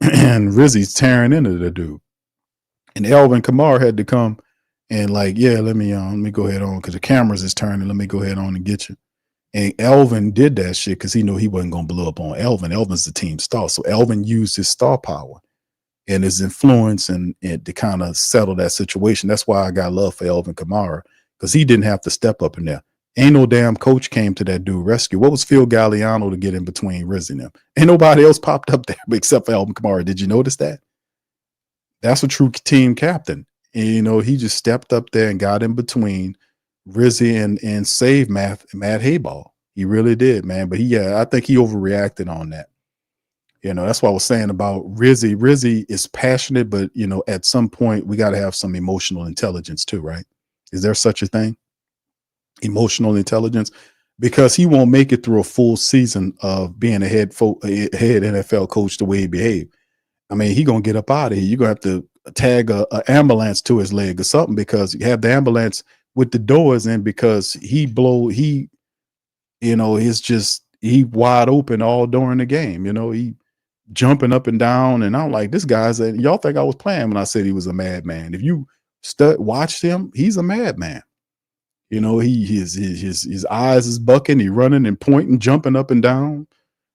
and Rizzi's tearing into the dude. And Alvin Kamara had to come and like, yeah, let me go ahead on because the cameras is turning. Let me go ahead on and get you. And Elvin did that shit because he knew he wasn't going to blow up on Elvin. Elvin's the team star. So Elvin used his star power and his influence and to kind of settle that situation. That's why I got love for Elvin Kamara because he didn't have to step up in there. Ain't no damn coach came to that dude rescue. What was Phil Galliano to get in between Rizzi and them? Ain't nobody else popped up there except for Elvin Kamara. Did you notice that? That's a true team captain. And, you know, he just stepped up there and got in between Rizzi and saved Matt Hayball. He really did, man. But I think he overreacted on that. You know, that's what I was saying about Rizzi. Rizzi is passionate, but, you know, at some point we got to have some emotional intelligence too, right? Is there such a thing? Emotional intelligence, because he won't make it through a full season of being a head NFL coach the way he behaved. I mean, he gonna get up out of here. You're gonna have to tag a ambulance to his leg or something because you have the ambulance with the doors in because he wide open all during the game. You know, he jumping up and down, and I'm like, this guy's y'all think I was playing when I said he was a madman. If you watched him, he's a madman. You know, his eyes is bucking, he running and pointing, jumping up and down.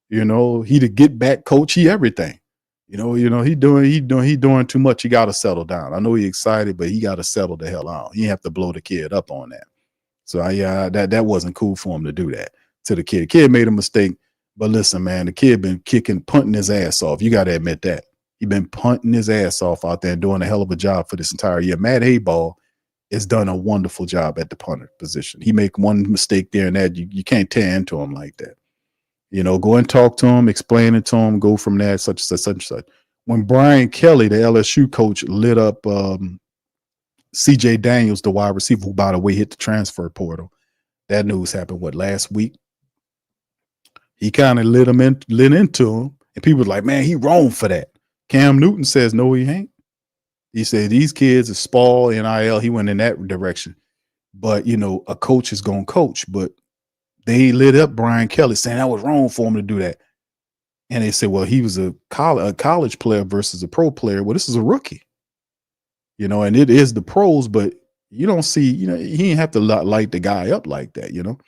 You know, he the get back coach, he everything. You know, he doing too much. He got to settle down. I know he's excited, but he got to settle the hell out. You have to blow the kid up on that. So that wasn't cool for him to do that to the kid. The kid made a mistake, but listen, man, the kid been punting his ass off. You got to admit that. He been punting his ass off out there and doing a hell of a job for this entire year. Matt Hayball has done a wonderful job at the punter position. He make one mistake there and that you can't tear into him like that. You know, go and talk to him, explain it to him, go from there, such and such, such and such. When Brian Kelly, the LSU coach, lit up CJ Daniels, the wide receiver, who, by the way, hit the transfer portal, that news happened, last week? He kind of lit into him, and people was like, man, he wrong for that. Cam Newton says, no, he ain't. He said, these kids are spoiled, NIL. He went in that direction. But, you know, a coach is going to coach, but they lit up Brian Kelly saying that was wrong for him to do that. And they said, well, he was a college player versus a pro player. Well, this is a rookie, you know, and it is the pros, but you don't see, you know, he didn't have to light the guy up like that, you know.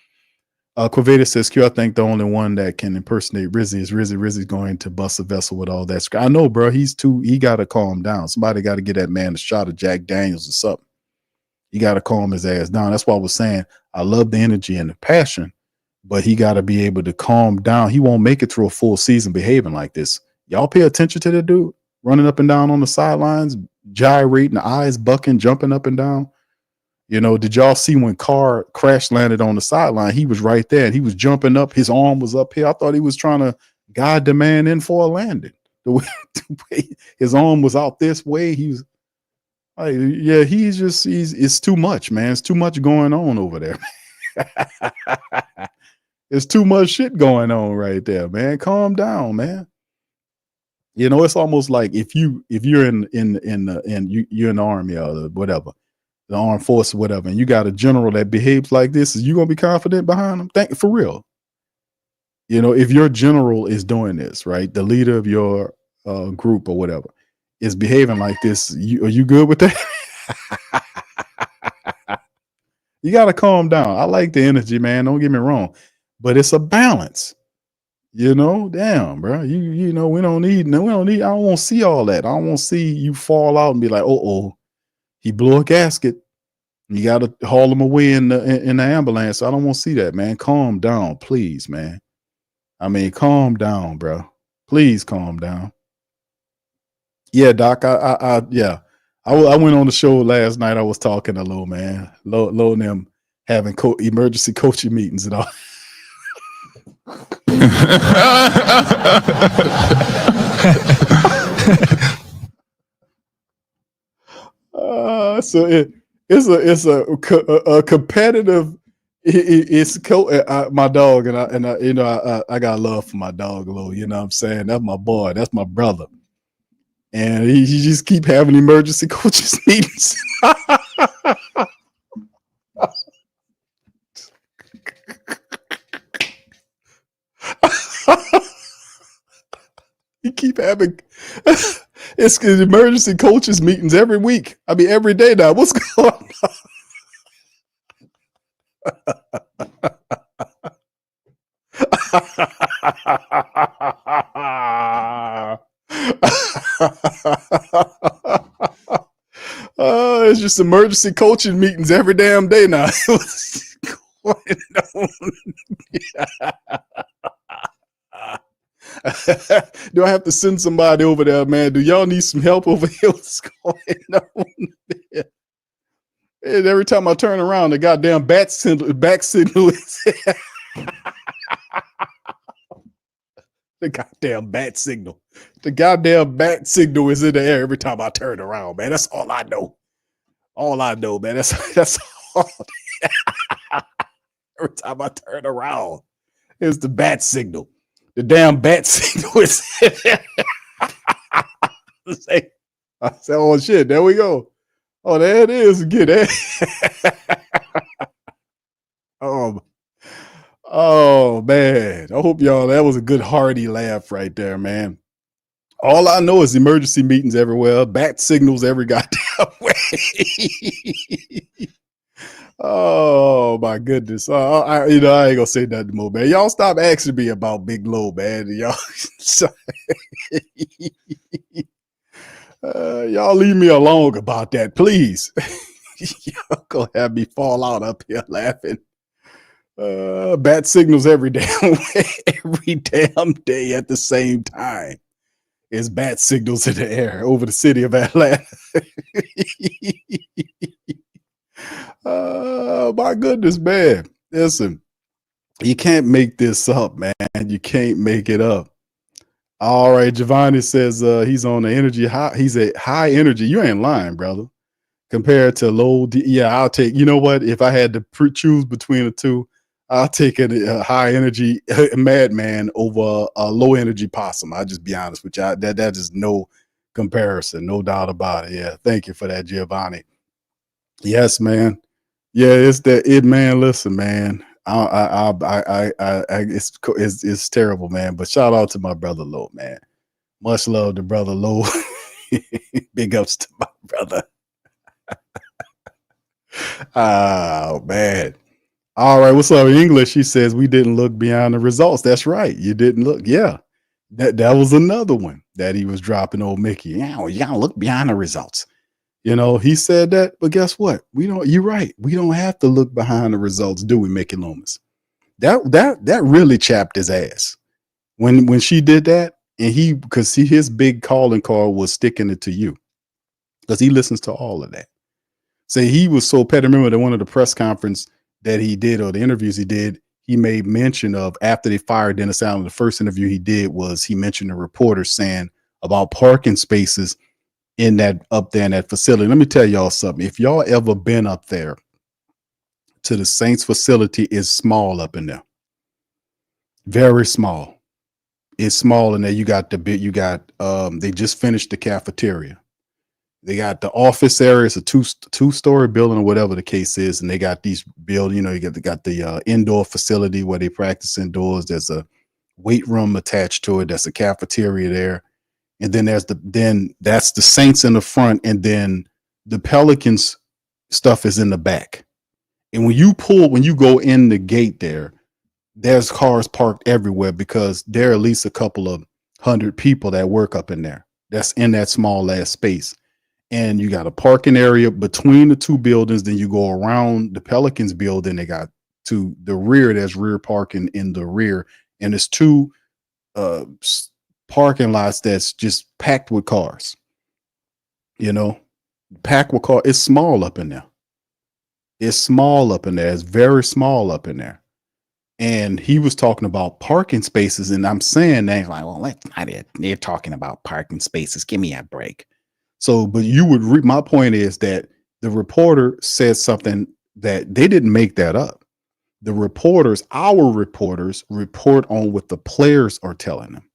Quaveda says, Q, I think the only one that can impersonate Rizzi is Rizzi. Rizzi's going to bust a vessel with all that. I know, bro. He got to calm down. Somebody got to get that man a shot of Jack Daniels or something. You got to calm his ass down. That's why I was saying I love the energy and the passion, but he got to be able to calm down. He won't make it through a full season behaving like this. Y'all pay attention to that dude running up and down on the sidelines, gyrating, the eyes bucking, jumping up and down. You know, did y'all see when Carr crash landed on the sideline? He was right there and he was jumping up. His arm was up here. I thought he was trying to guide the man in for a landing. The way his arm was out this way, he was like, yeah, it's too much, man. It's too much going on over there. There's too much shit going on right there, man. Calm down, man. You know, it's almost like if you're in the army or whatever, the armed force or whatever, and you got a general that behaves like this, is you gonna be confident behind him? For real. You know, if your general is doing this, right, the leader of your group or whatever is behaving like this, are you good with that? You got to calm down. I like the energy, man. Don't get me wrong, but it's a balance. You know, damn, bro. You know, we don't need. I don't want to see all that. I don't want to see you fall out and be like, oh, he blew a gasket. You got to haul him away in the ambulance. I don't want to see that, man. Calm down, please, man. I mean, calm down, bro. Please calm down. Yeah, Doc. Yeah. I went on the show last night. I was talking to Low, man. Low and them having emergency coaching meetings and all. So it's a competitive. My dog and I got love for my dog, Low. You know what I'm saying? That's my boy. That's my brother. And he just keep having emergency coaches meetings. He keep having it's emergency coaches meetings every week. I mean, every day now. What's going on? It's just emergency coaching meetings every damn day now. What's going on? Do I have to send somebody over there, man? Do y'all need some help over here? What's going on there? And every time I turn around, the goddamn back signal is the goddamn bat signal. The goddamn bat signal is in the air every time I turn around, man. That's all I know. All I know, man. That's all. Every time I turn around, it's the bat signal. The damn bat signal is in there. I said, oh shit, there we go. Oh, there it is again. Oh man. I hope y'all, that was a good hearty laugh right there, man. All I know is emergency meetings everywhere, bat signals every goddamn way. Oh my goodness. I ain't gonna say nothing more, man. Y'all stop asking me about Big Low, man. Y'all y'all leave me alone about that, please. Y'all gonna have me fall out up here laughing. Bat signals every damn way, every damn day at the same time. Is bat signals in the air over the city of Atlanta. Oh my goodness, man. Listen, you can't make this up, man. You can't make it up. All right, Giovanni says he's on the energy high. He's at high energy. You ain't lying, brother. Compared to low, yeah, I'll take. You know what? If I had to choose between the two, I'll take a high energy madman over a low energy possum. I'll just be honest with you. That is no comparison, no doubt about it. Yeah, thank you for that, Giovanni. Yes, man. Yeah, it's that it, man. Listen, man. It's terrible, man. But shout out to my brother Low, man. Much love to brother Low. Big ups to my brother. Oh man. All right, what's up in English? She says we didn't look beyond the results. That's right. You didn't look. Yeah. That was another one that he was dropping old Mickey. Yeah, you gotta look beyond the results. You know, he said that, but guess what? You're right. We don't have to look behind the results, do we, Mickey Loomis? That really chapped his ass. When she did that, and his big calling card was sticking it to you. Because he listens to all of that. So he was so petty. Remember that one of the press conference that he did, or the interviews he did, he made mention of after they fired Dennis Allen. The first interview he did was he mentioned a reporter saying about parking spaces up there in that facility. Let me tell y'all something. If y'all ever been up there to the Saints facility, is small up in there. Very small. It's small in there. You got they just finished the cafeteria. They got the office area. It's a two-story building or whatever the case is. And they got these buildings, they got the indoor facility where they practice indoors. There's a weight room attached to it. There's a cafeteria there. And then that's the Saints in the front, and then the Pelicans stuff is in the back. And when you go in the gate there's cars parked everywhere because there are at least a couple of 100 people that work up in there. That's in that small ass space. And you got a parking area between the two buildings. Then you go around the Pelicans building. They got to the rear. There's rear parking in the rear, and it's two parking lots that's just packed with cars. You know, packed with cars. It's small up in there. It's small up in there. It's very small up in there. And he was talking about parking spaces, and I'm saying that like, well, that's not it. They're talking about parking spaces. Give me a break. So, but you would read. My point is that the reporter said something that they didn't make that up. The reporters, our reporters, report on what the players are telling them.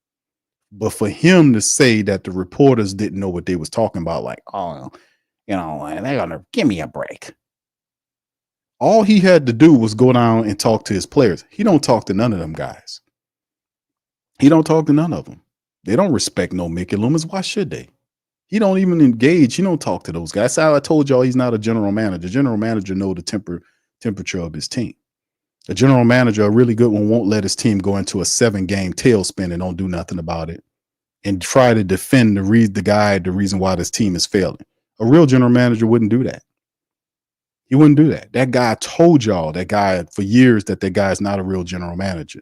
But for him to say that the reporters didn't know what they was talking about, like, oh, you know, they're gonna give me a break. All he had to do was go down and talk to his players. He don't talk to none of them guys. He don't talk to none of them. They don't respect no Mickey Loomis. Why should they? He don't even engage. He don't talk to those guys. That's how I told y'all he's not a general manager. General manager know the temperature of his team. A general manager, a really good one, won't let his team go into a 7-game tailspin and don't do nothing about it and try to defend the reason why this team is failing. A real general manager wouldn't do that. He wouldn't do that. That guy told y'all, that guy for years, that guy is not a real general manager.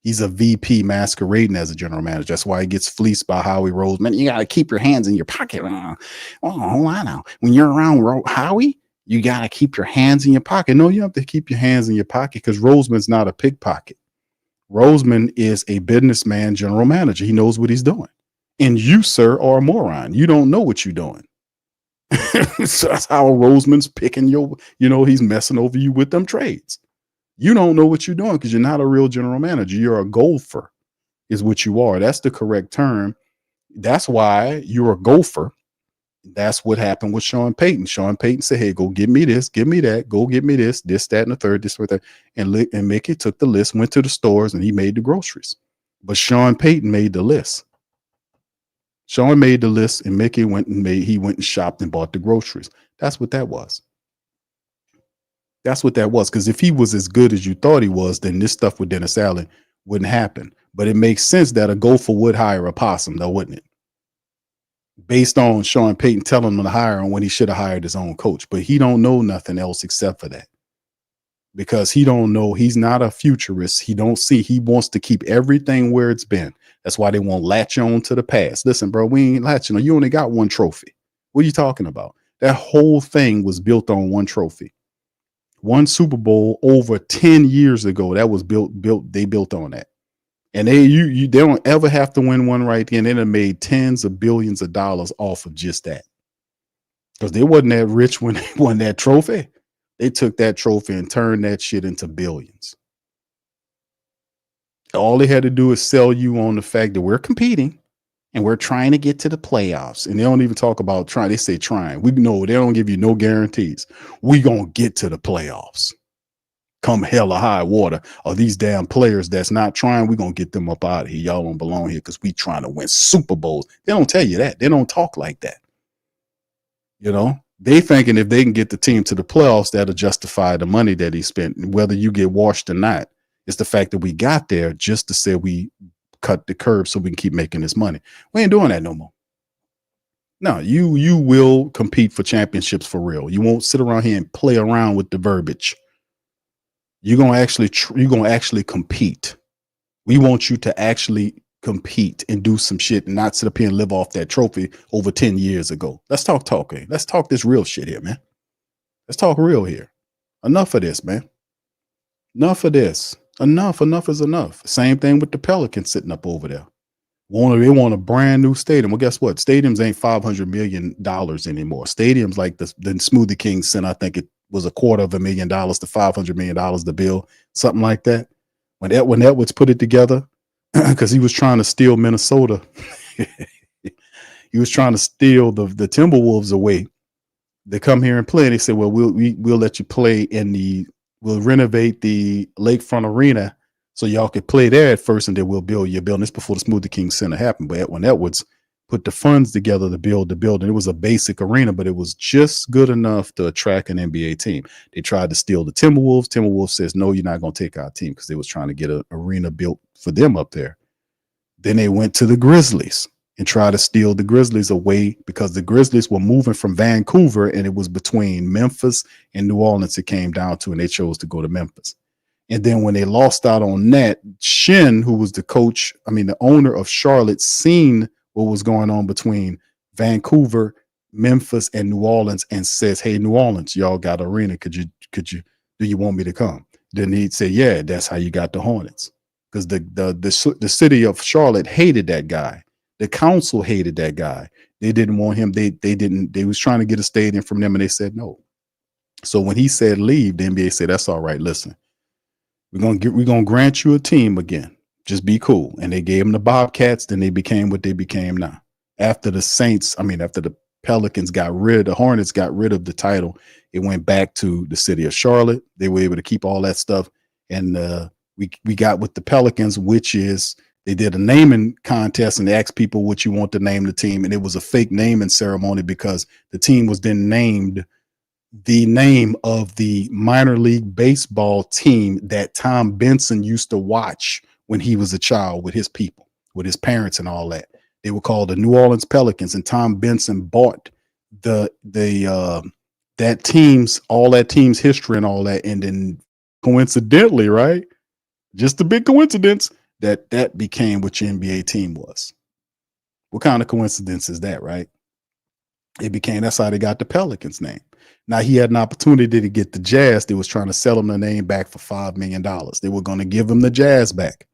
He's a VP masquerading as a general manager. That's why he gets fleeced by Howie Roseman. You got to keep your hands in your pocket. Oh, hold on now. When you're around Howie, you got to keep your hands in your pocket. No, you have to keep your hands in your pocket because Roseman's not a pickpocket. Roseman is a businessman general manager. He knows what he's doing. And you, sir, are a moron. You don't know what you're doing. So that's how Roseman's picking he's messing over you with them trades. You don't know what you're doing because you're not a real general manager. You're a gopher is what you are. That's the correct term. That's why you're a gopher. That's what happened with Sean Payton. Sean Payton said, hey, go get me this, give me that, go get me this, that, and the third, this, that. And Mickey took the list, went to the stores, and he made the groceries. But Sean Payton made the list. Sean made the list, and Mickey went and shopped and bought the groceries. That's what that was. That's what that was. Because if he was as good as you thought he was, then this stuff with Dennis Allen wouldn't happen. But it makes sense that a gopher would hire a possum, though, wouldn't it? Based on Sean Payton telling him to hire him when he should have hired his own coach. But he don't know nothing else except for that. Because he don't know, he's not a futurist. He wants to keep everything where it's been. That's why they won't latch on to the past. Listen, bro, we ain't latching on. You only got one trophy. What are you talking about? That whole thing was built on one trophy. One Super Bowl over 10 years ago. That was they built on that. And they don't ever have to win one right then. They done made tens of billions of dollars off of just that. Because they wasn't that rich when they won that trophy. They took that trophy and turned that shit into billions. All they had to do is sell you on the fact that we're competing and we're trying to get to the playoffs. And they don't even talk about trying. They say trying. We know they don't give you no guarantees. We gonna get to the playoffs. Come hell or high water. Or these damn players that's not trying, we're gonna get them up out of here. Y'all don't belong here because we trying to win Super Bowls. They don't tell you that. They don't talk like that. You know? They thinking if they can get the team to the playoffs, that'll justify the money that he spent, whether you get washed or not. It's the fact that we got there just to say we cut the curve so we can keep making this money. We ain't doing that no more. No, you will compete for championships for real. You won't sit around here and play around with the verbiage. You're gonna actually compete. We want you to actually compete and do some shit and not sit up here and live off that trophy over 10 years ago. Let's talk. Let's talk this real shit here, man. Let's talk real here. Enough of this, man. Enough of this. Enough is enough. Same thing with the Pelicans sitting up over there. They want a brand new stadium. Well, guess what? Stadiums ain't $500 million anymore. Stadiums like the Smoothie King Center, I think it was $250,000 to $500 million to build, something like that. When Edwards put it together, because he was trying to steal Minnesota. He was trying to steal the Timberwolves away. They come here and play. And they said, well, we'll let you play we'll renovate the Lakefront Arena so y'all could play there at first, and then we'll build your building. This before the Smoothie King Center happened. But when Edwards put the funds together to build the building, it was a basic arena, but it was just good enough to attract an NBA team. They tried to steal the Timberwolves. Timberwolves says, no, you're not going to take our team, because they was trying to get an arena built for them up there. Then they went to the Grizzlies and tried to steal the Grizzlies away, because the Grizzlies were moving from Vancouver, and it was between Memphis and New Orleans it came down to, and they chose to go to Memphis. And then when they lost out on that, Shin, who was the owner of Charlotte, seen what was going on between Vancouver, Memphis, and New Orleans, and says, "Hey, New Orleans, y'all got an arena. Do you want me to come?" Then he'd say, "Yeah, that's how you got the Hornets." Because the city of Charlotte hated that guy. The council hated that guy. They didn't want him. They was trying to get a stadium from them, and they said no. So when he said leave, the NBA said, "That's all right. Listen, we're gonna grant you a team again. Just be cool." And they gave him the Bobcats. Then they became what they became now. After the Pelicans the Hornets got rid of the title, it went back to the city of Charlotte. They were able to keep all that stuff. And we got with the Pelicans, which is they did a naming contest and they asked people what you want to name the team. And it was a fake naming ceremony because the team was then named the name of the minor league baseball team that Tom Benson used to watch when he was a child with his people, with his parents and all that. They were called the New Orleans Pelicans, and Tom Benson bought that team's history and all that. And then coincidentally, right? Just a big coincidence that became what your NBA team was. What kind of coincidence is that, right? That's how they got the Pelicans name. Now he had an opportunity to get the Jazz. They was trying to sell him the name back for $5 million. They were going to give him the Jazz back.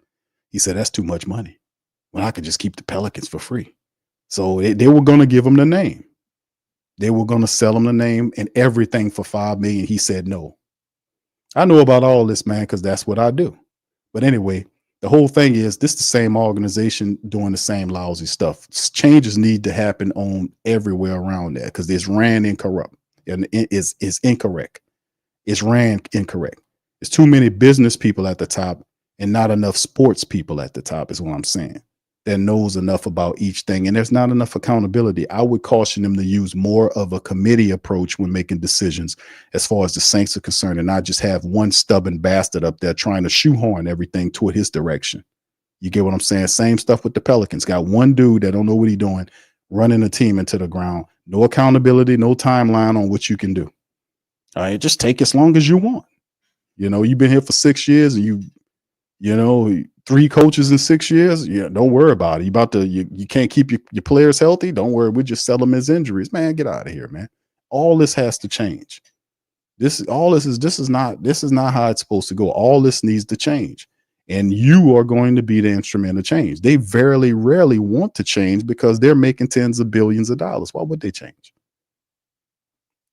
He said, "That's too much money. Well, I could just keep the Pelicans for free." So they were going to give him the name. They were going to sell him the name and everything for $5 million. He said no. I know about all this, man, because that's what I do. But anyway, the whole thing is this the same organization doing the same lousy stuff. Changes need to happen on everywhere around that because it's ran incorrupt and is incorrect. It's ran incorrect. There's too many business people at the top and not enough sports people at the top is what I'm saying. That knows enough about each thing. And there's not enough accountability. I would caution them to use more of a committee approach when making decisions as far as the Saints are concerned and not just have one stubborn bastard up there trying to shoehorn everything toward his direction. You get what I'm saying? Same stuff with the Pelicans. Got one dude that don't know what he's doing, running a team into the ground. No accountability, no timeline on what you can do. All right, just take as long as you want. You've been here for 6 years and you know, 3 coaches in 6 years. Yeah, don't worry about it. You can't keep your players healthy. Don't worry. We just sell them as injuries. Man, get out of here, man. All this has to change. This is not how it's supposed to go. All this needs to change. And you are going to be the instrument of change. They rarely want to change because they're making tens of billions of dollars. Why would they change?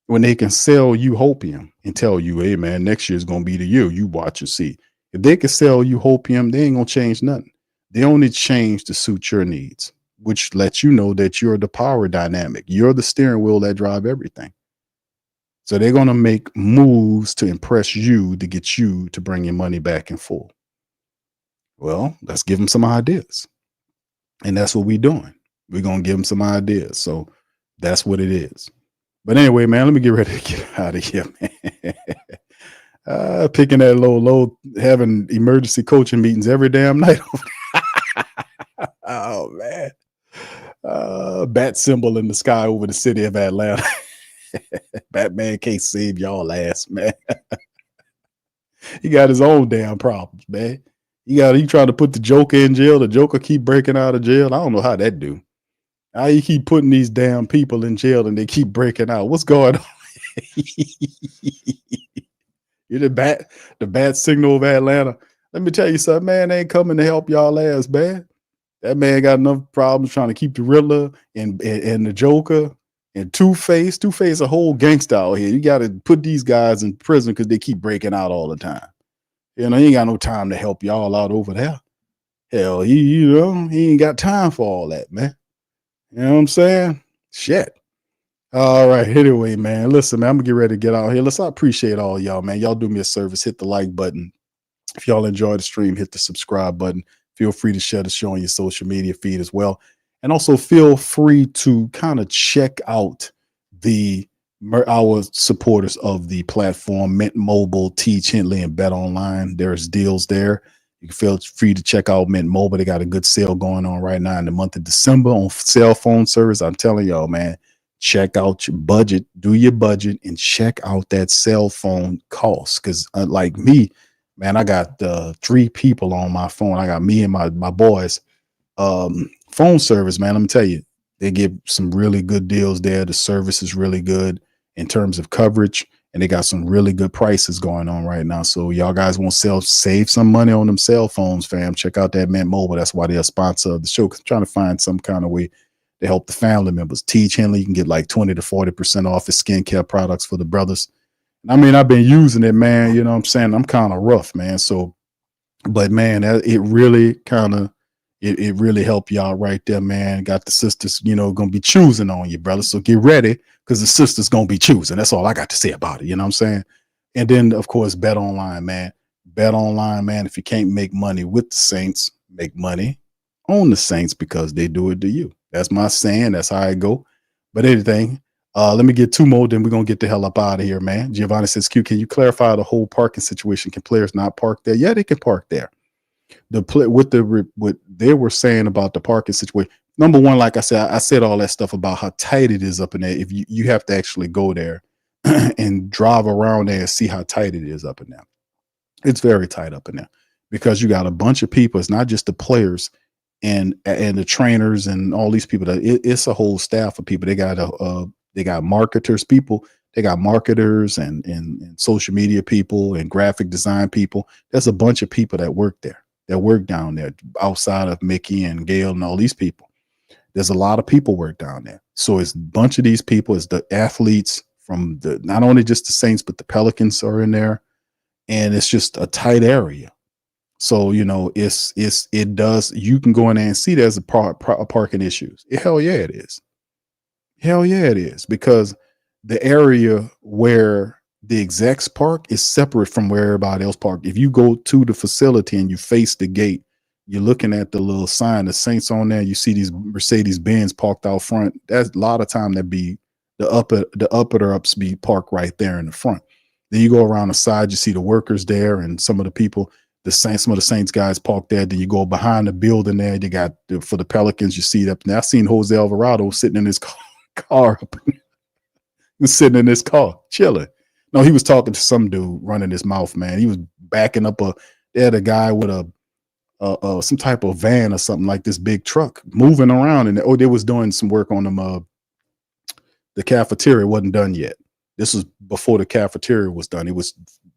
When they can sell you hopium and tell you, "Hey man, next year's gonna be the year. You watch and see." If they can sell you hopium, they ain't gonna change nothing. They only change to suit your needs, which lets you know that you're the power dynamic. You're the steering wheel that drive everything. So they're gonna make moves to impress you to get you to bring your money back in full. Well, let's give them some ideas. And that's what we're doing. We're gonna give them some ideas. So that's what it is. But anyway, man, let me get ready to get out of here, man. Picking that low, having emergency coaching meetings every damn night. Oh man. Bat symbol in the sky over the city of Atlanta. Batman can't save y'all ass, man. He got his own damn problems, man. He trying to put the Joker in jail. The Joker keep breaking out of jail. I don't know how that do. How you keep putting these damn people in jail and they keep breaking out. What's going on? You're the bat signal of Atlanta. Let me tell you something, man. They ain't coming to help y'all ass, man. That man got enough problems trying to keep the Riddler and the Joker and Two-Face. Two-Face a whole gangster out here. You got to put these guys in prison because they keep breaking out all the time. He ain't got no time to help y'all out over there. Hell, he ain't got time for all that, man. You know what I'm saying? Shit. All right. Anyway, man, listen, man, I'm gonna get ready to get out here. I appreciate all y'all, man. Y'all do me a service. Hit the like button. If y'all enjoy the stream, hit the subscribe button. Feel free to share the show on your social media feed as well. And also feel free to kind of check out our supporters of the platform, Mint Mobile, Teach, Henley, and Bet Online. There's deals there. You can feel free to check out Mint Mobile. They got a good sale going on right now in the month of December on cell phone service. I'm telling y'all, man, check out your budget, do your budget, and check out that cell phone cost. Because like me, Man, I got 3 people on my phone. I got me and my boys. Phone service, man. Let me tell you, they give some really good deals there. The service is really good in terms of coverage, and they got some really good prices going on right now. So y'all guys want to save some money on them cell phones, fam. Check out that Mint Mobile. That's why they're a sponsor of the show. Cause I'm trying to find some kind of way to help the family members. Teach Henley, you can get like 20 to 40% off his skincare products for the brothers. I mean, I've been using it, man. You know what I'm saying? I'm kind of rough, man. So, but man, it really kind of, it really helped y'all right there, man. Got the sisters, going to be choosing on you, brother. So get ready, because the sisters going to be choosing. That's all I got to say about it. You know what I'm saying? And then, of course, Bet Online, man. Bet Online, man. If you can't make money with the Saints, make money on the Saints, because they do it to you. That's my saying. That's how I go. But anything, let me get 2 more, then we're going to get the hell up out of here, man. Giovanni says, Q, can you clarify the whole parking situation? Can players not park there? Yeah, they can park there. What they were saying about the parking situation. Number one, like I said all that stuff about how tight it is up in there. If you have to actually go there and drive around there and see how tight it is up in there. It's very tight up in there, because you got a bunch of people. It's not just the players and the trainers and all these people. It's a whole staff of people. They got marketers, people. They got marketers and social media people and graphic design people. There's a bunch of people that work there, that work down there outside of Mickey and Gail and all these people. There's a lot of people work down there. So it's a bunch of these people. It's the athletes from not only just the Saints, but the Pelicans are in there. And it's just a tight area. So, you can go in there and see there's a parking issues. Hell yeah, it is. Hell yeah, it is. Because the area where the execs park is separate from where everybody else park. If you go to the facility and you face the gate, you're looking at the little sign, the Saints on there. You see these Mercedes-Benz parked out front. That's a lot of time that be the ups be parked right there in the front. Then you go around the side, you see the workers there and some of the people, some of the Saints guys parked there. Then you go behind the building there. You got for the Pelicans, you see that. Now I seen Jose Alvarado sitting in his car. He was sitting in his car, chilling. No, he was talking to some dude running his mouth, man. He was backing up they had a guy with some type of van or something, like this big truck moving around. And they was doing some work on them. The cafeteria wasn't done yet. This was before the cafeteria was done. He was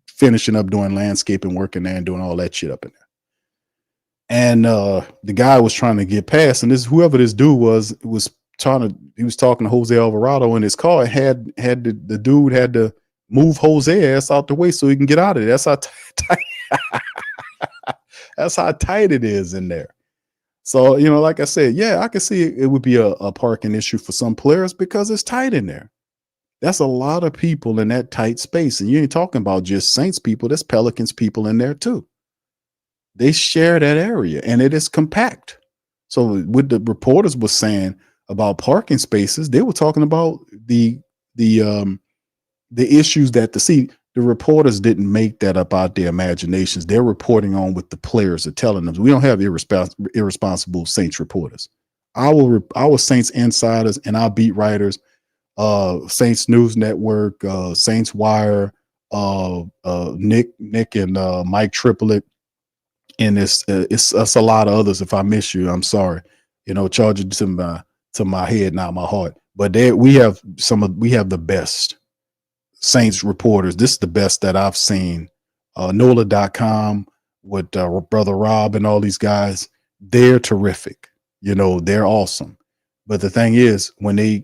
finishing up doing landscaping work in there and doing all that shit up in there. And the guy was trying to get past, and whoever this dude was he was talking to Jose Alvarado in his car. The dude had to move Jose ass out the way so he can get out of there. That's how tight that's how tight it is in there. So, like I said, yeah, I can see it would be a parking issue for some players because it's tight in there. That's a lot of people in that tight space. And you ain't talking about just Saints people. There's Pelicans people in there too. They share that area and it is compact. So what the reporters were saying about parking spaces, they were talking about the issues that the reporters didn't make that up out their imaginations. They're reporting on what the players are telling them. We don't have irresponsible Saints reporters. Our Saints insiders and our beat writers, Saints News Network, Saints Wire, Nick and Mike Triplett, and it's a lot of others. If I miss you, I'm sorry. Charge it to my head, not my heart. But we have the best Saints reporters. This is the best that I've seen. NOLA.com with Brother Rob and all these guys. They're terrific. They're awesome. But the thing is, when they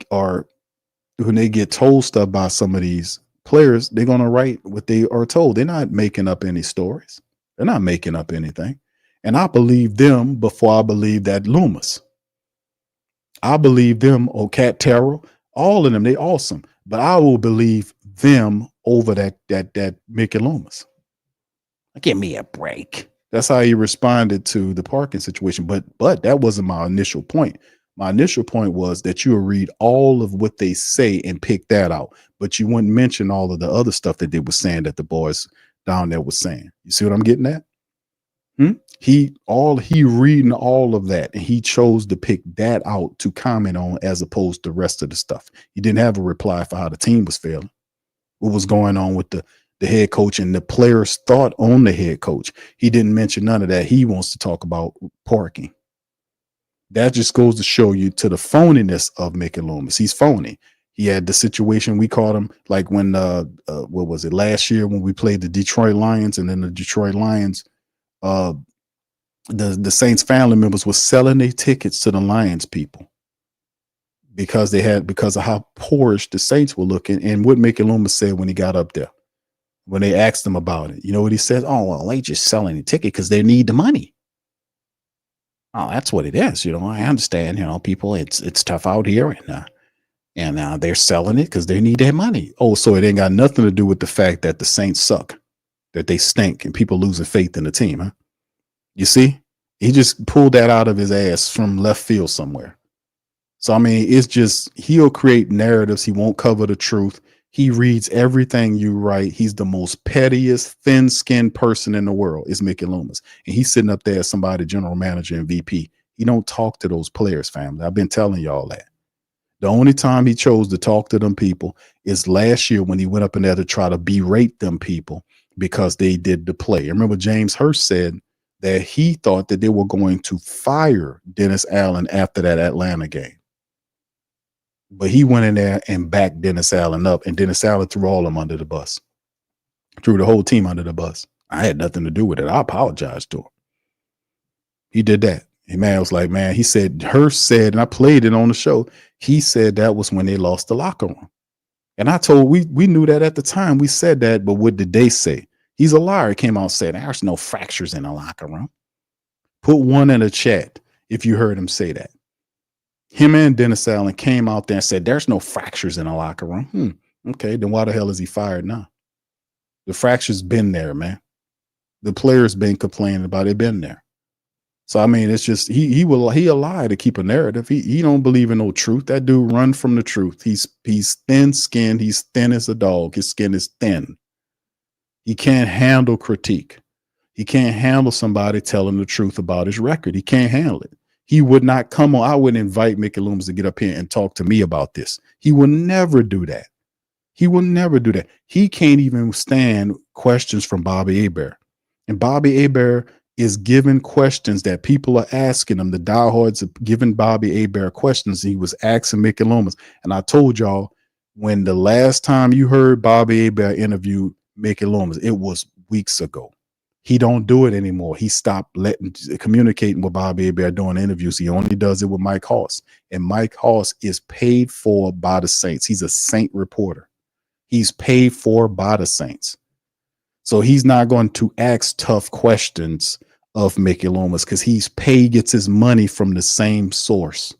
get told stuff by some of these players, they're going to write what they are told. They're not making up any stories. They're not making up anything. And I believe them before I believe that Loomis. I believe them, Cat Terrell, all of them. They awesome. But I will believe them over that Mickey Loomis. Give me a break. That's how he responded to the parking situation. But that wasn't my initial point. My initial point was that you will read all of what they say and pick that out, but you wouldn't mention all of the other stuff that they were saying that the boys down there was saying. You see what I'm getting at? He reading all of that, and he chose to pick that out to comment on as opposed to the rest of the stuff. He didn't have a reply for how the team was feeling, what was going on with the head coach and the players' thought on the head coach. He didn't mention none of that. He wants to talk about parking. That just goes to show you to the phoniness of Mickey Loomis. He's phony. He had the situation we caught him like when what was it, last year when we played the Detroit Lions, and then the Detroit Lions, the Saints family members were selling their tickets to the Lions people because of how poorish the Saints were looking. And what Mickey Loomis said when he got up there, when they asked him about it, you know what he said? Oh, well, they just selling the ticket because they need the money. Oh, that's what it is. You know, I understand, you know, people, it's tough out here, and they're selling it because they need their money. Oh, so it ain't got nothing to do with the fact that the Saints suck, that they stink, and people losing faith in the team, huh? You see, he just pulled that out of his ass from left field somewhere. So, I mean, it's just, he'll create narratives. He won't cover the truth. He reads everything you write. He's the most pettiest, thin-skinned person in the world is Mickey Loomis. And he's sitting up there as somebody, general manager and VP. He don't talk to those players, family. I've been telling y'all that. The only time he chose to talk to them people is last year when he went up in there to try to berate them people because they did the play. I remember James Hurst said that he thought that they were going to fire Dennis Allen after that Atlanta game. But he went in there and backed Dennis Allen up, and Dennis Allen threw all of them under the bus, threw the whole team under the bus. I had nothing to do with it. I apologized to him. He did that. And man, I was like, man, he said, Hurst said, and I played it on the show. He said that was when they lost the locker room. And I told, we knew that at the time. We said that, but what did they say? He's a liar. He came out and said, there's no fractures in the locker room. Put one in the chat if you heard him say that. Him and Dennis Allen came out there and said, there's no fractures in the locker room. Okay, then why the hell is he fired now? The fractures been there, man. The players been complaining about it, been there. So, I mean, it's just, he'll lie to keep a narrative. He don't believe in no truth. That dude run from the truth. He's thin-skinned. He's thin as a dog. His skin is thin. He can't handle critique. He can't handle somebody telling the truth about his record. He can't handle it. He would not come on. I wouldn't invite Mickey Loomis to get up here and talk to me about this. He will never do that. He will never do that. He can't even stand questions from Bobby Hebert. And Bobby Hebert is giving questions that people are asking him. The diehards are giving Bobby Hebert questions. He was asking Mickey Loomis. And I told y'all, when the last time you heard Bobby Hebert interview Mickey Loomis, it was weeks ago. He don't do it anymore. He stopped communicating with Bobby Hebert doing interviews. He only does it with Mike Hoss. And Mike Hoss is paid for by the Saints. He's a Saint reporter. He's paid for by the Saints. So he's not going to ask tough questions of Mickey Loomis because he's paid, gets his money from the same source.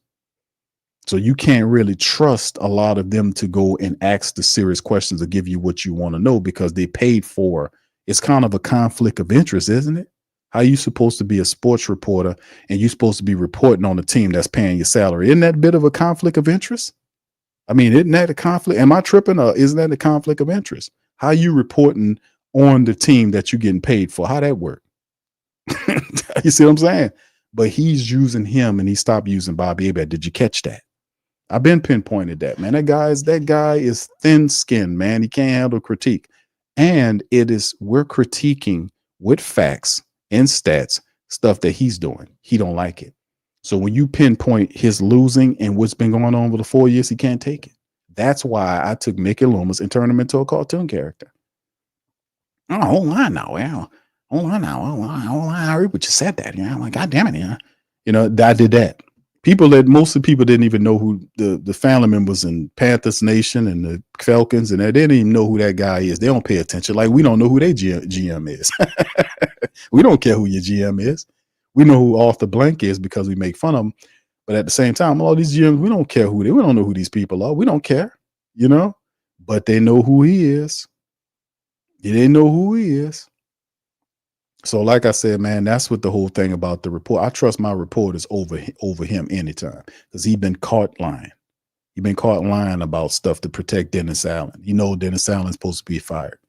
So you can't really trust a lot of them to go and ask the serious questions or give you what you want to know because they paid for. It's kind of a conflict of interest, isn't it? How you supposed to be a sports reporter and you're supposed to be reporting on a team that's paying your salary? Isn't that a bit of a conflict of interest? I mean, isn't that a conflict? Am I tripping or isn't that a conflict of interest? How you reporting on the team that you're getting paid for? How that work? You see what I'm saying? But he's using him and he stopped using Bobby Hebert. Did you catch that? I've been pinpointed that, man. That guy is thin-skinned, man. He can't handle critique. And we're critiquing with facts and stats stuff that he's doing. He don't like it. So when you pinpoint his losing and what's been going on over the 4 years, he can't take it. That's why I took Mickey Loomis and turned him into a cartoon character. Oh, hold on now. Well, hold on now. Hold on. I heard what you said that. I'm like, God damn it. I did that. Most of the people didn't even know who the family members in Panthers Nation and the Falcons, and they didn't even know who that guy is. They don't pay attention. Like, we don't know who their GM is. We don't care who your GM is. We know who Arthur Blank is because we make fun of them. But at the same time, all these GMs, we don't care we don't know who these people are. We don't care, but they know who he is. They know who he is. So like I said, man, that's what the whole thing about the report. I trust my reporters over him anytime because he's been caught lying. He's been caught lying about stuff to protect Dennis Allen. Dennis Allen's supposed to be fired.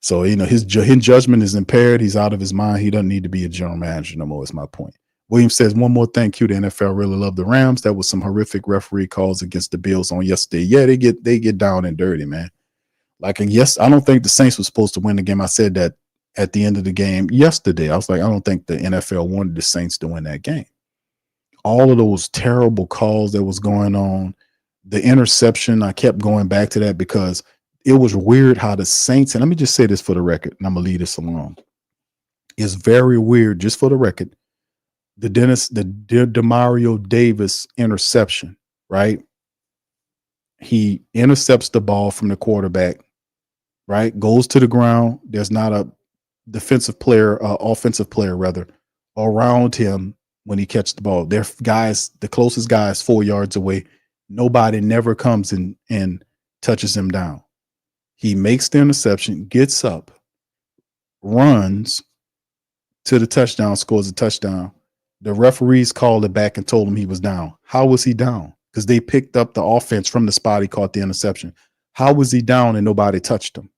So, his judgment is impaired. He's out of his mind. He doesn't need to be a general manager no more, is my point. Williams says, one more thing, Q, the NFL really love the Rams. That was some horrific referee calls against the Bills on yesterday. Yeah, they get down and dirty, man. Like, yes, I don't think the Saints were supposed to win the game. I said that at the end of the game yesterday. I was like, I don't think the NFL wanted the Saints to win that game. All of those terrible calls that was going on, the interception, I kept going back to that because it was weird how the Saints, and let me just say this for the record, and I'm going to leave this alone. It's very weird, just for the record, the Demario Davis interception, right? He intercepts the ball from the quarterback, right? Goes to the ground. There's not a offensive player rather, around him when he catches the ball. They're guys, the closest guy is 4 yards away. Nobody never comes and touches him down. He makes the interception, gets up, runs to the touchdown, scores a touchdown. The referees called it back and told him he was down. How was he down? Because they picked up the offense from the spot he caught the interception. How was he down and nobody touched him?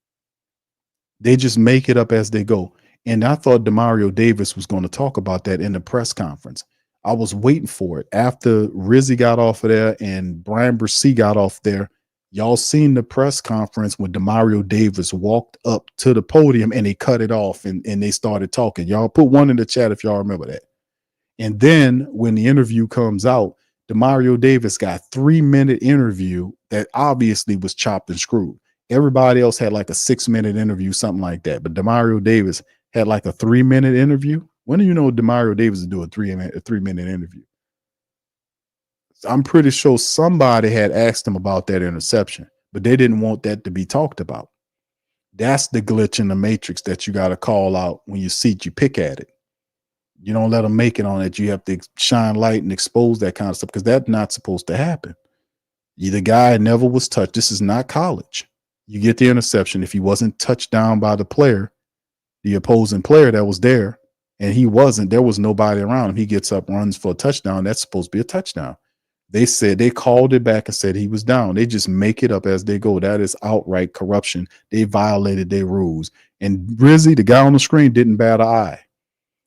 They just make it up as they go. And I thought Demario Davis was going to talk about that in the press conference. I was waiting for it. After Rizzi got off of there and Brian Bresee got off there, y'all seen the press conference when Demario Davis walked up to the podium and they cut it off and they started talking. Y'all put one in the chat if y'all remember that. And then when the interview comes out, Demario Davis got a 3-minute interview that obviously was chopped and screwed. Everybody else had like a 6-minute interview, something like that. But Demario Davis had like a 3-minute interview. When do you know Demario Davis is doing a 3-minute interview? I'm pretty sure somebody had asked him about that interception, but they didn't want that to be talked about. That's the glitch in the matrix that you got to call out when you see it, you pick at it. You don't let them make it on it. You have to shine light and expose that kind of stuff because that's not supposed to happen. The guy never was touched. This is not college. You get the interception. If he wasn't touched down by the player, the opposing player that was there, and he wasn't, there was nobody around him. He gets up, runs for a touchdown. That's supposed to be a touchdown. They said they called it back and said he was down. They just make it up as they go. That is outright corruption. They violated their rules. And Rizzi, the guy on the screen, didn't bat an eye.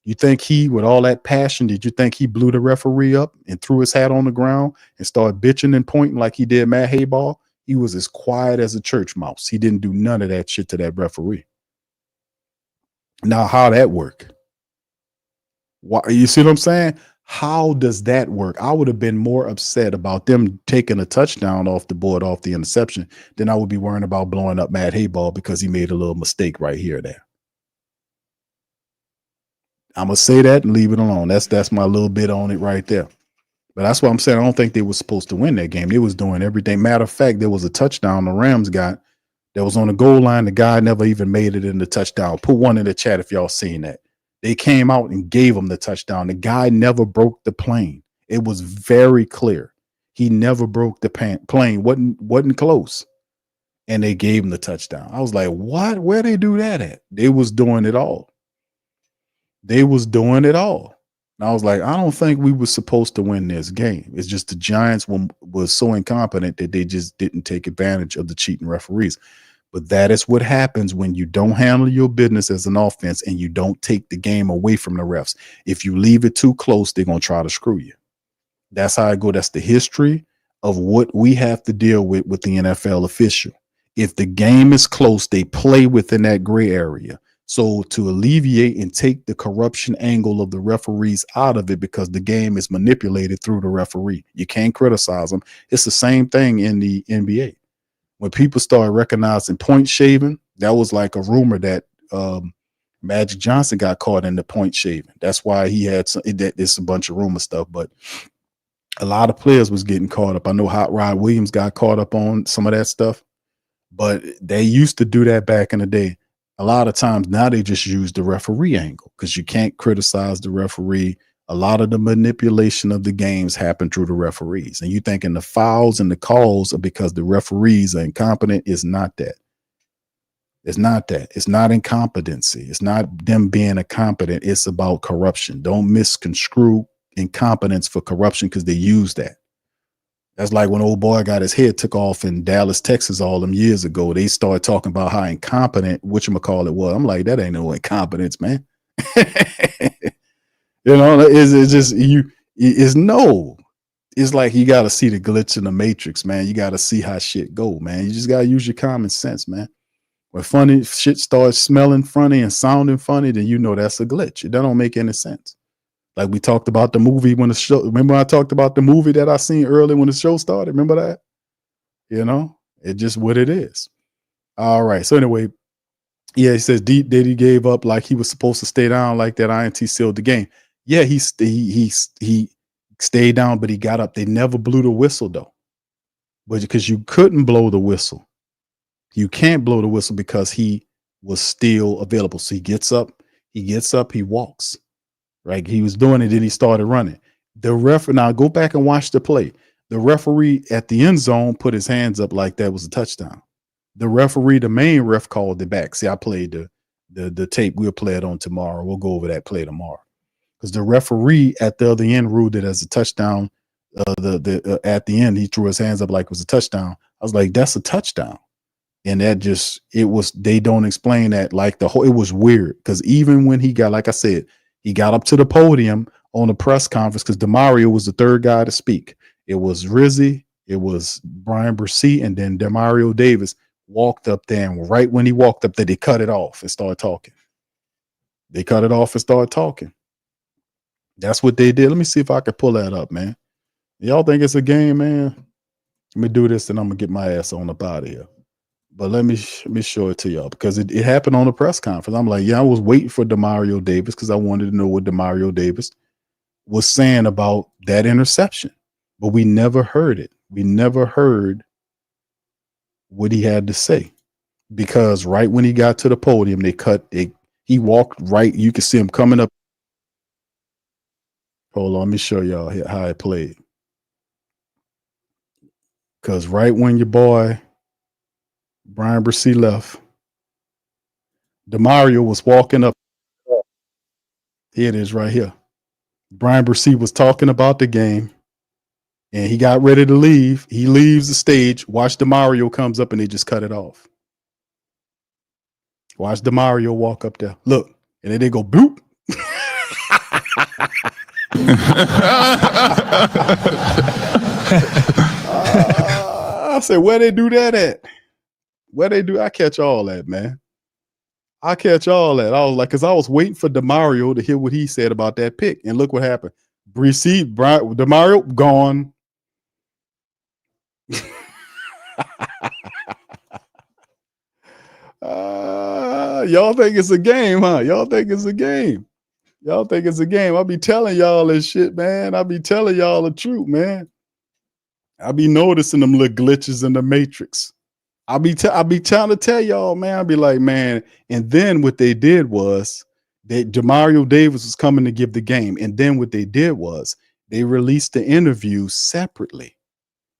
You think he, with all that passion, did you think he blew the referee up and threw his hat on the ground and started bitching and pointing like he did Matt Hayball? He was as quiet as a church mouse. He didn't do none of that shit to that referee. Now, how that work? Why, you see what I'm saying? How does that work? I would have been more upset about them taking a touchdown off the board, off the interception, than I would be worrying about blowing up Matt Hayball because he made a little mistake right here or there. I'm going to say that and leave it alone. That's my little bit on it right there. But that's what I'm saying. I don't think they were supposed to win that game. They was doing everything. Matter of fact, there was a touchdown the Rams got that was on the goal line. The guy never even made it in the touchdown. Put one in the chat if y'all seen that. They came out and gave him the touchdown. The guy never broke the plane. It was very clear. He never broke the plane. Wasn't close. And they gave him the touchdown. I was like, what? Where they do that at? They was doing it all. They was doing it all. And I was like, I don't think we were supposed to win this game. It's just the Giants was so incompetent that they just didn't take advantage of the cheating referees. But that is what happens when you don't handle your business as an offense and you don't take the game away from the refs. If you leave it too close, they're going to try to screw you. That's how I go. That's the history of what we have to deal with the NFL official. If the game is close, they play within that gray area. So to alleviate and take the corruption angle of the referees out of it because the game is manipulated through the referee, you can't criticize them. It's the same thing in the NBA. When people started recognizing point shaving, that was like a rumor that Magic Johnson got caught in the point shaving. That's why he had it's a bunch of rumor stuff, but a lot of players was getting caught up. I know Hot Rod Williams got caught up on some of that stuff, but they used to do that back in the day. A lot of times now they just use the referee angle because you can't criticize the referee. A lot of the manipulation of the games happen through the referees. And you thinking the fouls and the calls are because the referees are incompetent. It's not that. It's not that. It's not incompetency. It's not them being incompetent. It's about corruption. Don't misconstrue incompetence for corruption because they use that. That's like when old boy got his head took off in Dallas, Texas all them years ago. They started talking about how incompetent whatchamacallit was. I'm like, that ain't no incompetence, man. You know, it's just it's like you got to see the glitch in the matrix, man. You got to see how shit go, man. You just got to use your common sense, man. When funny shit starts smelling funny and sounding funny, then you know that's a glitch. It don't make any sense. Like we talked about the movie when the show. Remember I talked about the movie that I seen early when the show started? Remember that? You know, it's just what it is. All right. So anyway, yeah, he says Diddy gave up like he was supposed to stay down, like that INT sealed the game. Yeah, he stayed down, but he got up. They never blew the whistle though, but because you couldn't blow the whistle. You can't blow the whistle because he was still available. So he gets up, he walks. Right? He was doing it, then he started running. The now go back and watch the play. The referee at the end zone put his hands up like that was a touchdown. The referee, the main ref, called it back. See, I played the tape. We'll play it on tomorrow. We'll go over that play tomorrow. Because the referee at the other end ruled it as a touchdown. At the end, he threw his hands up like it was a touchdown. I was like, that's a touchdown. And that they don't explain that, like it was weird. Because even when he got, like I said, he got up to the podium on the press conference because DeMario was the third guy to speak. It was Rizzi, it was Brian Bresee, and then DeMario Davis walked up there. And right when he walked up there, they cut it off and started talking. That's what they did. Let me see if I can pull that up, man. Y'all think it's a game, man? Let me do this and I'm going to get my ass on up out of here. But let me show it to y'all because it happened on the press conference. I'm like, yeah, I was waiting for DeMario Davis because I wanted to know what DeMario Davis was saying about that interception. But we never heard it. We never heard what he had to say because right when he got to the podium, he walked right. You can see him coming up. Hold on, let me show y'all how it played. Because right when your boy Brian Bresee left, DeMario was walking up. Here it is right here. Brian Bresee was talking about the game and he got ready to leave. He leaves the stage. Watch DeMario comes up and they just cut it off. Watch DeMario walk up there. Look, and then they go boop. I said, where they do that at? I catch all that, man. I catch all that. I was like, because I was waiting for DeMario to hear what he said about that pick. And look what happened. DeMario, gone. Y'all think it's a game, huh? Y'all think it's a game. I be telling y'all this shit, man. I be telling y'all the truth, man. I be noticing them little glitches in the matrix. I be trying to tell y'all, man. I be like, man. And then what they did was DeMario Davis was coming to give the game. And then what they did was they released the interview separately.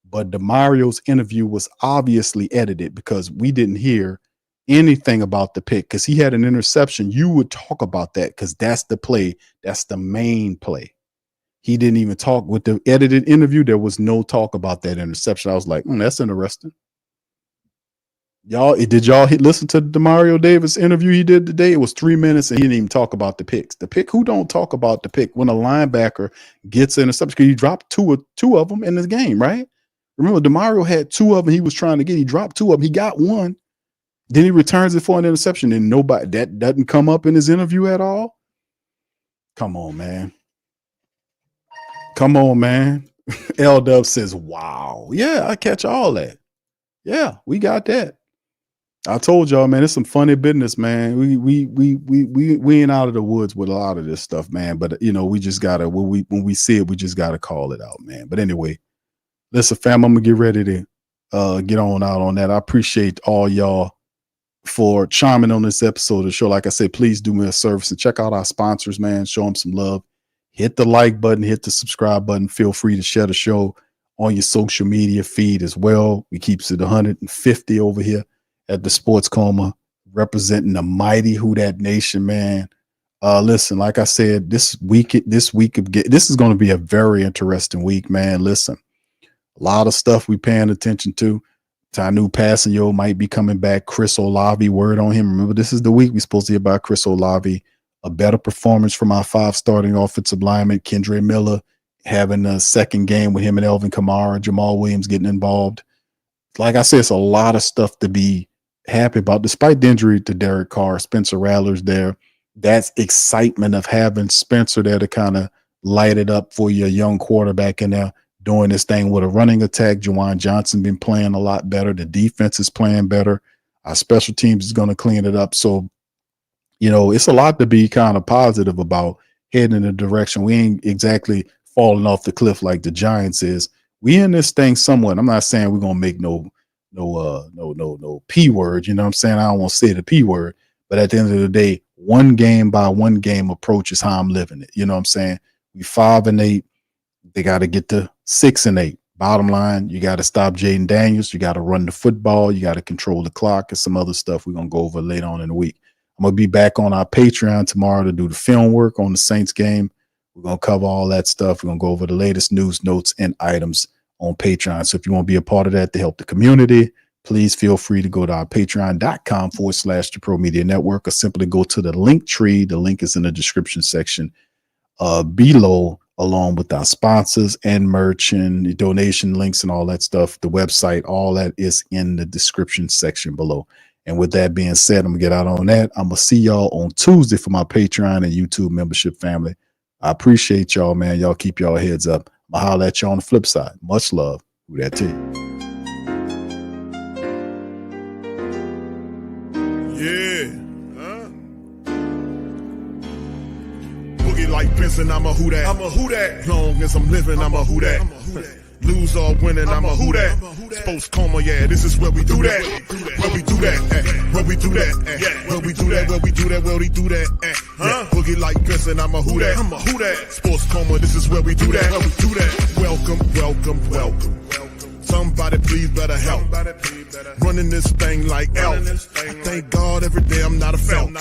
But DeMario's interview was obviously edited because we didn't hear anything about the pick because he had an interception. You would talk about that because that's the play. That's the main play. He didn't even talk with the edited interview. There was no talk about that interception. I was like, that's interesting. Did y'all listen to the DeMario Davis interview he did today? It was 3 minutes and he didn't even talk about the picks. The pick, who don't talk about the pick when a linebacker gets an interception? Because he dropped two of them in this game, right? Remember, DeMario had two of them he was trying to get. He dropped two of them. He got one. Then he returns it for an interception and that doesn't come up in his interview at all. Come on, man. L-Dub says, wow. Yeah, I catch all that. Yeah, we got that. I told y'all, man, it's some funny business, man. We ain't out of the woods with a lot of this stuff, man. But we just gotta when we see it, we just gotta call it out, man. But anyway, listen, fam, I'm gonna get ready to get on out on that. I appreciate all y'all for chiming on this episode of the show. Like I said, please do me a service and check out our sponsors, man. Show them some love. Hit the like button, hit the subscribe button. Feel free to share the show on your social media feed as well. We keeps it 150 over here at the Sports Coma, representing the mighty Who Dat Nation, man. Listen, like I said, this is going to be a very interesting week, man. Listen, a lot of stuff we paying attention to. Tanu Passanio might be coming back. Chris Olave, word on him. Remember, this is the week we're supposed to hear about Chris Olave. A better performance from our 5 starting offensive linemen. Kendre Miller having a second game with him and Elvin Kamara. Jamal Williams getting involved. Like I said, it's a lot of stuff to be happy about, despite the injury to Derek Carr, Spencer Rattler's there. That's excitement of having Spencer there to kind of light it up for your young quarterback in there doing this thing with a running attack. Juwan Johnson been playing a lot better. The defense is playing better. Our special teams is going to clean it up. So, it's a lot to be kind of positive about heading in the direction. We ain't exactly falling off the cliff like the Giants is. We in this thing somewhat. I'm not saying we're going to make no P word. You know what I'm saying? I don't want to say the P word, but at the end of the day, one game by one game approach is how I'm living it. You know what I'm saying? We 5-8. They got to get to 6-8. Bottom line, you got to stop Jaden Daniels. You got to run the football. You got to control the clock and some other stuff we're going to go over later on in the week. I'm going to be back on our Patreon tomorrow to do the film work on the Saints game. We're going to cover all that stuff. We're going to go over the latest news, notes, and items on Patreon. So if you want to be a part of that to help the community, please feel free to go to our patreon.com/the Pro Media Network, or simply go to the link tree. The link is in the description section below, along with our sponsors and merch and the donation links and all that stuff. The website, all that is in the description section below. And with that being said, I'm going to get out on that. I'm going to see y'all on Tuesday for my Patreon and YouTube membership family. I appreciate y'all, man. Y'all keep y'all heads up. I'm going to holler at y'all on the flip side. Much love. Who that to you? Boogie like Benson, I'm a who that. I'm a who that. Long as I'm living, I'm a who that. Lose or winning, I'm a who that. Sports Coma, yeah, this is where we do that. Where we do that, where we do that, where we do that, where we do that, where we do that. Boogie like Benson, I'm a who that. I'm a who that. Sports Coma, this is where we do that. Where we do that. Welcome, welcome, welcome. Somebody please better help. Running this thing like elf. I thank God every day I'm not a felt.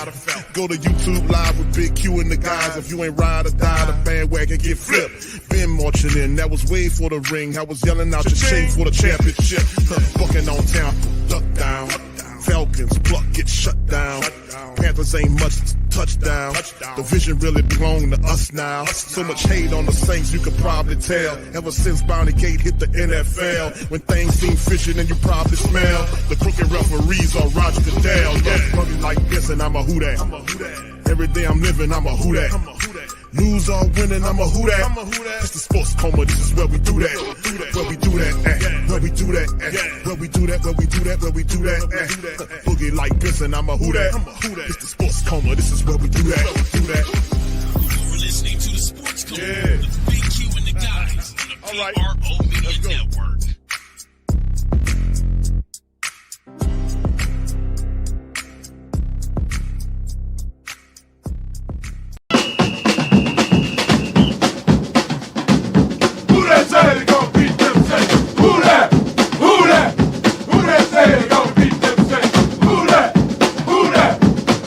Go to YouTube Live with Big Q and the guys. If you ain't ride or die, the bandwagon get flipped. Been marching in, that was way for the ring. I was yelling out your shame for the championship. Bucking on town, duck down. Falcons, pluck, get shut down. Panthers ain't much touchdown. The vision really belong to us now. So much hate on the Saints, you could probably tell. Ever since Bounty Gate hit the NFL, when things seem fishy and you probably smell the crooked referees or Roger Goodell. Running like this and I'm a who that. Every day I'm living, I'm a who that. Lose or winning, I'm a who that. It's the Sports Coma, this is where we do that. Where we do that, where we do that, where we do that, where we do that, where we do that. Boogie like Benson, I'm a who that. It's the Sports Coma, this is where we do that. You're listening to the Sports Coma with Big Q and the guys on the PRO Media Network. Say they gon' beat them, say who that? Who that? Who that say they gon' beat them, say who that? Who that?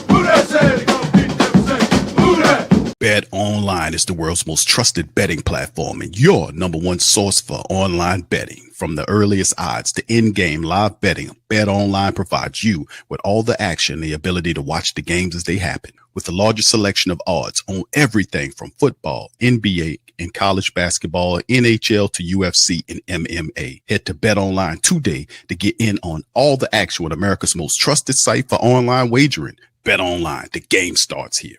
Who that say they gon' beat them, say who that? Bet Online is the world's most trusted betting platform and your number one source for online betting. From the earliest odds to in-game live betting, Bet Online provides you with all the action and the ability to watch the games as they happen. With the largest selection of odds on everything from football, NBA, and college basketball, NHL to UFC and MMA. Head to Bet Online today to get in on all the action with America's most trusted site for online wagering. Bet Online, the game starts here.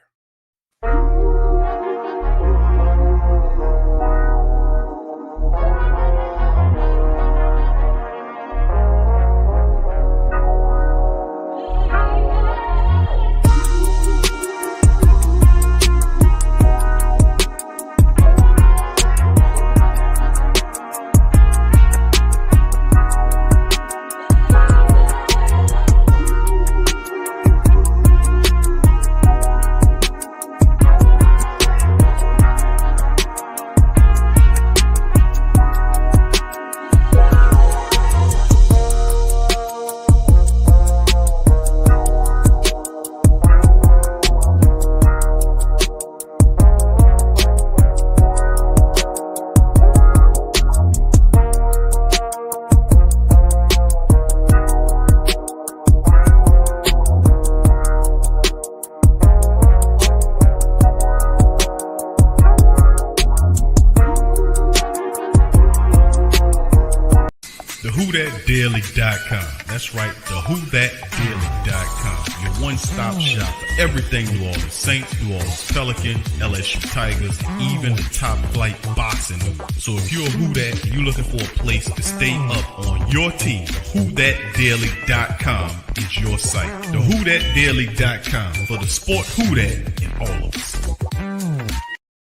TheWhoThatDaily.com. That's right, TheWhoThatDaily.com. Your one-stop shop for everything New Orleans Saints, New Orleans Pelicans, LSU Tigers, and even the top flight boxing news. So if you're a Who That and you're looking for a place to stay up on your team, TheWhoThatDaily.com is your site. TheWhoThatDaily.com for the sport Who That in all of us.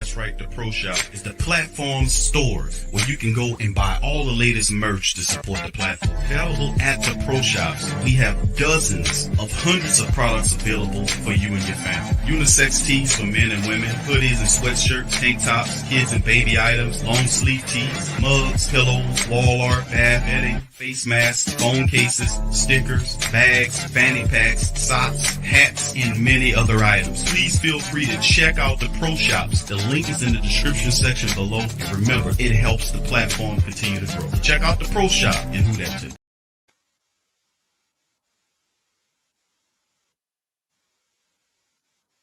That's right, the Pro Shop is the platform store where you can go and buy all the latest merch to support the platform. Available at the Pro Shops, we have dozens of hundreds of products available for you and your family. Unisex tees for men and women, hoodies and sweatshirts, tank tops, kids and baby items, long sleeve tees, mugs, pillows, wall art, bath bedding, face masks, phone cases, stickers, bags, fanny packs, socks, hats, and many other items. Please feel free to check out the Pro Shops. The link is in the description section below. And remember, it helps the platform continue to grow. Check out the Pro Shop and Who That too.